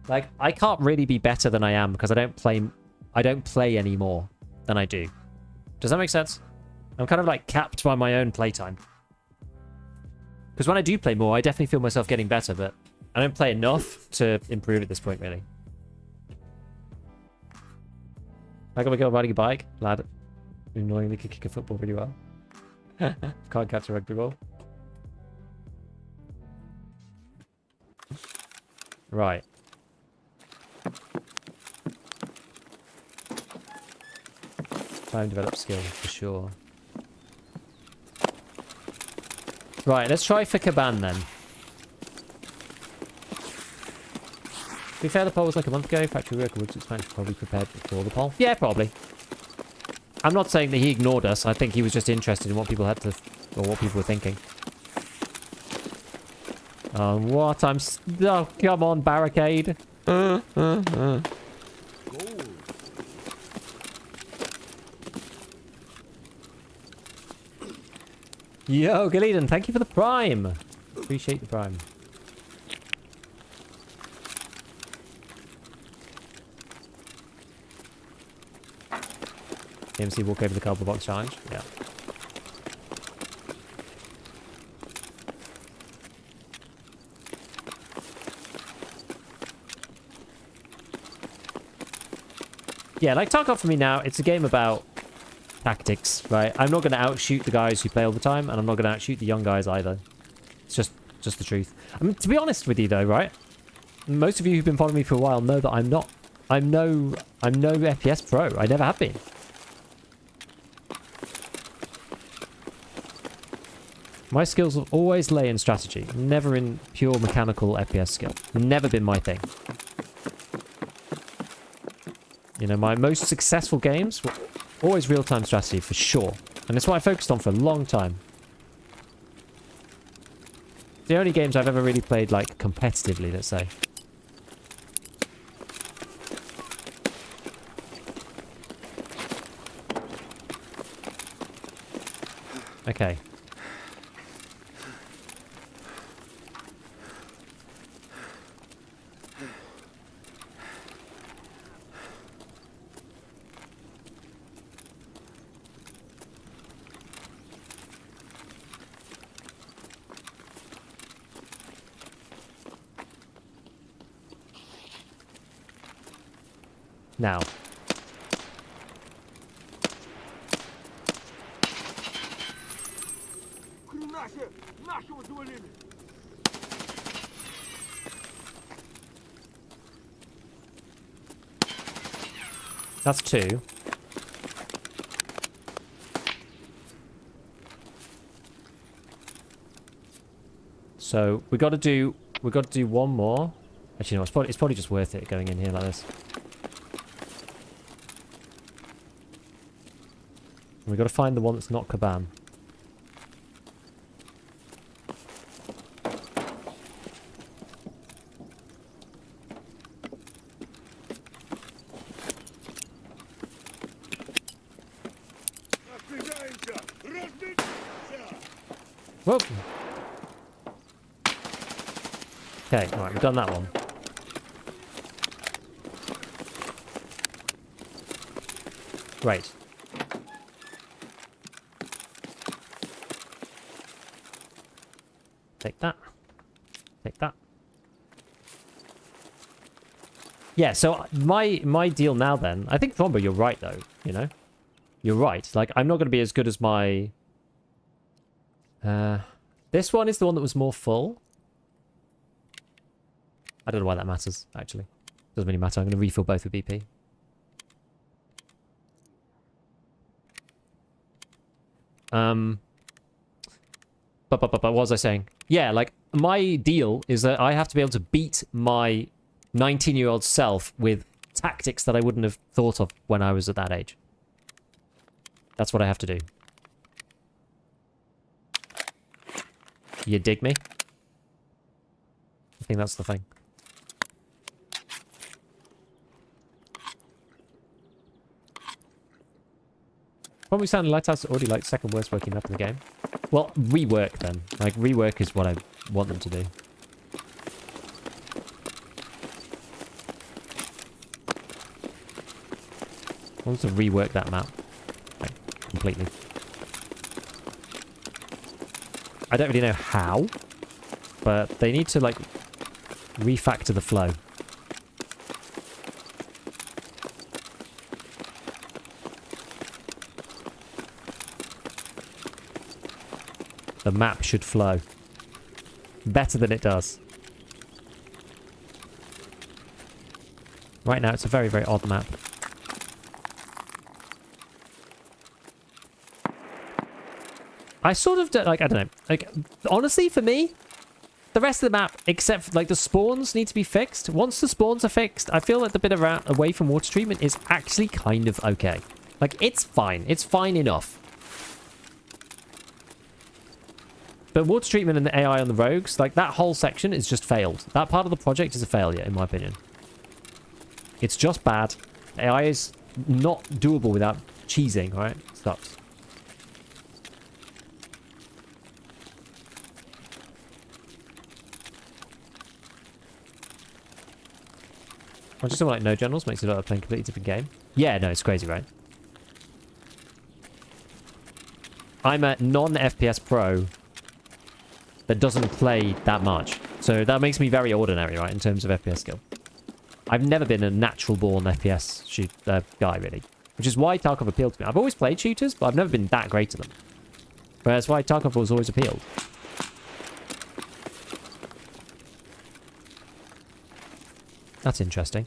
Like, I can't really be better than I am because I don't play any more than I do. Does that make sense? I'm kind of like capped by my own playtime. Because when I do play more, I definitely feel myself getting better, but I don't play enough to improve at this point, really. I gotta go riding a bike. Lad annoyingly can kick a football really well. Can't catch a rugby ball. Right. Time to develop skill, for sure. Right, let's try for Caban then. To be fair, the poll was like a month ago. Factory worker Woods expansion probably prepared before the poll. Yeah, probably. I'm not saying that he ignored us. I think he was just interested in what people had to, or what people were thinking. What? Oh, come on, barricade. Yo, Galeden, thank you for the prime. Appreciate the prime. MC walk over the cardboard box challenge. Yeah. Yeah, like Tarkov for me now, it's a game about tactics, right? I'm not going to outshoot the guys who play all the time, and I'm not going to outshoot the young guys either. It's just the truth. I mean, to be honest with you though, right? Most of you who've been following me for a while know that I'm no FPS pro. I never have been. My skills will always lay in strategy, never in pure mechanical FPS skill. Never been my thing. You know, my most successful games were always real-time strategy, for sure. And it's what I focused on for a long time. The only games I've ever really played, like, competitively, let's say. Okay. Now. That's 2. So we got to do one more. Actually, no, it's probably just worth it going in here like this. We've got to find the one that's not Caban. Whoop! Okay, alright, we've done that one. Right. Take that. Take that. Yeah, so my deal now then, I think Thombo, you're right though, you know? You're right. Like, I'm not going to be as good as my... this one is the one that was more full. I don't know why that matters, actually. Doesn't really matter. I'm going to refill both with BP. But what was I saying? Yeah, like, my deal is that I have to be able to beat my 19-year-old self with tactics that I wouldn't have thought of when I was at that age. That's what I have to do. You dig me? I think that's the thing. Probably sound Lighthouse already like second worst working map in the game. Well, rework then. Like, rework is what I want them to do. I want to rework that map. Like, completely. I don't really know how, but they need to, like, refactor the flow. The map should flow better than it does. Right now, it's a very, very odd map. I sort of don't, like, I don't know. Like, honestly, for me, the rest of the map, except for, like, the spawns need to be fixed. Once the spawns are fixed, I feel like the bit around away from water treatment is actually kind of okay. Like, it's fine. It's fine enough. But water treatment and the AI on the rogues, like, that whole section is just failed. That part of the project is a failure, in my opinion. It's just bad. AI is not doable without cheesing, right? Sucks. I just don't like no generals, makes it look like playing a completely different game. Yeah, no, it's crazy, right? I'm a non-FPS pro that doesn't play that much. So that makes me very ordinary, right, in terms of FPS skill. I've never been a natural-born FPS guy, really. Which is why Tarkov appealed to me. I've always played shooters, but I've never been that great at them. But that's why Tarkov was always appealed. That's interesting.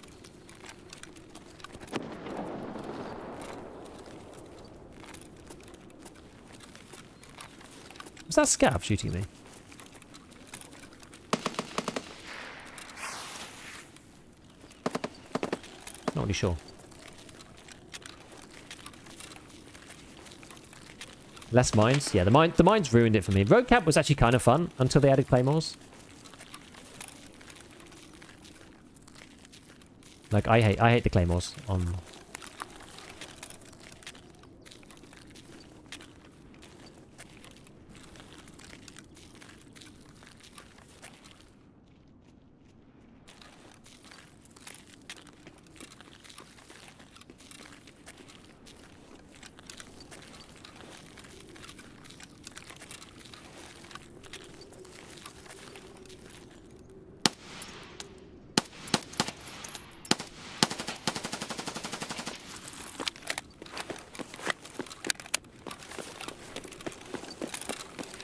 Was that Scav shooting me? Not really sure. Less mines? Yeah, the mines ruined it for me. Road camp was actually kind of fun until they added claymores. Like, I hate the claymores on...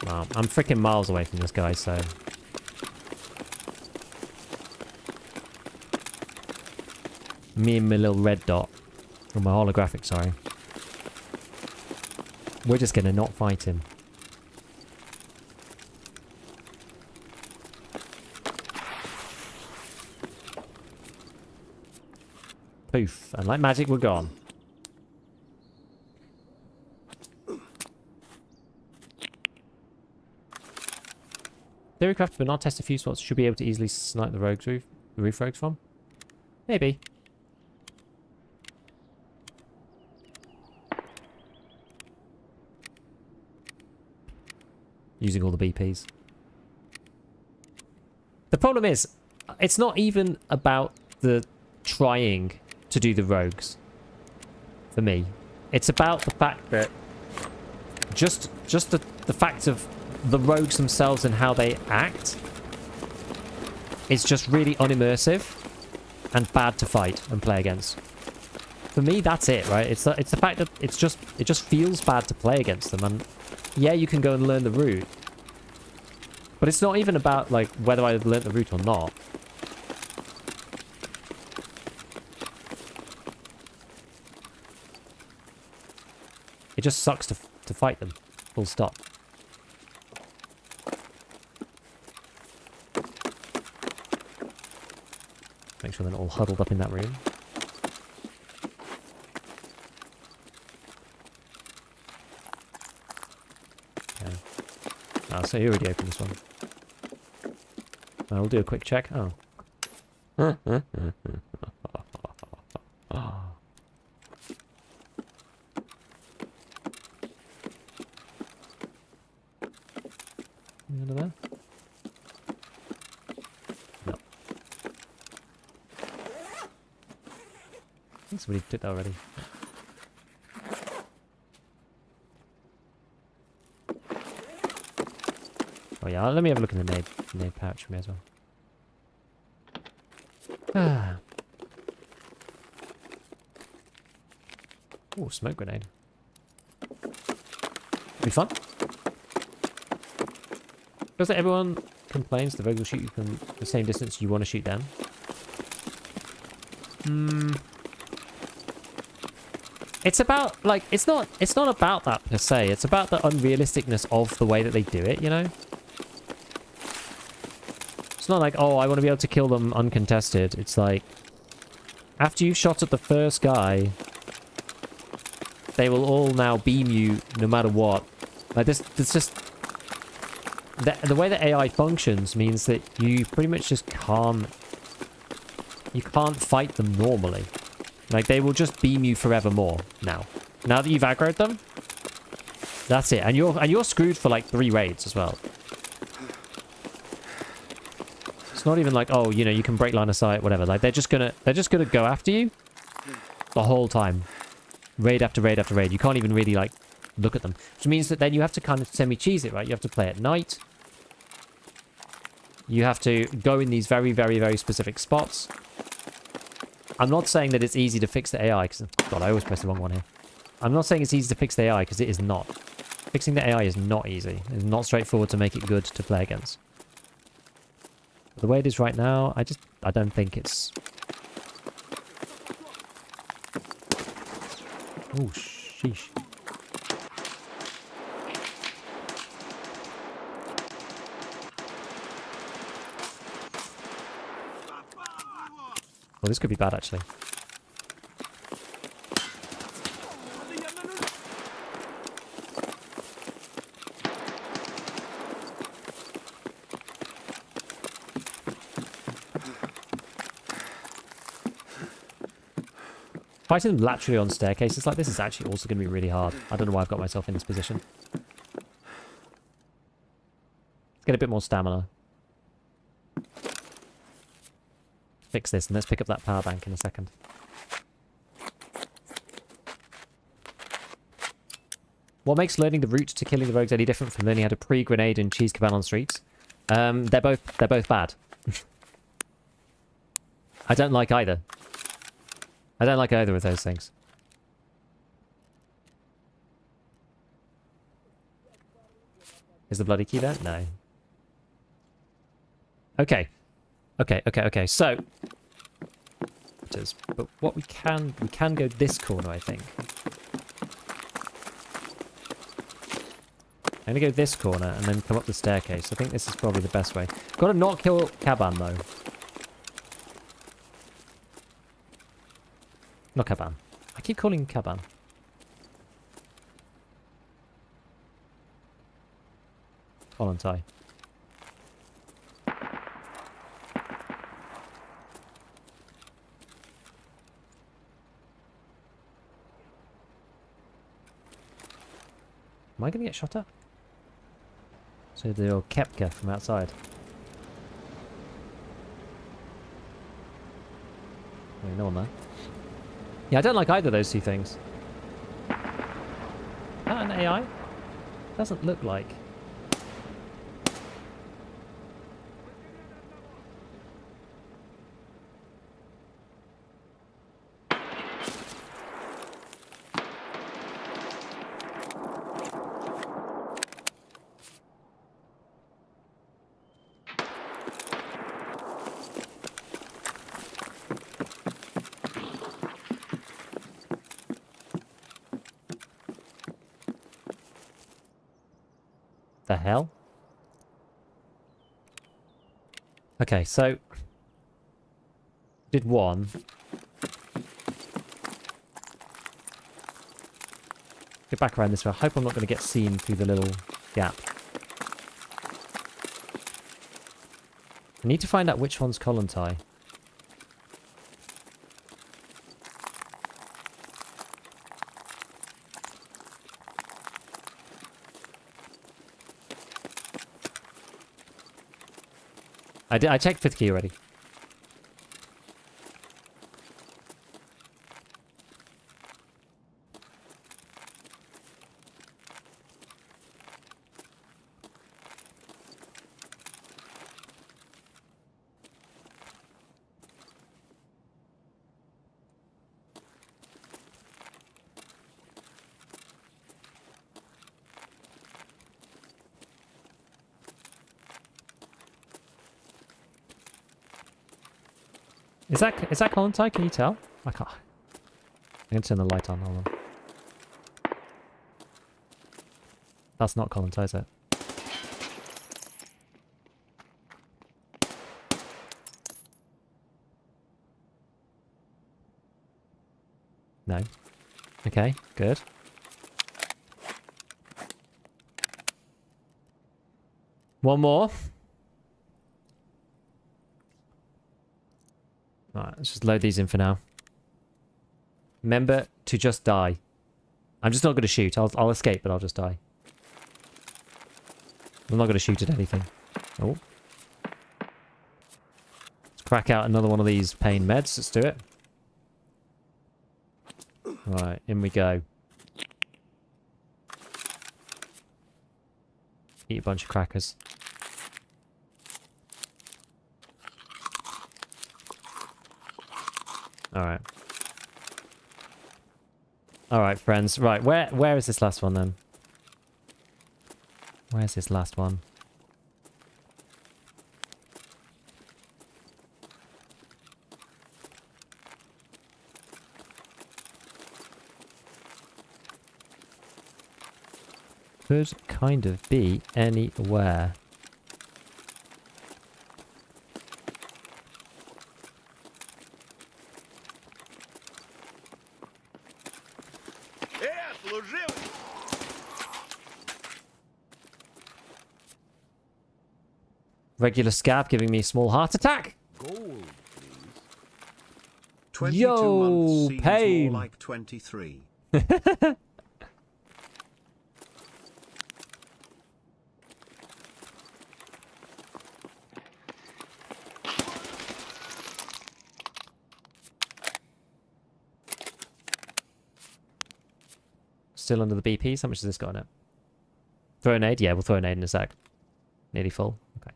Wow, I'm freaking miles away from this guy, so... Me and my little red dot. Or my holographic, sorry. We're just gonna not fight him. Poof. And like magic, we're gone. Theorycraft but not test a few spots should be able to easily snipe the roof rogues from. Maybe. Using all the BPs. The problem is, it's not even about the trying to do the rogues. For me. It's about the fact that just the fact of the rogues themselves and how they act is just really unimmersive and bad to fight and play against. For me, that's it, right? It's the fact that it just feels bad to play against them. And yeah, you can go and learn the route, but it's not even about like whether I've learned the route or not. It just sucks to fight them. Full stop. Make sure they're not all huddled up in that room. Okay. Oh, so you already opened this one. I'll do a quick check. Oh. Under there? No. I think somebody did that already. Oh yeah, let me have a look in the nade pouch for me as well. Ah. Oh, smoke grenade. Be fun. Because everyone complains the rogues will shoot you from the same distance you want to shoot them. It's about, like, it's not about that per se. It's about the unrealisticness of the way that they do it, you know? It's not like, oh, I want to be able to kill them uncontested. It's like, after you've shot at the first guy, they will all now beam you no matter what. Like, this just... The way that AI functions means that you pretty much just can't... You can't fight them normally. Like, they will just beam you forevermore now. Now that you've aggroed them, that's it. And you're screwed for like 3 raids as well. It's not even like, oh, you know, you can break line of sight, whatever. Like, they're just gonna go after you the whole time. Raid after raid after raid. You can't even really, like, look at them. Which means that then you have to kind of semi-cheese it, right? You have to play at night. You have to go in these very, very, very specific spots. I'm not saying that it's easy to fix the AI, because... God, I always press the wrong one here. I'm not saying it's easy to fix the AI, because it is not. Fixing the AI is not easy. It's not straightforward to make it good to play against. But the way it is right now, I don't think it's... Oh, sheesh. Well, this could be bad, actually. Fighting them laterally on staircases like this is actually also going to be really hard. I don't know why I've got myself in this position. Let's get a bit more stamina. Fix this, and let's pick up that power bank in a second. What makes learning the route to killing the rogues any different from learning how to pre-grenade and cheese cabal on streets? They're both bad. I don't like either. I don't like either of those things. Is the bloody key there? No. Okay. Okay. So, but what we can go this corner, I think. I'm gonna go this corner and then come up the staircase. I think this is probably the best way. Got to not kill Caban though. Not Caban. I keep calling him Caban. Voluntai. Am I going to get shot at? So the old Kepka from outside. Oh, no one there. Yeah, I don't like either of those two things. Is that an AI? Doesn't look like. the hell? Okay, so... Did one. Get back around this way. I hope I'm not going to get seen through the little gap. I need to find out which one's column tie. I checked fifth key already. Is that column tie? Can you tell? I can't. I'm gonna turn the light on. Hold on. That's not column tie, is it? No. Okay, good. One more. Alright, let's just load these in for now. Remember to just die. I'm just not going to shoot. I'll escape, but I'll just die. I'm not going to shoot at anything. Oh. Let's crack out another one of these pain meds. Let's do it. Alright, in we go. Eat a bunch of crackers. Alright. Alright, friends. Right, where is this last one then? Where's this last one? Could kind of be anywhere. Regular scav giving me a small heart attack. Gold, please. 22 Yo, months seems pain. more like 23. Still under the BPs. How much has this got in it? Throw an aid? Yeah, we'll throw an aid in a sec. Nearly full. Okay.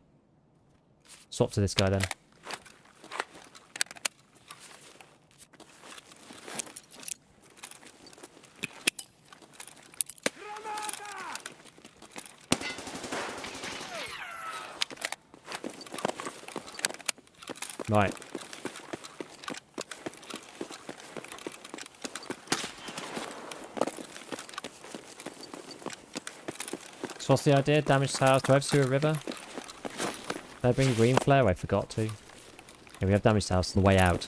Swap to this guy then. Right. So what's the idea? Damage towers. Do I have to a river? Did I bring green flare? I forgot to. Okay, we have damage towers on the way out.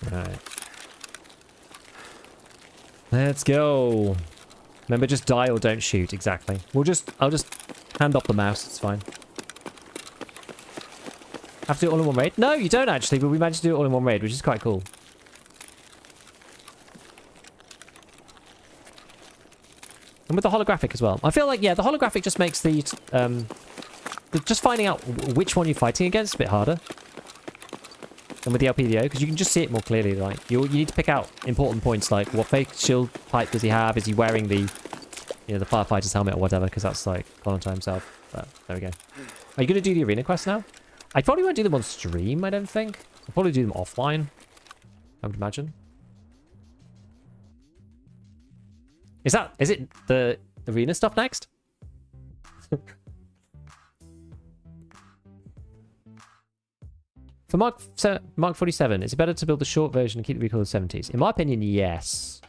Right. Let's go. Remember, just die or don't shoot. Exactly. I'll just hand up the mouse. It's fine. Have to do it all in one raid? No, you don't actually, but we managed to do it all in one raid, which is quite cool. And with the holographic as well. I feel like, yeah, the holographic just makes just finding out which one you're fighting against a bit harder than with the LPVO, because you can just see it more clearly. Like you need to pick out important points, like what fake shield type does he have? Is he wearing the firefighter's helmet or whatever? Because that's like Valentine himself. But there we go. Are you going to do the arena quest now? I probably won't do them on stream, I don't think. I'll probably do them offline, I would imagine. Is it the arena stuff next? For Mark 47, is it better to build the short version and keep the recoil of the 70s? In my opinion, yes.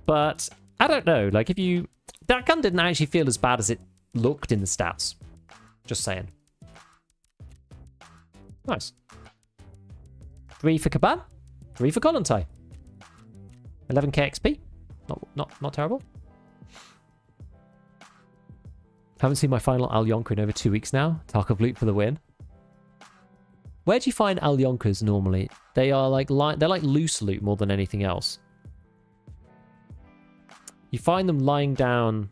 But I don't know. Like, if you... That gun didn't actually feel as bad as it looked in the stats. Just saying. Nice. 3 for Caban. 3 for Kollontai. 11k XP. Not terrible. Haven't seen my final Alyonka in over 2 weeks now. Tarkov loot for the win. Where do you find Alyonkas normally? They are like they're like loose loot more than anything else. You find them lying down.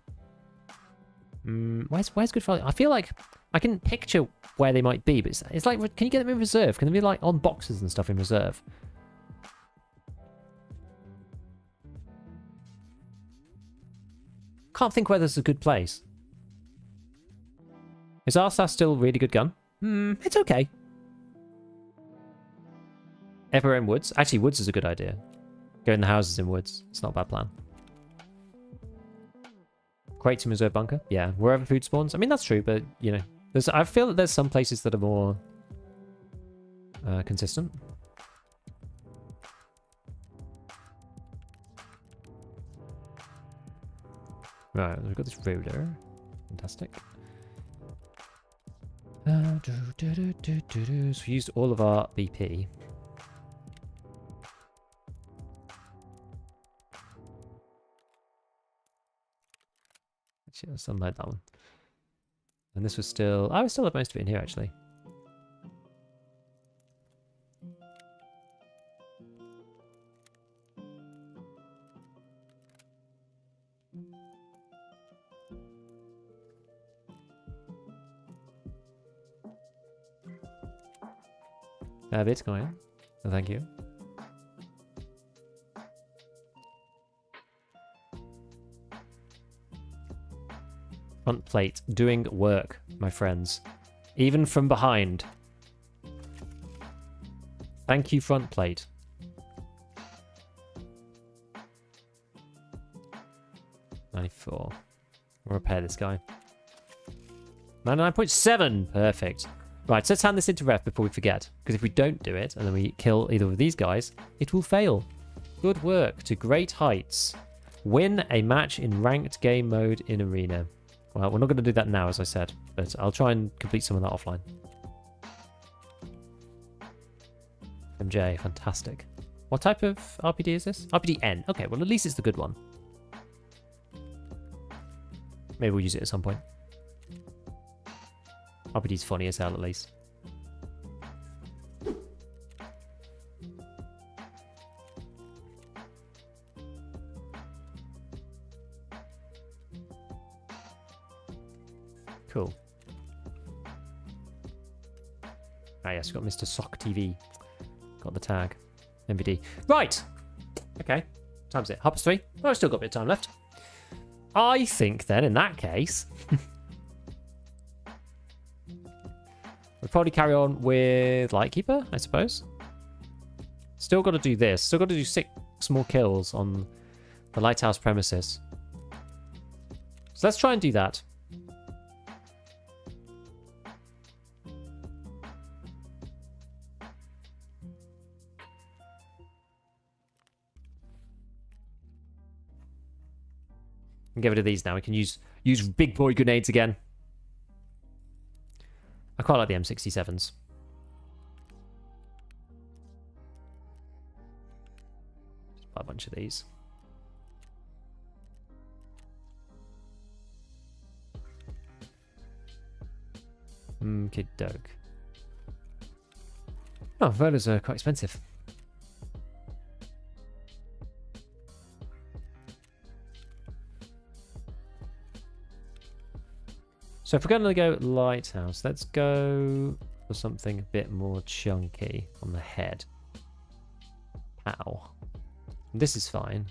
Where's good for? I feel like I can picture where they might be, but it's like, can you get them in reserve? Can they be like on boxes and stuff in reserve? Can't think where there's a good place. Is Arsas still a really good gun? It's okay. Ever in woods? Actually, woods is a good idea. Go in the houses in woods. It's not a bad plan. Crates in reserve bunker? Yeah, wherever food spawns. I mean, that's true, but, you know, I feel that there's some places that are more consistent. Right, we've got this roller. Fantastic. So we used all of our BP. Actually, let's unload that one. And this was still... I still have most of it in here, actually. Bitcoin. Oh, thank you. Front plate. Doing work, my friends. Even from behind. Thank you, front plate. $94. We'll repair this guy. 99.7. Perfect. Right, so let's hand this into ref before we forget. Because if we don't do it, and then we kill either of these guys, it will fail. Good work to great heights. Win a match in ranked game mode in arena. Well, we're not going to do that now, as I said. But I'll try and complete some of that offline. MJ, fantastic. What type of RPD is this? RPD N. Okay, well, at least it's the good one. Maybe we'll use it at some point. RPD's funny as hell, at least. Cool. Ah, yes, got Mr. Sock TV. Got the tag. MVD. Right! Okay. Time's it. 3:30. Oh, I've still got a bit of time left. I think then, in that case... we'll probably carry on with Lightkeeper, I suppose. Still got to do this. Still got to do 6 more kills on the Lighthouse premises. So let's try and do that. And get rid of these now. We can use big boy grenades again. I quite like the M67s. Just buy a bunch of these. Kid dog. Oh, Verlers are quite expensive. So if we're going to go Lighthouse, let's go for something a bit more chunky on the head. Ow. This is fine.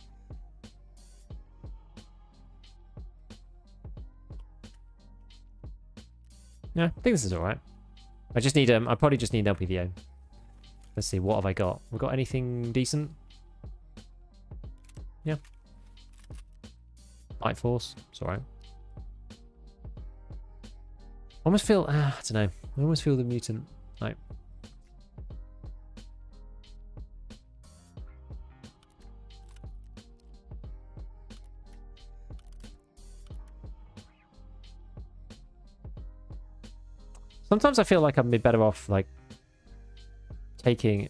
Yeah, I think this is alright. I probably just need LPVO. Let's see, what have I got? We got anything decent? Yeah. Light Force, it's alright. I almost feel, I don't know. I almost feel the mutant, like... Sometimes I feel like I'd be better off, like, taking...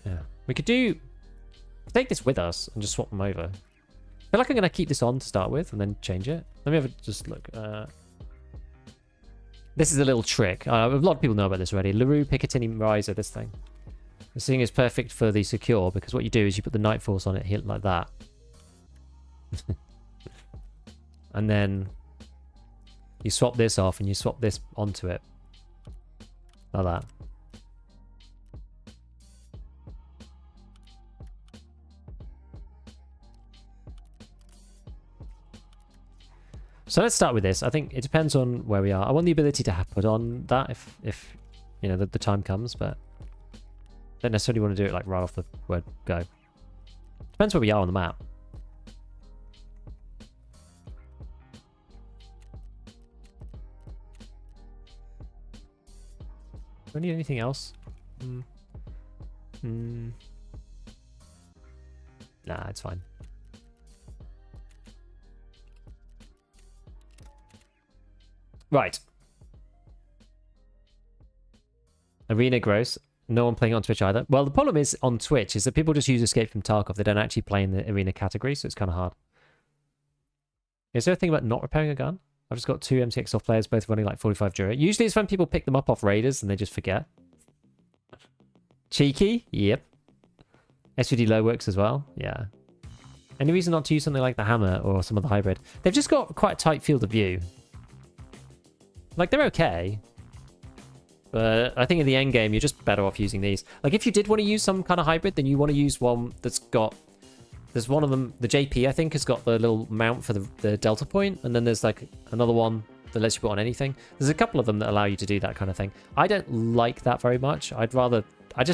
we could take this with us and just swap them over. I feel like I'm going to keep this on to start with and then change it. Let me have a just look. This is a little trick. A lot of people know about this already. LaRue Picatinny Riser, this thing. This thing is perfect for the secure because what you do is you put the Night Force on it here like that. And then you swap this off and you swap this onto it. Like that. So let's start with this. I think it depends on where we are. I want the ability to put on that if you know, the time comes, but don't necessarily want to do it like right off the word go. Depends where we are on the map. Do I need anything else? Nah, it's fine. Right. Arena gross. No one playing on Twitch either. Well, the problem is on Twitch is that people just use Escape from Tarkov. They don't actually play in the arena category, so it's kind of hard. Is there a thing about not repairing a gun? I've just got 2 MTX players, both running like 45 Dura. Usually it's when people pick them up off raiders and they just forget. Cheeky? Yep. SVD low works as well? Yeah. Any reason not to use something like the hammer or some other hybrid? They've just got quite a tight field of view. Like, they're okay. But I think in the end game, you're just better off using these. Like, if you did want to use some kind of hybrid, then you want to use one that's got... There's one of them, the JP, I think, has got the little mount for the delta point. And then there's, like, another one that lets you put on anything. There's a couple of them that allow you to do that kind of thing. I don't like that very much. I'd rather... I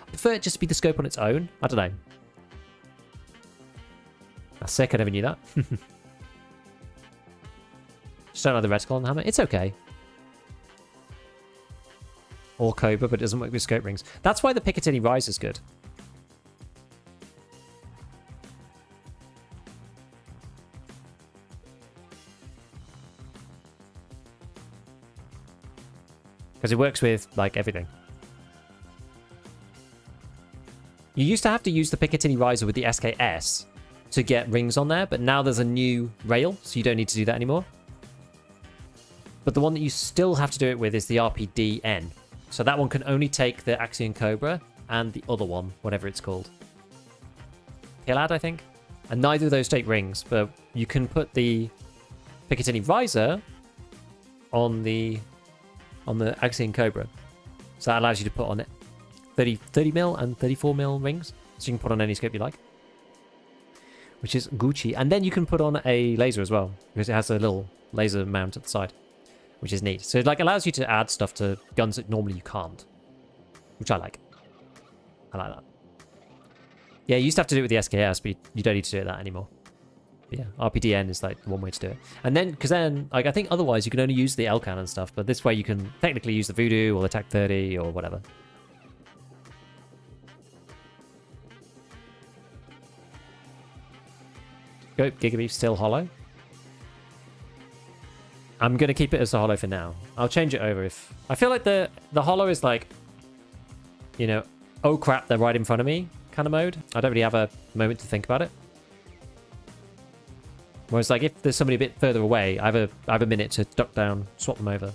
prefer it just to be the scope on its own. I don't know. That's sick, I never knew that. Just don't like the reticle on the hammer. It's okay. Or Cobra, but it doesn't work with scope rings. That's why the Picatinny Rise is good. Because it works with, like, everything. You used to have to use the Picatinny Riser with the SKS to get rings on there, but now there's a new rail, so you don't need to do that anymore. But the one that you still have to do it with is the RPDN. So that one can only take the Axion Cobra and the other one, whatever it's called. Hillad, I think. And neither of those take rings, but you can put the Picatinny Riser on the Axion Cobra. So that allows you to put on it 30mm and 34mm rings. So you can put on any scope you like. Which is Gucci. And then you can put on a laser as well, because it has a little laser mount at the side. Which is neat. So it like allows you to add stuff to guns that normally you can't. Which I like. I like that. Yeah, you used to have to do it with the SKS, but you don't need to do it that anymore. But yeah, RPDN is like one way to do it. And then, because then, like I think otherwise you can only use the Elcan and stuff, but this way you can technically use the Voodoo or the TAC 30 or whatever. Go Gigabeef still hollow. I'm going to keep it as a hollow for now. I'll change it over if... I feel like the hollow is like, you know, oh crap, they're right in front of me kind of mode. I don't really have a moment to think about it. Whereas like if there's somebody a bit further away, I have a minute to duck down, swap them over.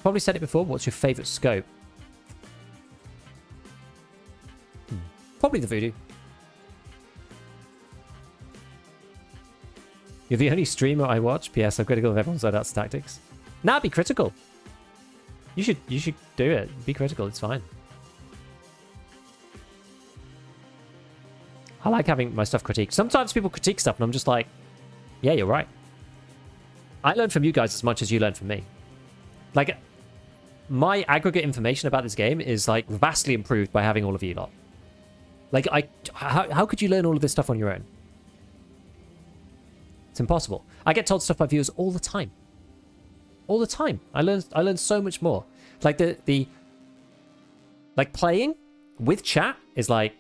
Probably said it before, what's your favourite scope? Probably the Voodoo. You're the only streamer I watch. P.S. I'm critical of everyone's loadouts tactics. Nah, be critical. You should do it. Be critical. It's fine. I like having my stuff critiqued. Sometimes people critique stuff and I'm just like, yeah, you're right. I learn from you guys as much as you learn from me. Like, my aggregate information about this game is like vastly improved by having all of you lot. Like, how could you learn all of this stuff on your own? It's impossible. I get told stuff by viewers all the time. All the time. I learn so much more. Like like playing with chat is like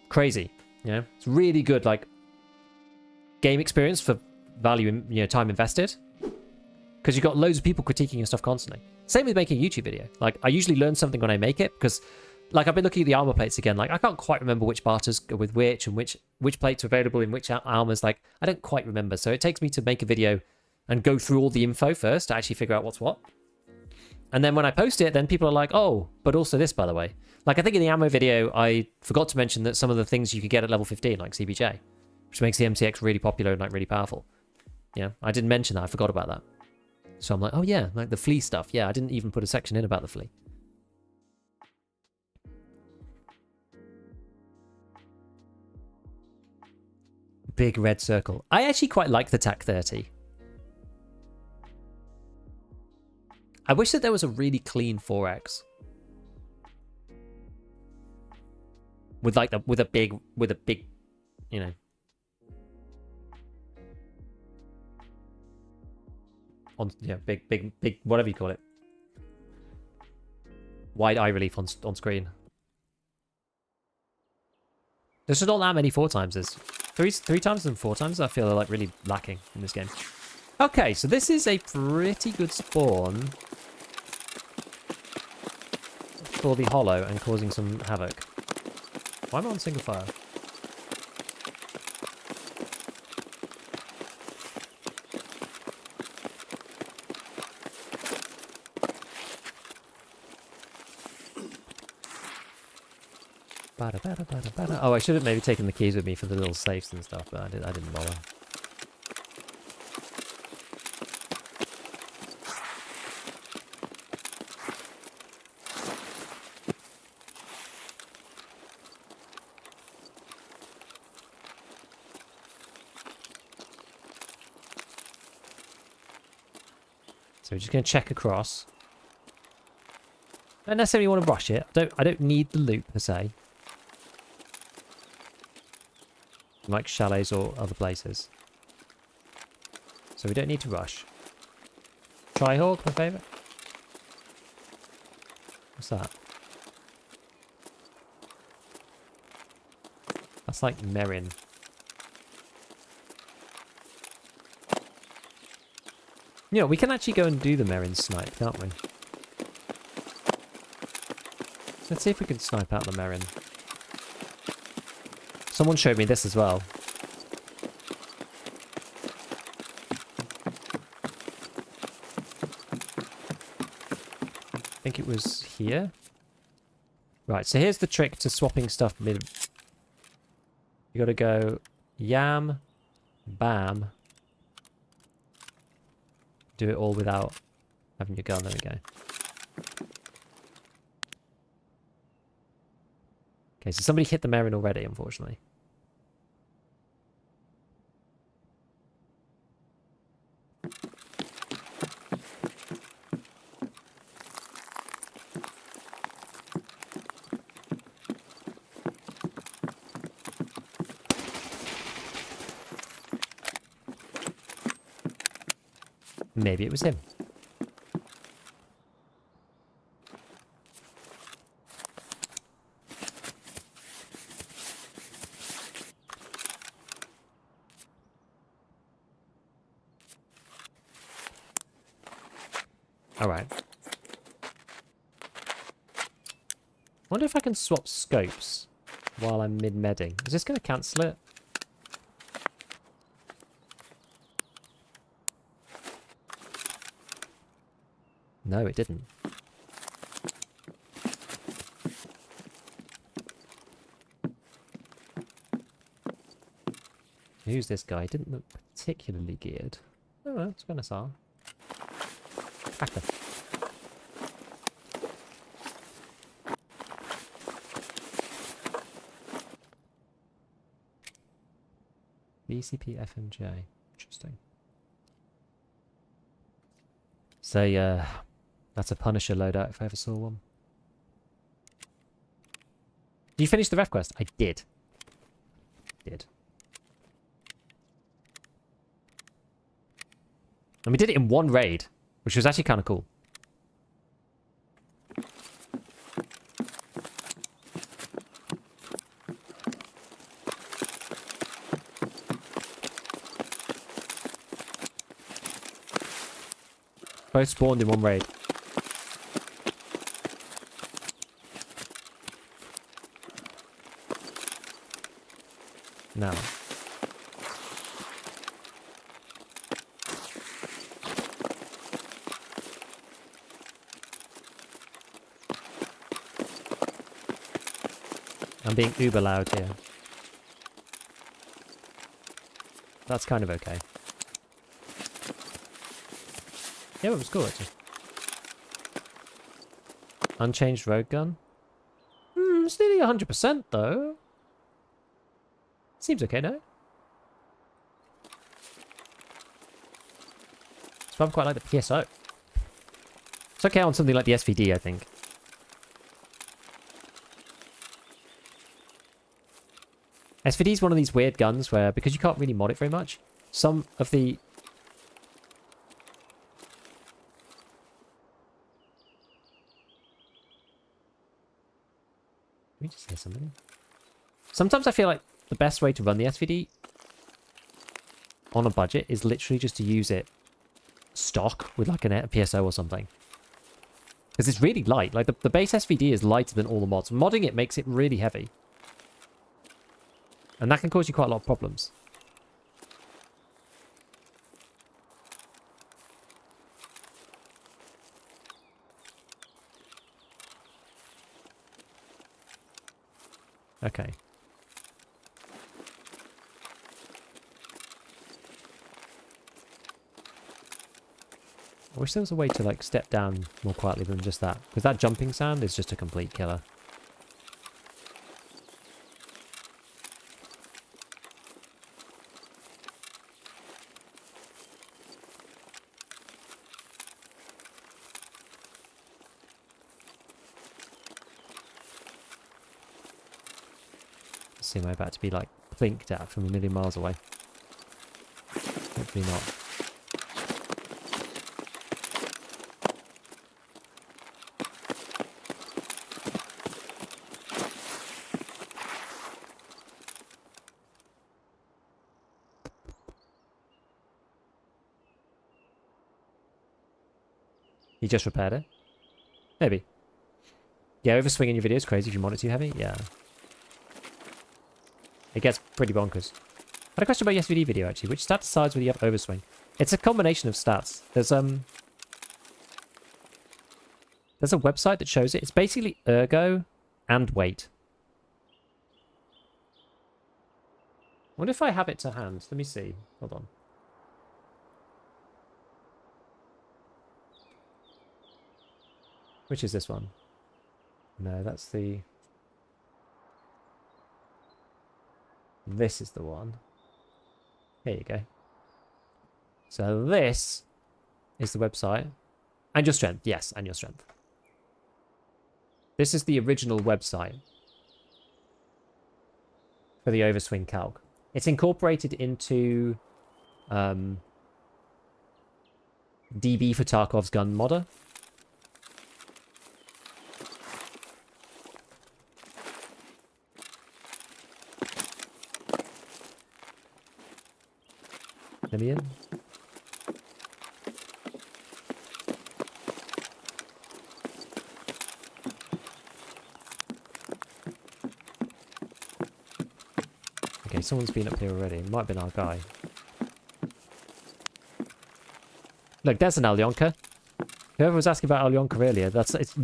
crazy. You know, it's really good. Like game experience for value in, you know, time invested. Because you've got loads of people critiquing your stuff constantly. Same with making a YouTube video. Like I usually learn something when I make it because, like, I've been looking at the armor plates again. Like I can't quite remember which barters go with which and which plates are available in which armors. Like I don't quite remember. So it takes me to make a video and go through all the info first to actually figure out what's what. And then when I post it, then people are like, oh, but also this, by the way. Like, I think in the ammo video, I forgot to mention that some of the things you could get at level 15, like CBJ, which makes the MCX really popular and, like, really powerful. Yeah, I didn't mention that. I forgot about that. So I'm like, oh, yeah, like the flea stuff. Yeah, I didn't even put a section in about the flea. Big red circle. I actually quite like the TAC 30. I wish that there was a really clean 4x with like with a big, you know, on big whatever you call it, wide eye relief on screen. There's just not that many 4x. Three times and 4x I feel are like really lacking in this game. Okay, so this is a pretty good spawn for the hollow and causing some havoc. Why am I on single fire? Oh, I should have maybe taken the keys with me for the little safes and stuff, but I didn't bother. So we're just going to check across. Don't necessarily want to rush it. I don't need the loot per se. Like chalets or other places. So we don't need to rush. Trihawk, my favourite. What's that? That's like Merrin. You know, we can actually go and do the Merrin snipe, can't we? Let's see if we can snipe out the Merrin. Someone showed me this as well. I think it was here. Right, so here's the trick to swapping stuff mid. You gotta go yam, bam. Do it all without having your gun. There we go. Okay, so somebody hit the Merrin already, unfortunately. Maybe it was him. Alright. Wonder if I can swap scopes while I'm mid-medding. Is this going to cancel it? No, it didn't. Who's this guy? Didn't look particularly geared. Oh, well, it's Venezuela. Hacker. BCP FMJ. Interesting. So, That's a Punisher loadout if I ever saw one. Did you finish the ref quest? I did. Did. And we did it in one raid, which was actually kind of cool. Both spawned in one raid. Now. I'm being uber loud here. That's kind of okay. Yeah, it was cool actually. Unchanged road gun. It's nearly 100% though. Seems okay, no? So I quite like the PSO. It's okay on something like the SVD, I think. SVD is one of these weird guns where, because you can't really mod it very much, some of the... Let me just say something. Sometimes I feel like the best way to run the SVD on a budget is literally just to use it stock with like a PSO or something. Because it's really light. Like the base SVD is lighter than all the mods. Modding it makes it really heavy. And that can cause you quite a lot of problems. Okay. I wish there was a way to like step down more quietly than just that. Because that jumping sound is just a complete killer. See, am I about to be like blinked at from a million miles away? Hopefully not. You just repaired it? Maybe. Yeah, overswinging your video is crazy if you mod it too heavy. Yeah. It gets pretty bonkers. I had a question about the SVD video actually. Which stat decides whether you have overswing? It's a combination of stats. There's a website that shows it. It's basically ergo and weight. I wonder if I have it to hand. Let me see. Hold on. Which is this one? No, that's the... This is the one. Here you go. So this is the website. And your strength. Yes, and your strength. This is the original website for the overswing calc. It's incorporated into DB for Tarkov's gun modder. Let me in. Okay, someone's been up here already. It might have been our guy. Look, there's an Alyonka. Whoever was asking about Alyonka earlier,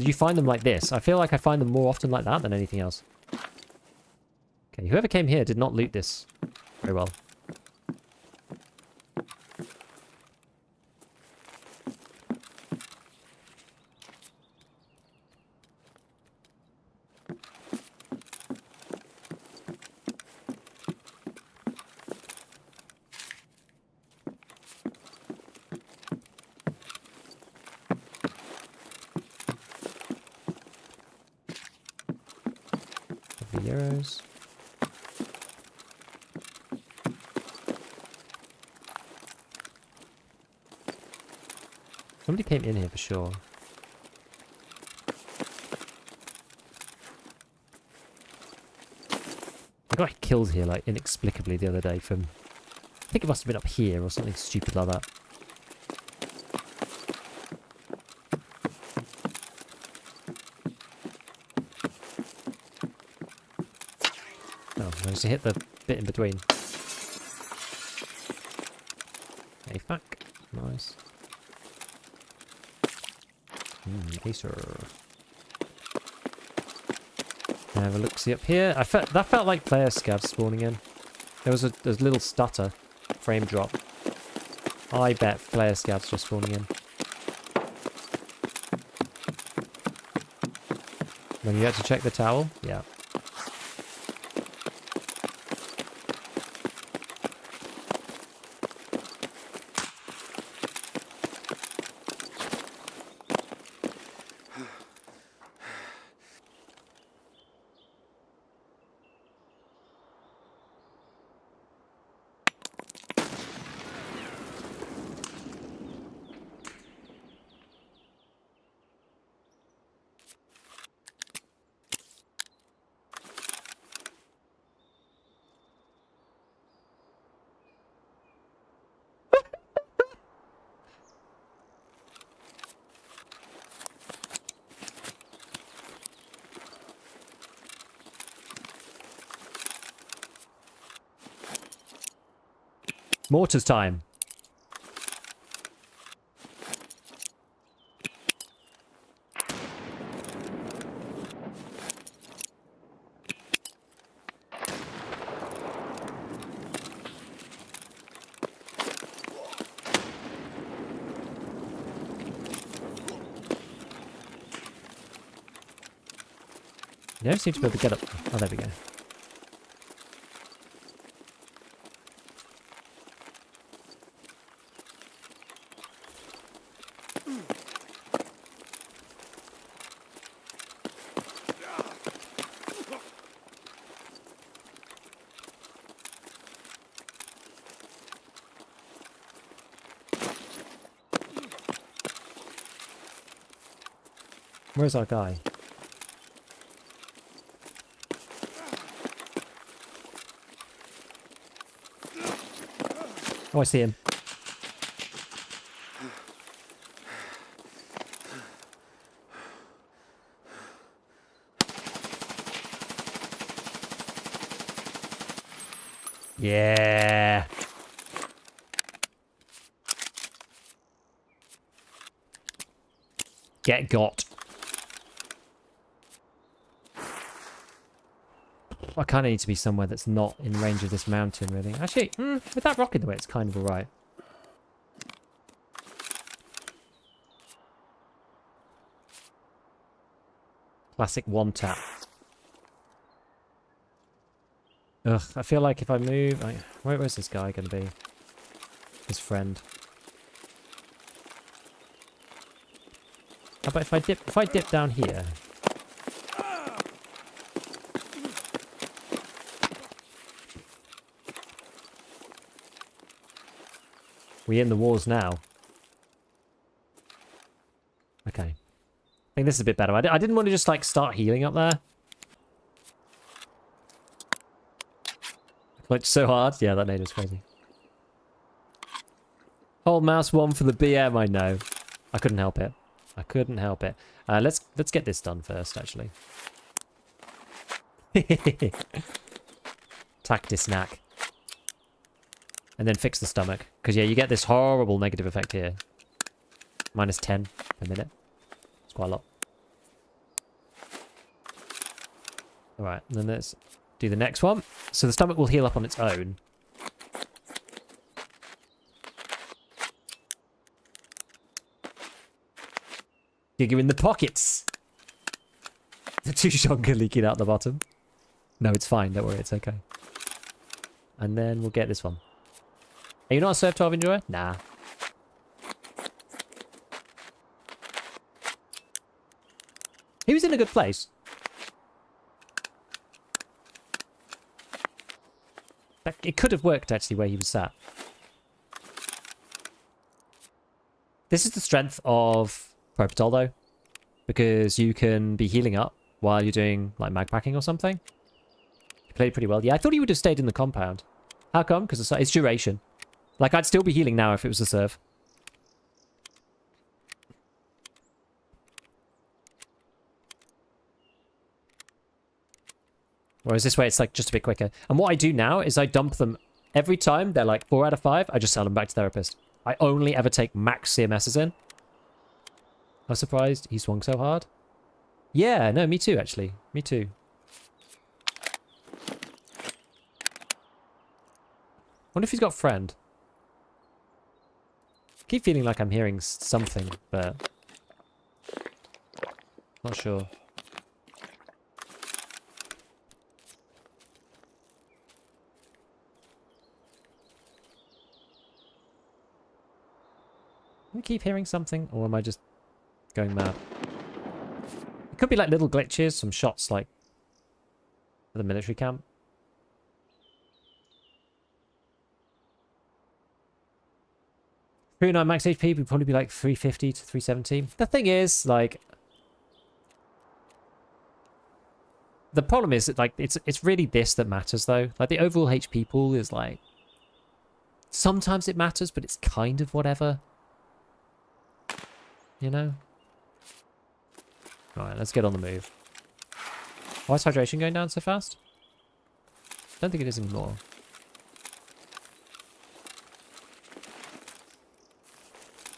you find them like this. I feel like I find them more often like that than anything else. Okay, whoever came here did not loot this very well. arrows. Somebody came in here for sure. I got killed here like inexplicably the other day from... I think it must have been up here or something stupid like that. Oh, I managed to hit the bit in between. Hey, fuck. Nice. Acer. Have a look, see up here. That felt like player scavs spawning in. There was a little stutter, frame drop. I bet player scavs just spawning in. When you had to check the towel, yeah. Mortars time. You don't seem to be able to get up. Oh, there we go. Where's our guy? Oh, I see him. Yeah. Get got. I kind of need to be somewhere that's not in range of this mountain, really. Actually, with that rock in the way, it's kind of alright. Classic one tap. Ugh, I feel like if I move... where's this guy going to be? His friend. How about if I dip down here? We in the wars now. Okay. I think this is a bit better. I didn't want to just like start healing up there. Like so hard. Yeah, that nade was crazy. Hold mouse 1 for the BM, I know. I couldn't help it. I couldn't help it. Let's get this done first, actually. Tack-dis-knack. And then fix the stomach. Because, yeah, you get this horrible negative effect here. Minus 10 per minute. It's quite a lot. Alright, and then let's do the next one. So the stomach will heal up on its own. Digger in the pockets! The two shotgun leaking out the bottom. No, it's fine. Don't worry, it's okay. And then we'll get this one. Are you not a Serve 12 enjoyer? Nah. He was in a good place. It could have worked, actually, where he was sat. This is the strength of Propitol, though. Because you can be healing up while you're doing, like, mag packing or something. He played pretty well. Yeah, I thought he would have stayed in the compound. How come? Because it's duration. Like, I'd still be healing now if it was the serve. Whereas this way, it's like just a bit quicker. And what I do now is I dump them every time. They're like 4 out of 5. I just sell them back to therapist. I only ever take max CMSs in. I was surprised he swung so hard. Yeah, no, me too, actually. Me too. Wonder if he's got friend. I keep feeling like I'm hearing something, but not sure. Do I keep hearing something, or am I just going mad? It could be like little glitches, some shots like at the military camp. .39 max HP would probably be like 350 to 370. The thing is, like, the problem is that, like, it's really this that matters, though. Like, the overall HP pool is like, sometimes it matters, but it's kind of whatever. You know? Alright, let's get on the move. Why is hydration going down so fast? Don't think it is anymore.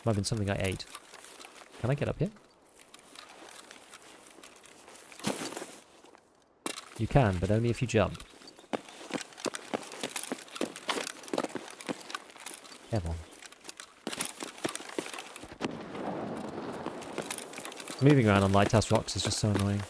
Might have been something I ate. Can I get up here? You can, but only if you jump. Come on. Moving around on Lighthouse rocks is just so annoying.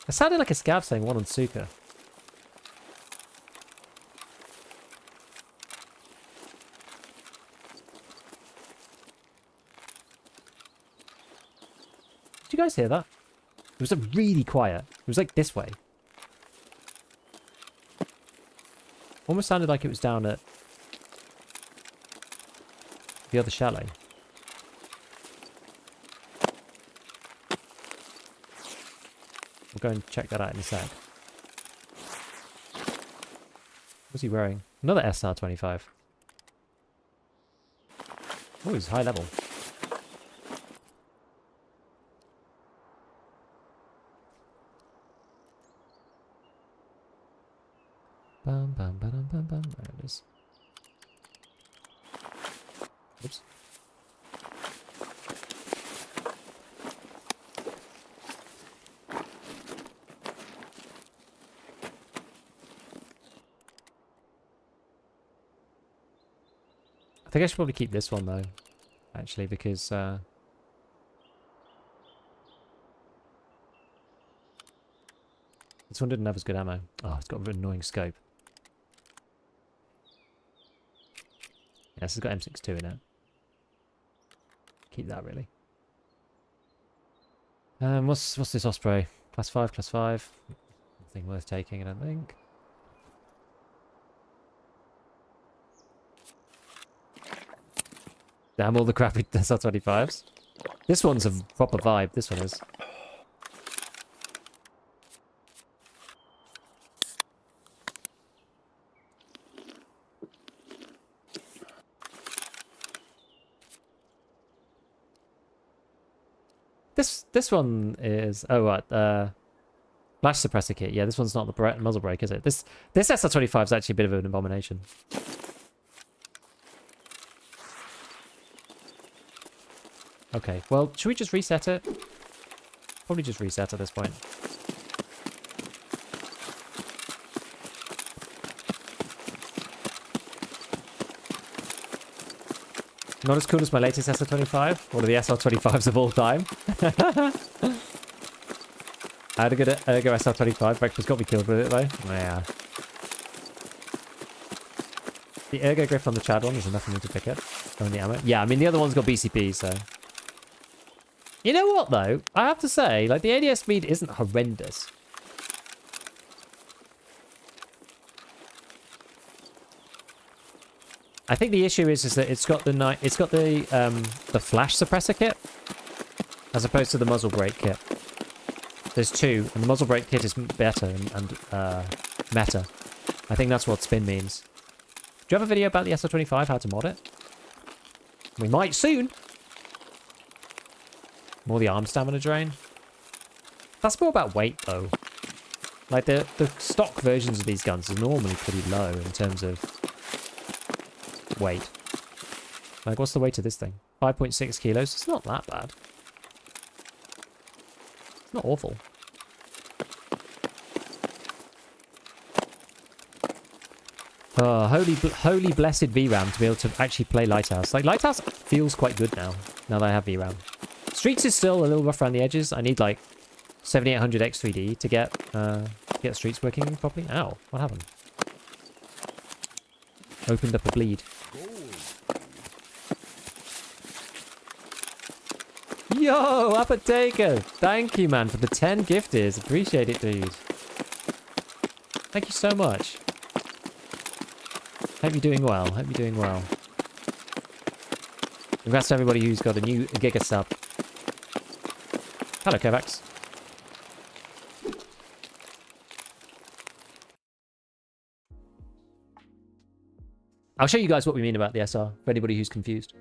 It sounded like a scav saying one on Suka. Did you guys hear that? It was like really quiet. It was like this way. Almost sounded like it was down at the other chalet. We'll go and check that out in a sec. What's he wearing? Another SR25. Oh, he's high level. Bum, bum, ba-dum, bum, bum. There it is. Oops. I think I should probably keep this one though, actually, because this one didn't have as good ammo. Oh, it's got an annoying scope. Yeah, this has got M62 in it. Keep that, really. What's this Osprey? Class 5, class 5. Nothing worth taking, I don't think. Damn all the crappy SR25s. This one's a proper vibe, this one is. This one is flash suppressor kit. Yeah, this one's not the muzzle brake, is it? This SR25 is actually a bit of an abomination. Okay, well, should we just reset it? Probably just reset at this point. Not as cool as my latest SR25. One of the SR25s of all time. I had a good Ergo SR25. Breakfast got me killed with it, though. Yeah. The Ergo grip on the Chad one is enough for me to pick it. Only ammo. Yeah, I mean, the other one's got BCP, so... You know what, though? I have to say, like, the ADS speed isn't horrendous. I think the issue is that it's got the flash suppressor kit as opposed to the muzzle brake kit. There's two, and the muzzle brake kit is better and meta. I think that's what spin means. Do you have a video about the SR25, how to mod it? We might soon. More the arm stamina drain. That's more about weight, though. Like, the stock versions of these guns are normally pretty low in terms of weight. Like, what's the weight of this thing? 5.6 kilos. It's not that bad. It's not awful. Oh, holy blessed VRAM to be able to actually play Lighthouse. Like, Lighthouse feels quite good now that I have VRAM. Streets is still a little rough around the edges. I need, like, 7800 X3D to get Streets working properly. Ow, what happened? Opened up a bleed. Yo, Apotheker! Thank you, man, for the 10 gifters. Appreciate it, dude. Thank you so much. Hope you're doing well. Hope you're doing well. Congrats to everybody who's got a new Giga sub. Hello, Kovacs. I'll show you guys what we mean about the SR, for anybody who's confused.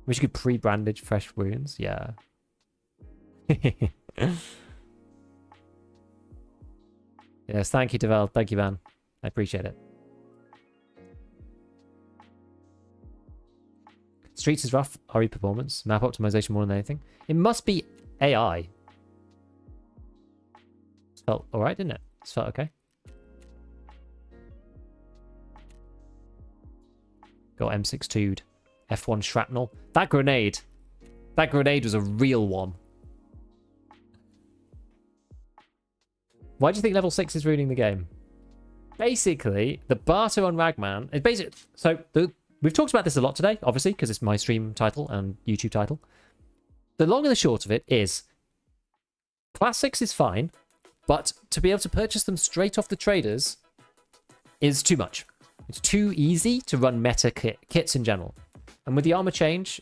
Wish you could pre-bandage fresh wounds. Yeah. Yes, thank you, Devel. Thank you, Van. I appreciate it. Streets is rough. RE performance. Map optimization more than anything. It must be AI. It felt alright, didn't it? It felt okay. Got M62'd. F1 shrapnel. That grenade. That grenade was a real one. Why do you think level 6 is ruining the game? Basically, the barter on Ragman is basic. So we've talked about this a lot today, obviously, because it's my stream title and YouTube title. The long and the short of it is, Class 6 is fine, but to be able to purchase them straight off the traders is too much. It's too easy to run meta kits in general. And with the armor change,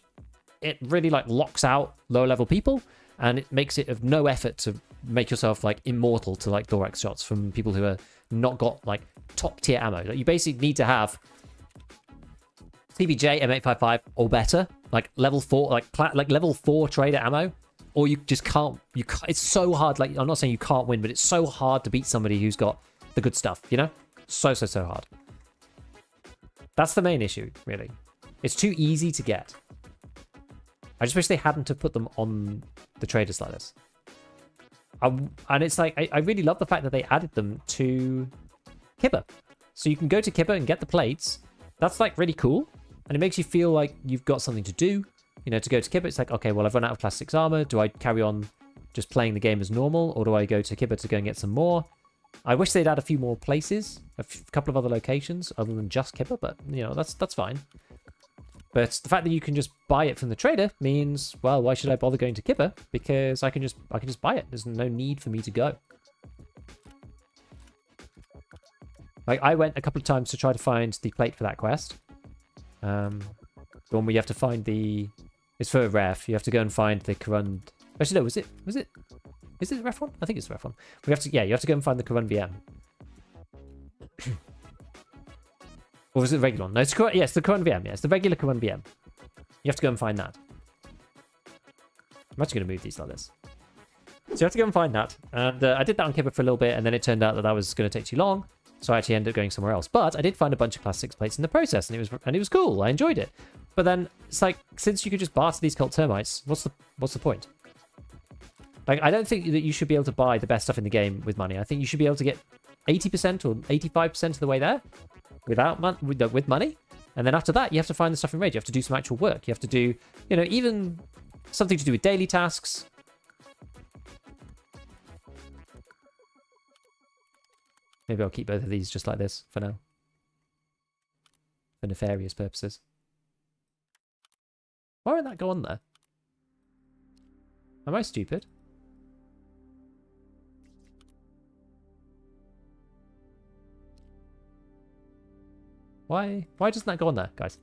it really like locks out lower level people, and it makes it of no effort to make yourself like immortal to like thorax shots from people who are not got like top tier ammo. Like, you basically need to have CBJ M855 or better, like level 4, like level 4 trader ammo, or you just can't. It's so hard. Like, I'm not saying you can't win, but it's so hard to beat somebody who's got the good stuff. You know, so hard. That's the main issue, really. It's too easy to get. I just wish they hadn't have put them on the traders like this. And it's like, I really love the fact that they added them to Kibba. So you can go to Kibba and get the plates. That's like really cool. And it makes you feel like you've got something to do. You know, to go to Kibba, it's like, okay, well, I've run out of Class 6 armor. Do I carry on just playing the game as normal? Or do I go to Kibba to go and get some more? I wish they'd add a few more places. A couple of other locations other than just Kibba. But, you know, that's fine. But the fact that you can just buy it from the trader means, well, why should I bother going to Kibba? Because I can just buy it. There's no need for me to go. Like, I went a couple of times to try to find the plate for that quest. The one where you have to find the... It's for a ref. You have to go and find the Karun... Actually, no, is it the ref one? I think it's the ref one. You have to go and find the Karun VM. Or was it the regular one? No, it's the Karun VM. Yeah, it's the regular Karun VM. You have to go and find that. I'm actually going to move these like this. So you have to go and find that. And I did that on Kibba for a little bit, and then it turned out that was going to take too long. So I actually ended up going somewhere else. But I did find a bunch of Class 6 plates in the process, and it was cool. I enjoyed it. But then it's like, since you could just barter these cult termites, what's the point? Like, I don't think that you should be able to buy the best stuff in the game with money. I think you should be able to get 80% or 85% of the way there with money. And then after that, you have to find the stuff in raid. You have to do some actual work. You have to do, you know, even something to do with daily tasks. Maybe I'll keep both of these just like this for now. For nefarious purposes. Why won't that go on there? Am I stupid? Why doesn't that go on there, guys?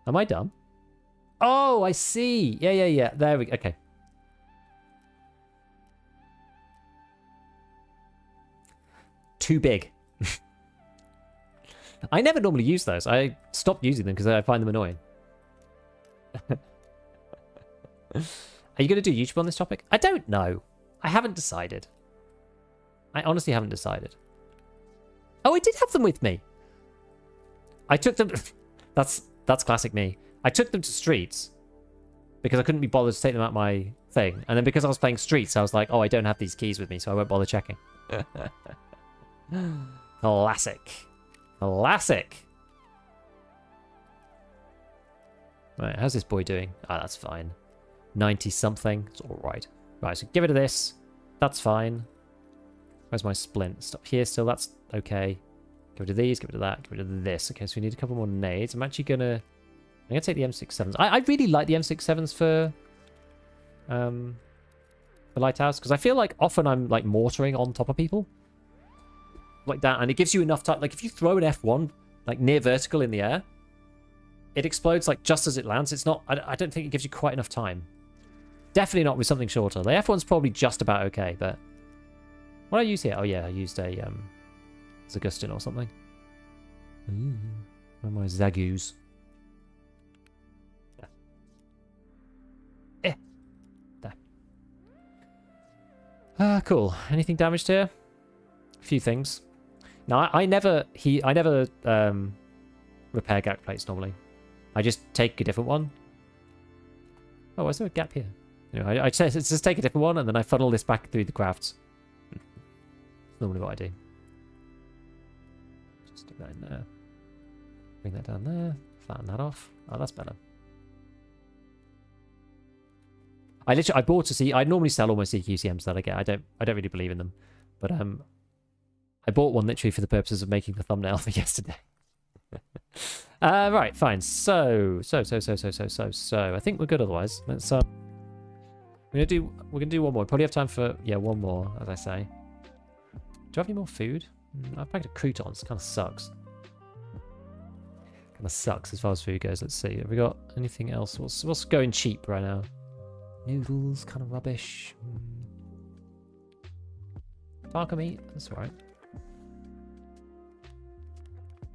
Am I dumb? Oh, I see. Yeah. There we go. Okay. Too big. I never normally use those. I stopped using them because I find them annoying. Are you going to do YouTube on this topic? I don't know. I haven't decided. I honestly haven't decided. Oh, I did have them with me. I took them... That's classic me. I took them to Streets because I couldn't be bothered to take them out my thing. And then because I was playing Streets, I was like, oh, I don't have these keys with me, so I won't bother checking. Classic. Classic. Right, how's this boy doing? Ah, that's fine. 90-something. It's all right. Right, so give it to this. That's fine. Where's my splint? Stop here still. That's okay. Get rid of these. Get rid of that. Get rid of this. Okay, so we need a couple more nades. I'm actually going to... I'm going to take the M67s. I really like the M67s for Lighthouse, because I feel like often I'm like mortaring on top of people. Like that, and it gives you enough time. Like if you throw an F1 like near vertical in the air, it explodes like just as it lands. It's not... I don't think it gives you quite enough time. Definitely not with something shorter. The F1's probably just about okay, but... What did I use here? Oh yeah, I used a Zagustin or something. Where are my Zagus? There. Cool. Anything damaged here? A few things. Now I never repair gap plates normally. I just take a different one. Oh, is there a gap here? You know, I just take a different one and then I funnel this back through the crafts. That's normally what I do. Just stick that in there. Bring that down there. Flatten that off. Oh, that's better. I bought a C. I normally sell all my CQCMs that I get. I don't really believe in them, but I bought one literally for the purposes of making the thumbnail for yesterday. Right, fine. So I think we're good otherwise. Let's we're gonna do one more. Probably have time for one more, as I say. Do I have any more food? I've packed a croutons. Kind of sucks. Kind of sucks as far as food goes. Let's see. Have we got anything else? What's going cheap right now? Noodles, kind of rubbish. Tarkov meat. That's all right.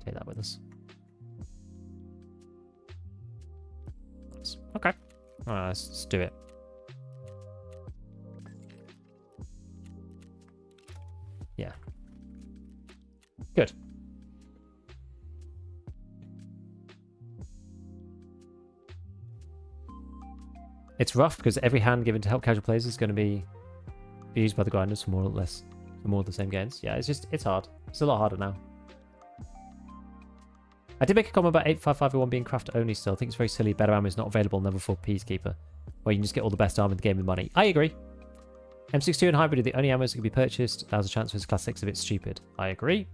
Take that with us. Nice. Okay. All right, let's do it. Yeah. Good. It's rough because every hand given to help casual players is going to be used by the grinders for more or less, for more of the same gains. Yeah, it's hard. It's a lot harder now. I did make a comment about 85501 being craft only still. I think it's very silly. Better armor is not available in level 4 Peacekeeper, where you can just get all the best armor in the game with money. I agree. M62 and hybrid are the only ammos that can be purchased. There's a chance for his class 6 a bit stupid. I agree.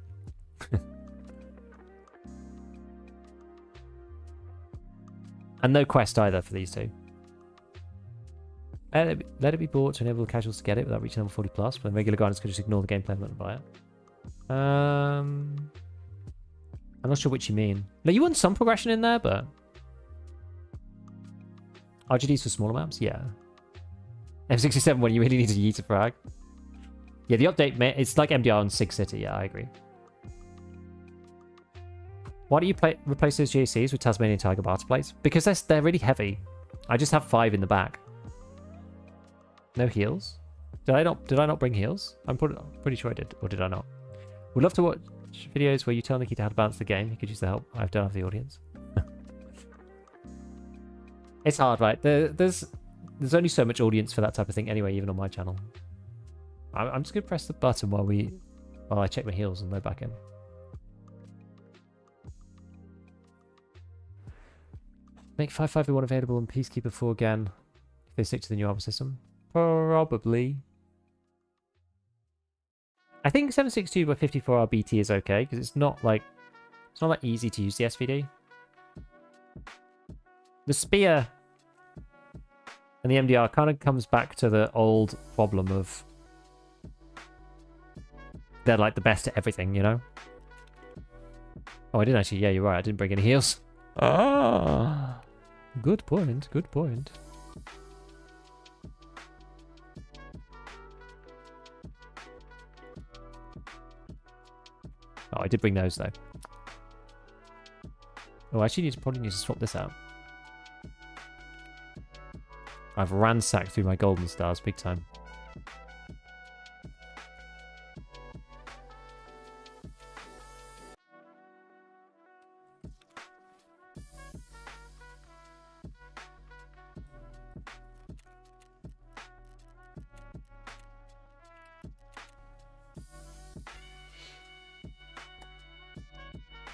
And no quest either for these two. Let it be bought to enable the casuals to get it without reaching level 40 plus, but then regular grinders could just ignore the gameplay and not buy it. I'm not sure which you mean. No, you want some progression in there, but... RGDs for smaller maps? Yeah. M67 when you really need to yeet a frag. Yeah, the update, it's like MDR on Sig City. Yeah, I agree. Why do you replace those GACs with Tasmanian Tiger barter plates? Because they're really heavy. I just have 5 in the back. No heals? Did I not bring heals? I'm pretty sure I did. Or did I not? Would love to watch videos where you tell Nikki how to balance the game. He could use the help. I don't have the audience. It's hard, right? There's only so much audience for that type of thing anyway, even on my channel. I'm just going to press the button while I check my heals and load back in. Make 551 available in Peacekeeper 4 again if they stick to the new armor system. Probably. I think 762 by 54R BT is okay because it's not that easy to use the SVD. The spear And the MDR kind of comes back to the old problem of they're like the best at everything, you know? Oh, I didn't actually. Yeah, you're right. I didn't bring any heals. Ah, good point. Good point. Oh, I did bring those though. Oh, I actually probably need to swap this out. I've ransacked through my golden stars big time.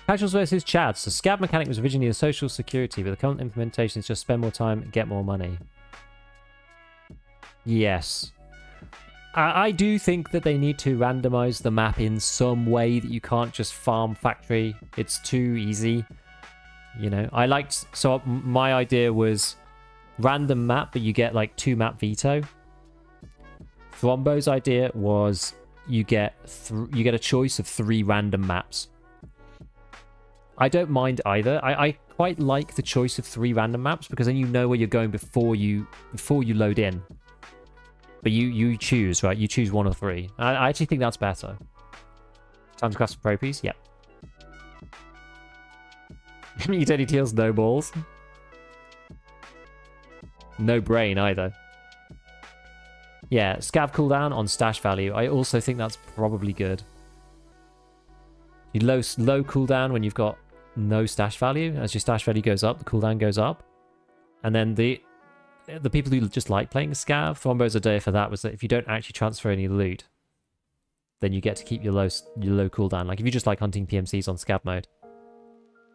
Casuals versus Chads. So Scav mechanic was originally a social security, but the current implementation is just spend more time, get more money. Yes. I do think that they need to randomize the map in some way that you can't just farm factory. It's too easy. You know, so my idea was random map, but you get like 2 map veto. Thrombo's idea was you get a choice of 3 random maps. I don't mind either. I quite like the choice of 3 random maps because then you know where you're going before you load in. But you choose, right? You choose 1 or 3. I actually think that's better. Time to custom pro piece? Yep. You don't need heals, no balls. No brain either. Yeah, scav cooldown on stash value. I also think that's probably good. You low cooldown when you've got no stash value. As your stash value goes up, the cooldown goes up. And then the people who just like playing scav, Thrombo's idea for that was that if you don't actually transfer any loot, then you get to keep your low cooldown. Like if you just like hunting PMCs on scav mode,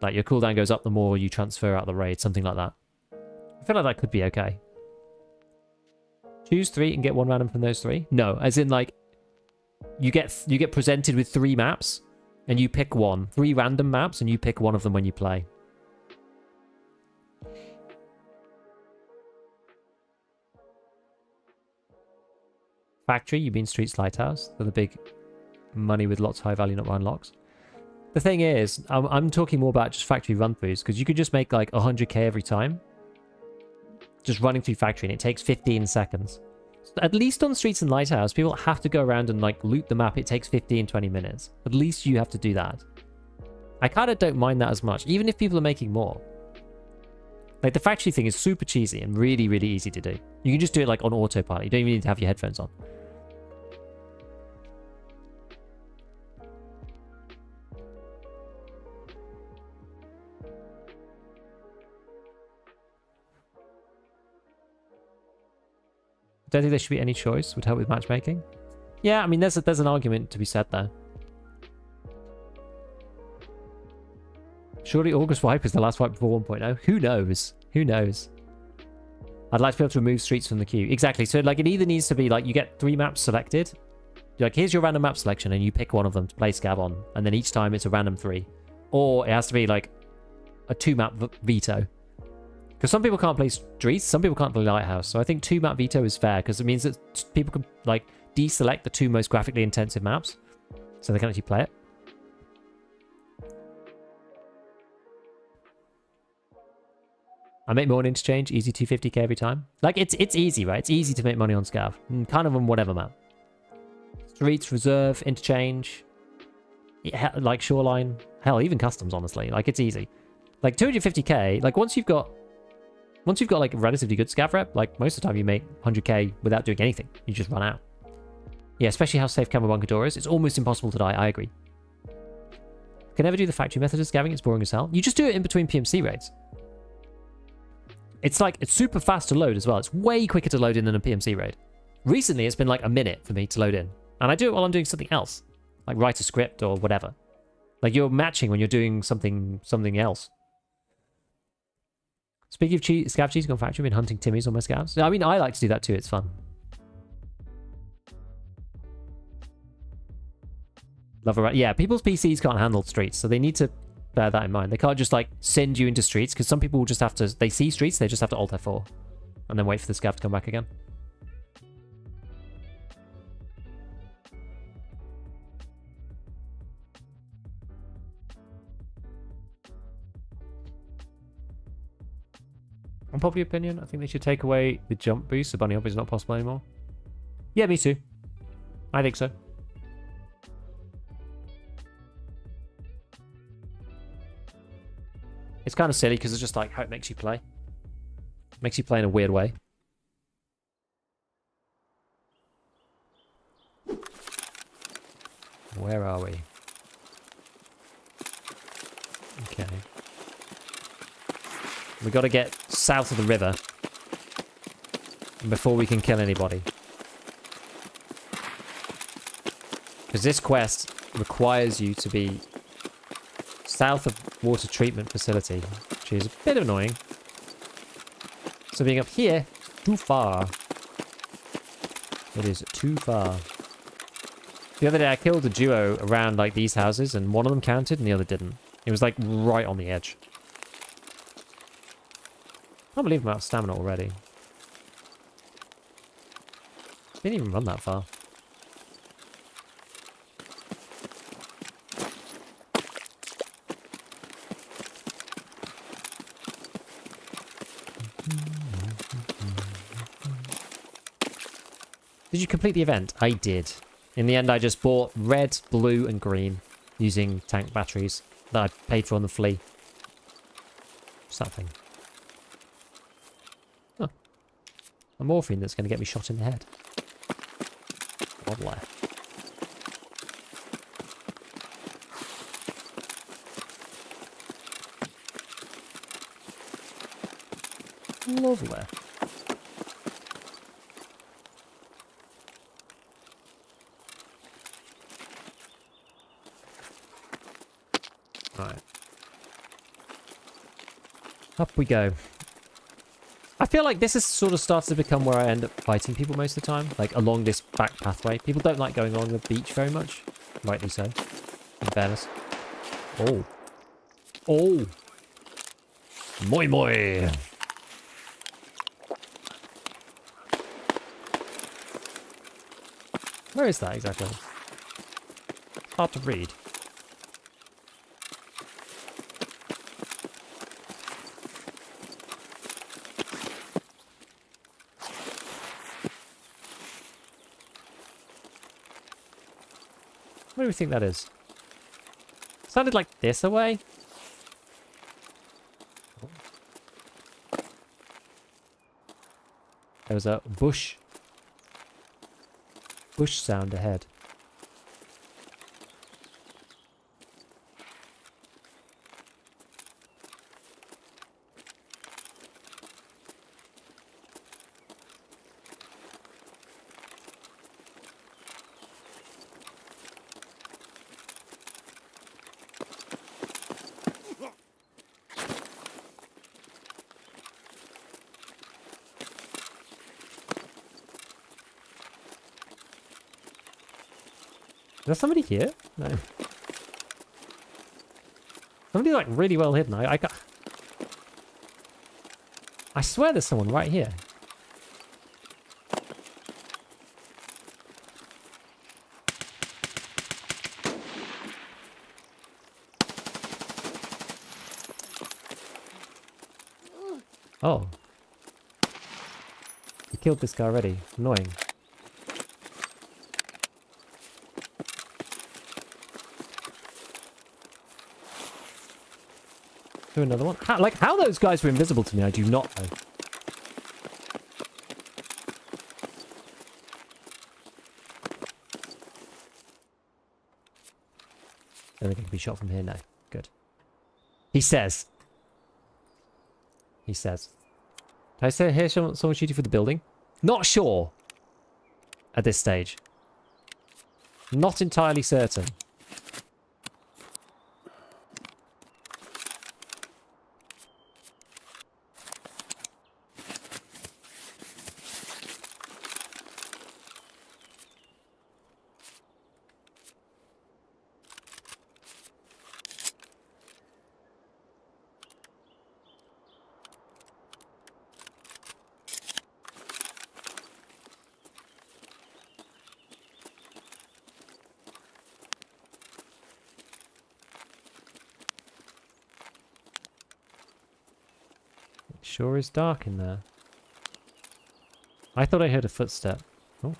like your cooldown goes up the more you transfer out the raid, something like that. I feel like that could be okay. Choose 3 and get 1 random from those 3. No, as in like you get presented with 3 maps. And you pick 1. 3 random maps, and you pick 1 of them when you play. Factory, you mean Streets Lighthouse? They're the big money with lots of high value not unlocks. The thing is, I'm talking more about just factory run-throughs, because you could just make like 100k every time. Just running through factory, and it takes 15 seconds. At least on Streets and Lighthouse, people have to go around and like loot the map. It takes 15-20 minutes. At least you have to do that. I kind of don't mind that as much, even if people are making more. Like the factory thing is super cheesy and really, really easy to do. You can just do it like on autopilot. You don't even need to have your headphones on. Don't think there should be any choice. Would help with matchmaking. Yeah, I mean, there's an argument to be said there. Surely August wipe is the last wipe before 1.0. Who knows? Who knows? I'd like to be able to remove streets from the queue. Exactly. So like it either needs to be like you get 3 maps selected. You're like, here's your random map selection, and you pick 1 of them to play scav on, and then each time it's a random 3. Or it has to be like a 2 map veto. Because some people can't play streets, some people can't play Lighthouse. So I think 2 map veto is fair because it means that people can like deselect the 2 most graphically intensive maps, so they can actually play it. I make more on interchange, easy 250k every time. Like it's easy, right? It's easy to make money on scav, kind of on whatever map. Streets, reserve, interchange, like shoreline, hell, even customs. Honestly, like it's easy. Like 250k, like once you've got like a relatively good scav rep, like most of the time you make 100k without doing anything. You just run out. Yeah, especially how safe Camera Bunkador is. It's almost impossible to die. I agree. Can never do the factory method of scavving. It's boring as hell. You just do it in between PMC raids. It's like, it's super fast to load as well. It's way quicker to load in than a PMC raid. Recently, it's been like a minute for me to load in. And I do it while I'm doing something else. Like write a script or whatever. Like you're matching when you're doing something else. Speaking of scav cheese, gone factory, I've been hunting Timmies on my scavs. I mean, I like to do that too. It's fun. Love a yeah, people's PCs can't handle streets, so they need to bear that in mind. They can't just like send you into streets because some people will just have to. They see streets, they just have to Alt F4. and then wait for the scav to come back again. Unpopular opinion, I think they should take away the jump boost, so bunny hop is not possible anymore. Yeah, me too. I think so. It's kind of silly because it's just like how it makes you play. Makes you play in a weird way. Where are we? Okay. We got to get south of the river before we can kill anybody. Because this quest requires you to be south of water treatment facility, which is a bit annoying. So being up here, too far. It is too far. The other day I killed a duo around like these houses and one of them counted and the other didn't. It was like right on the edge. I can't believe I'm out of stamina already. Didn't even run that far. Did you complete the event? I did. In the end, I just bought red, blue, and green using tank batteries that I paid for on the flea. What's that thing? Oh. A morphine that's going to get me shot in the head. Lovely. Lovely. Right. Up we go. I feel like this has sort of started to become where I end up fighting people most of the time. Like along this back pathway. People don't like going along the beach very much. Rightly so. In fairness. Oh. Oh. Moi moi. Where is that exactly? Hard to read. What do we think that is? Sounded like this away. There was a bush sound ahead. Is there somebody here? No. Somebody like really well hidden. I swear there's someone right here. Oh. You killed this guy already. Annoying. Do another one. How those guys were invisible to me, I do not know. I don't think I can be shot from here now. Good. He says. He says. Did I say hear someone shooting for the building? Not sure. At this stage. Not entirely certain. Sure is dark in there. I thought I heard a footstep. Oh.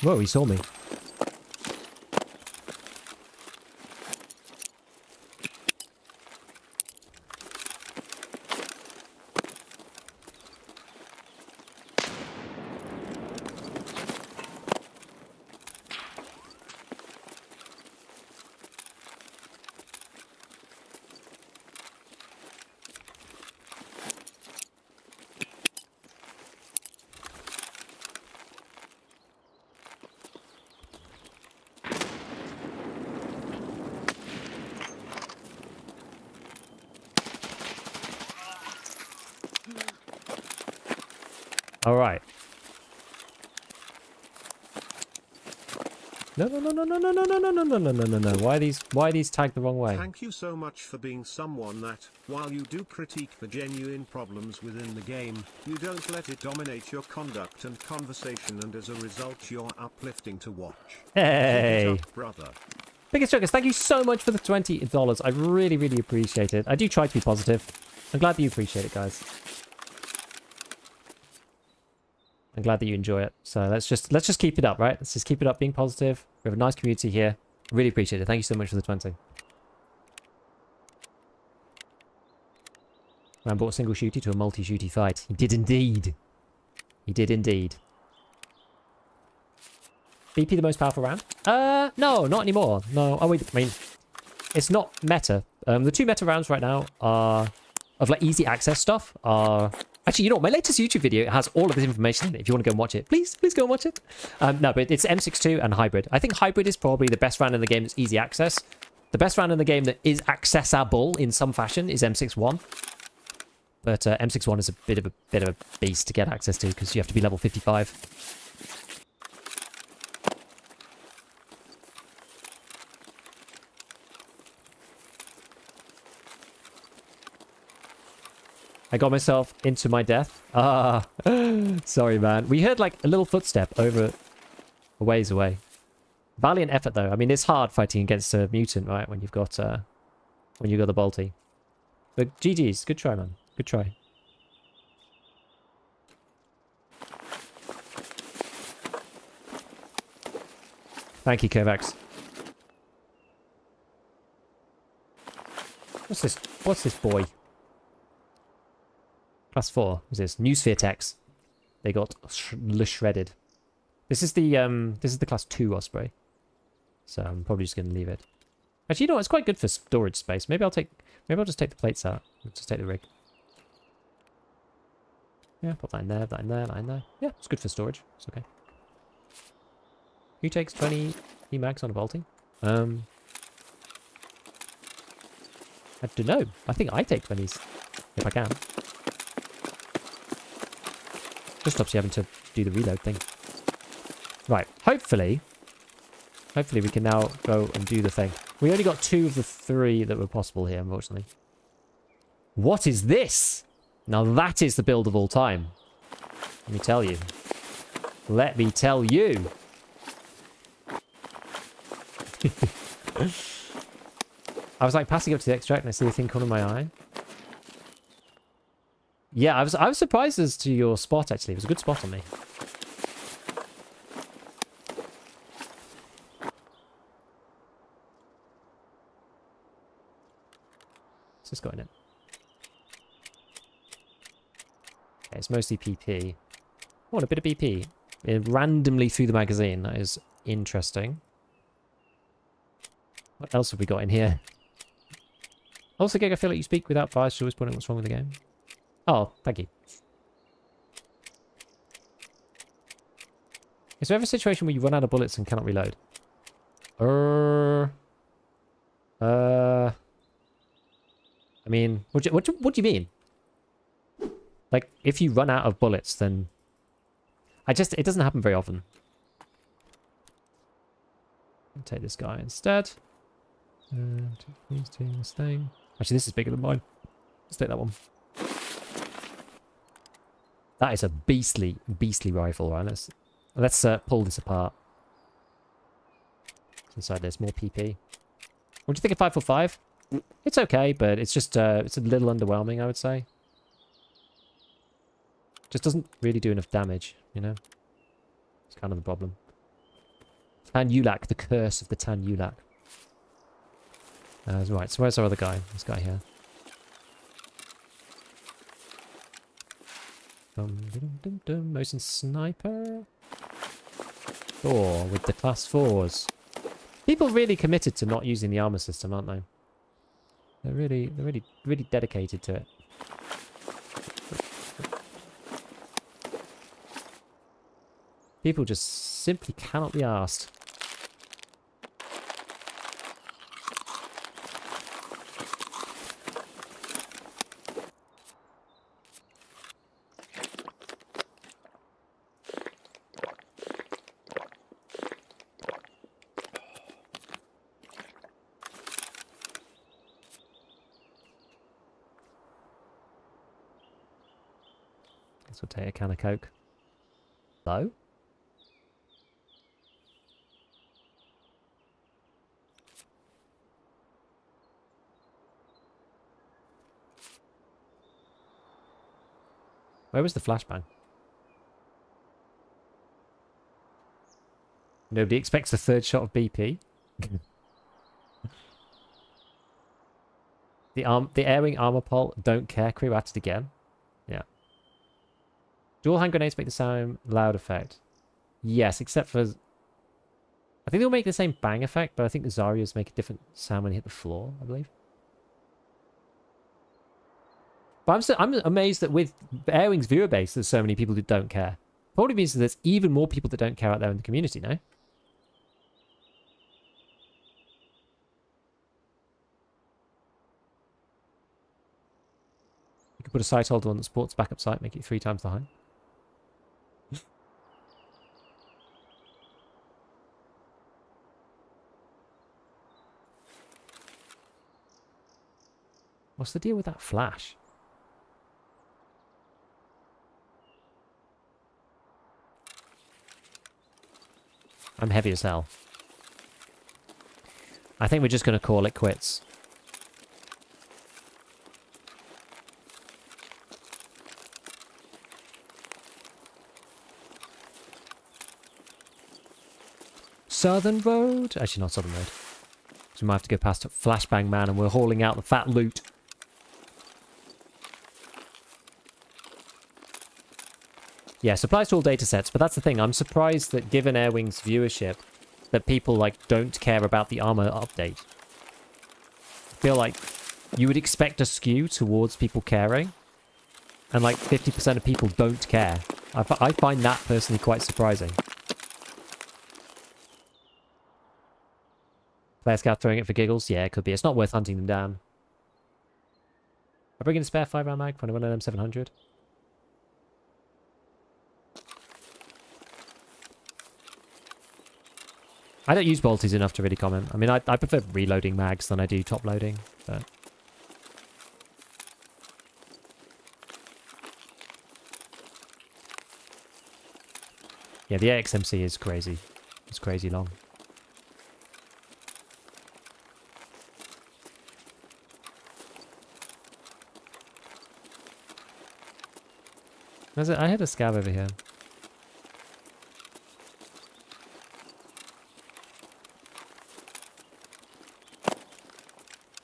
Whoa, he saw me. All right. No. Why are these tagged the wrong way? Thank you so much for being someone that, while you do critique the genuine problems within the game, you don't let it dominate your conduct and conversation, and as a result you're uplifting to watch. Hey. Keep it up, brother. Biggest Jokers, thank you so much for the $20. I really, really appreciate it. I do try to be positive. I'm glad that you appreciate it, guys. I'm glad that you enjoy it. So let's just keep it up, right? Let's just keep it up, being positive. We have a nice community here. Really appreciate it. Thank you so much for the 20. Man brought a single shooty to a multi-shooty fight. He did indeed. He did indeed. BP the most powerful round? No, not anymore. No, I mean, it's not meta. The two meta rounds right now are of like easy access stuff are... Actually, you know what? My latest YouTube video has all of this information in it. If you want to go and watch it, please go and watch it. No, but it's M62 and Hybrid. I think Hybrid is probably the best round in the game that's easy access. The best round in the game that is accessible in some fashion is M61. But M61 is a bit of a beast to get access to because you have to be level 55. I got myself into my death. Ah, sorry, man. We heard like a little footstep over a ways away. Valiant effort, though. I mean, it's hard fighting against a mutant, right? When you've got the bolty. But GG's, good try, man. Good try. Thank you, Kovacs. What's this? What's this boy? Class 4. What's this? Newsphere techs. They got shredded. This is the class 2 Osprey. So I'm probably just gonna leave it. Actually, you know what? It's quite good for storage space. Maybe I'll just take the plates out. Just take the rig. Yeah, put that in there, that in there, that in there. Yeah, it's good for storage. It's okay. Who takes 20 E-mags on a bolting? I don't know. I think I take 20s. If I can. Just stops you having to do the reload thing. Right. Hopefully we can now go and do the thing. We only got 2 of the 3 that were possible here, unfortunately. What is this? Now that is the build of all time. Let me tell you. Let me tell you. I was like passing up to the extract and I see a thing caught in my eye. Yeah, I was surprised as to your spot, actually. It was a good spot on me. What's this got in it? Okay, it's mostly PP. Oh, and a bit of BP. Randomly through the magazine. That is interesting. What else have we got in here? Also, Gig, I feel like you speak without bias. You're always pointing out what's wrong with the game. Oh, thank you. Is there ever a situation where you run out of bullets and cannot reload? I mean, what do you mean? Like, if you run out of bullets, then... it doesn't happen very often. I'll take this guy instead. He's doing this thing. Actually, this is bigger than mine. Let's take that one. That is a beastly, beastly rifle, right? Let's pull this apart. Inside there's more PP. What do you think of 545? It's okay, but it's just it's a little underwhelming, I would say. Just doesn't really do enough damage, you know? It's kind of the problem. Tan Yulak, the curse of the Tan Yulak. Right, so where's our other guy? This guy here. Mosin Sniper. Thor with the class 4s. People really committed to not using the armor system, aren't they? They're really dedicated to it. People just simply cannot be asked. Guess we'll take a can of Coke. Low? Where was the flashbang? Nobody expects a third shot of BP. The airing armor pole, don't care crew at it again. Yeah. Dual hand grenades make the sound loud effect. Yes, except for... I think they'll make the same bang effect, but I think the Zarias make a different sound when they hit the floor, I believe. But I'm amazed that with Airwing's viewer base, there's so many people who don't care. Probably means that there's even more people that don't care out there in the community, no? You could put a sight holder on the sports backup site, make it 3 times the height. What's the deal with that flash? I'm heavy as hell. I think we're just going to call it quits. Southern Road? Actually, not Southern Road. So we might have to go past Flashbang Man and we're hauling out the fat loot. Yeah, supplies to all data sets, but that's the thing. I'm surprised that given Airwing's viewership, that people, like, don't care about the armor update. I feel like you would expect a skew towards people caring, and, like, 50% of people don't care. I find that personally quite surprising. Player Scout throwing it for giggles? Yeah, it could be. It's not worth hunting them down. I bring in a spare 5-round mag for one of them 700. I don't use bolties enough to really comment. I mean, I prefer reloading mags than I do top loading, but... Yeah, the AXMC is crazy. It's crazy long. I had a scav over here.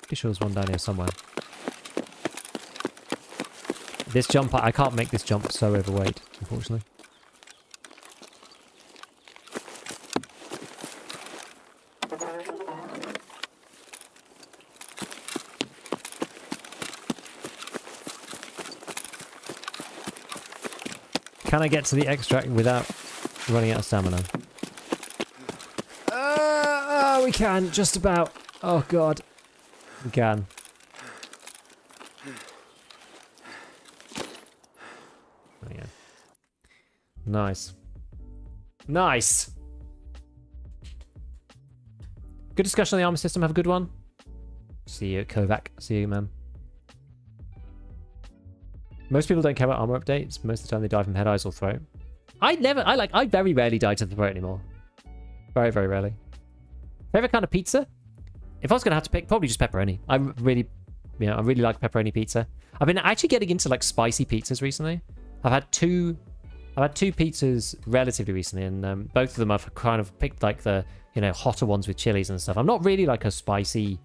Pretty sure there's one down here somewhere. This jump, I can't make this jump so overweight, unfortunately. Can I get to the extract without running out of stamina? We can, just about. Oh god. We can. Oh yeah. Nice. Nice! Good discussion on the armor system. Have a good one. See you, Kovac. See you, man. Most people don't care about armor updates. Most of the time they die from head, eyes, or throat. I very rarely die to the throat anymore. Very, very rarely. Favorite kind of pizza? If I was going to have to pick, probably just pepperoni. I really like pepperoni pizza. I've been actually getting into like spicy pizzas recently. I've had two pizzas relatively recently, and both of them I've kind of picked like the, you know, hotter ones with chilies and stuff. I'm not really like a spicy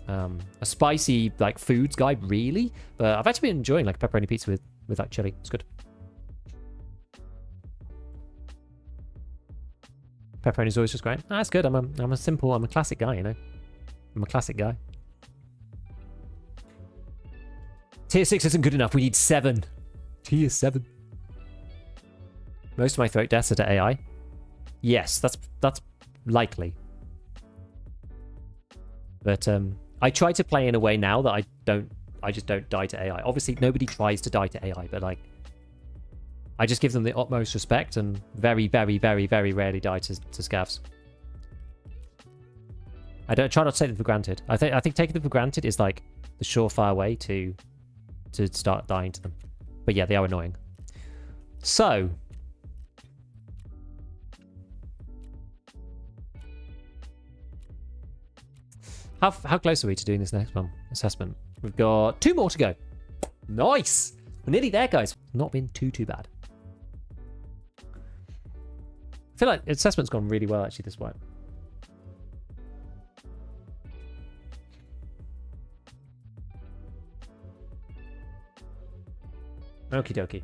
like foods guy really, but I've actually been enjoying like pepperoni pizza with like chili. It's good. Pepperoni's always just great. Ah, that's good. I'm a classic guy, you know. I'm a classic guy. Tier 6 isn't good enough. We need 7. Tier 7. Most of my throat deaths are to AI. Yes, that's likely. But I try to play in a way now that I just don't die to AI. Obviously, nobody tries to die to AI, but like, I just give them the utmost respect and very, very, very, very rarely die to scavs. I don't try not to take them for granted. I think taking them for granted is like the surefire way to start dying to them. But yeah, they are annoying. So how close are we to doing this next one? Assessment. We've got 2 more to go. Nice. We're nearly there, guys. Not been too bad. I feel like assessment's gone really well actually this way. Okie dokie.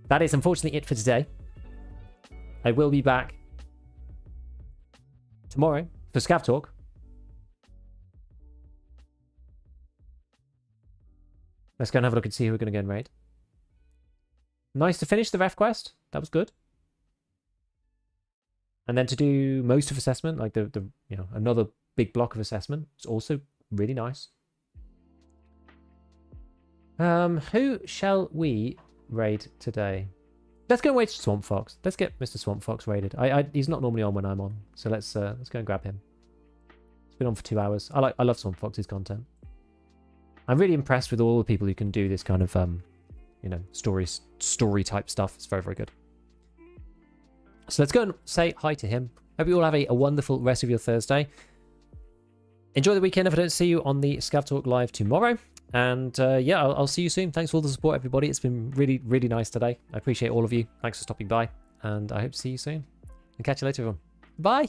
That is unfortunately it for today. I will be back tomorrow for ScavTalk. Let's go and have a look and see who we're going to go and raid. Nice to finish the ref quest. That was good. And then to do most of assessment, like the you know, another big block of assessment, is also really nice. Who shall we raid today? Let's go and wait for Swamp Fox. Let's get Mr. Swamp Fox raided. He's not normally on when I'm on, so let's go and grab him. It's been on for 2 hours. I love Swamp Fox's content. I'm really impressed with all the people who can do this kind of you know, story type stuff. It's very, very good. So let's go and say hi to him. Hope you all have a wonderful rest of your Thursday. Enjoy the weekend if I don't see you on the ScavTalk live tomorrow. And yeah, I'll see you soon. Thanks for all the support, everybody. It's been really, really nice today. I appreciate all of you. Thanks for stopping by. And I hope to see you soon. And catch you later, everyone. Bye.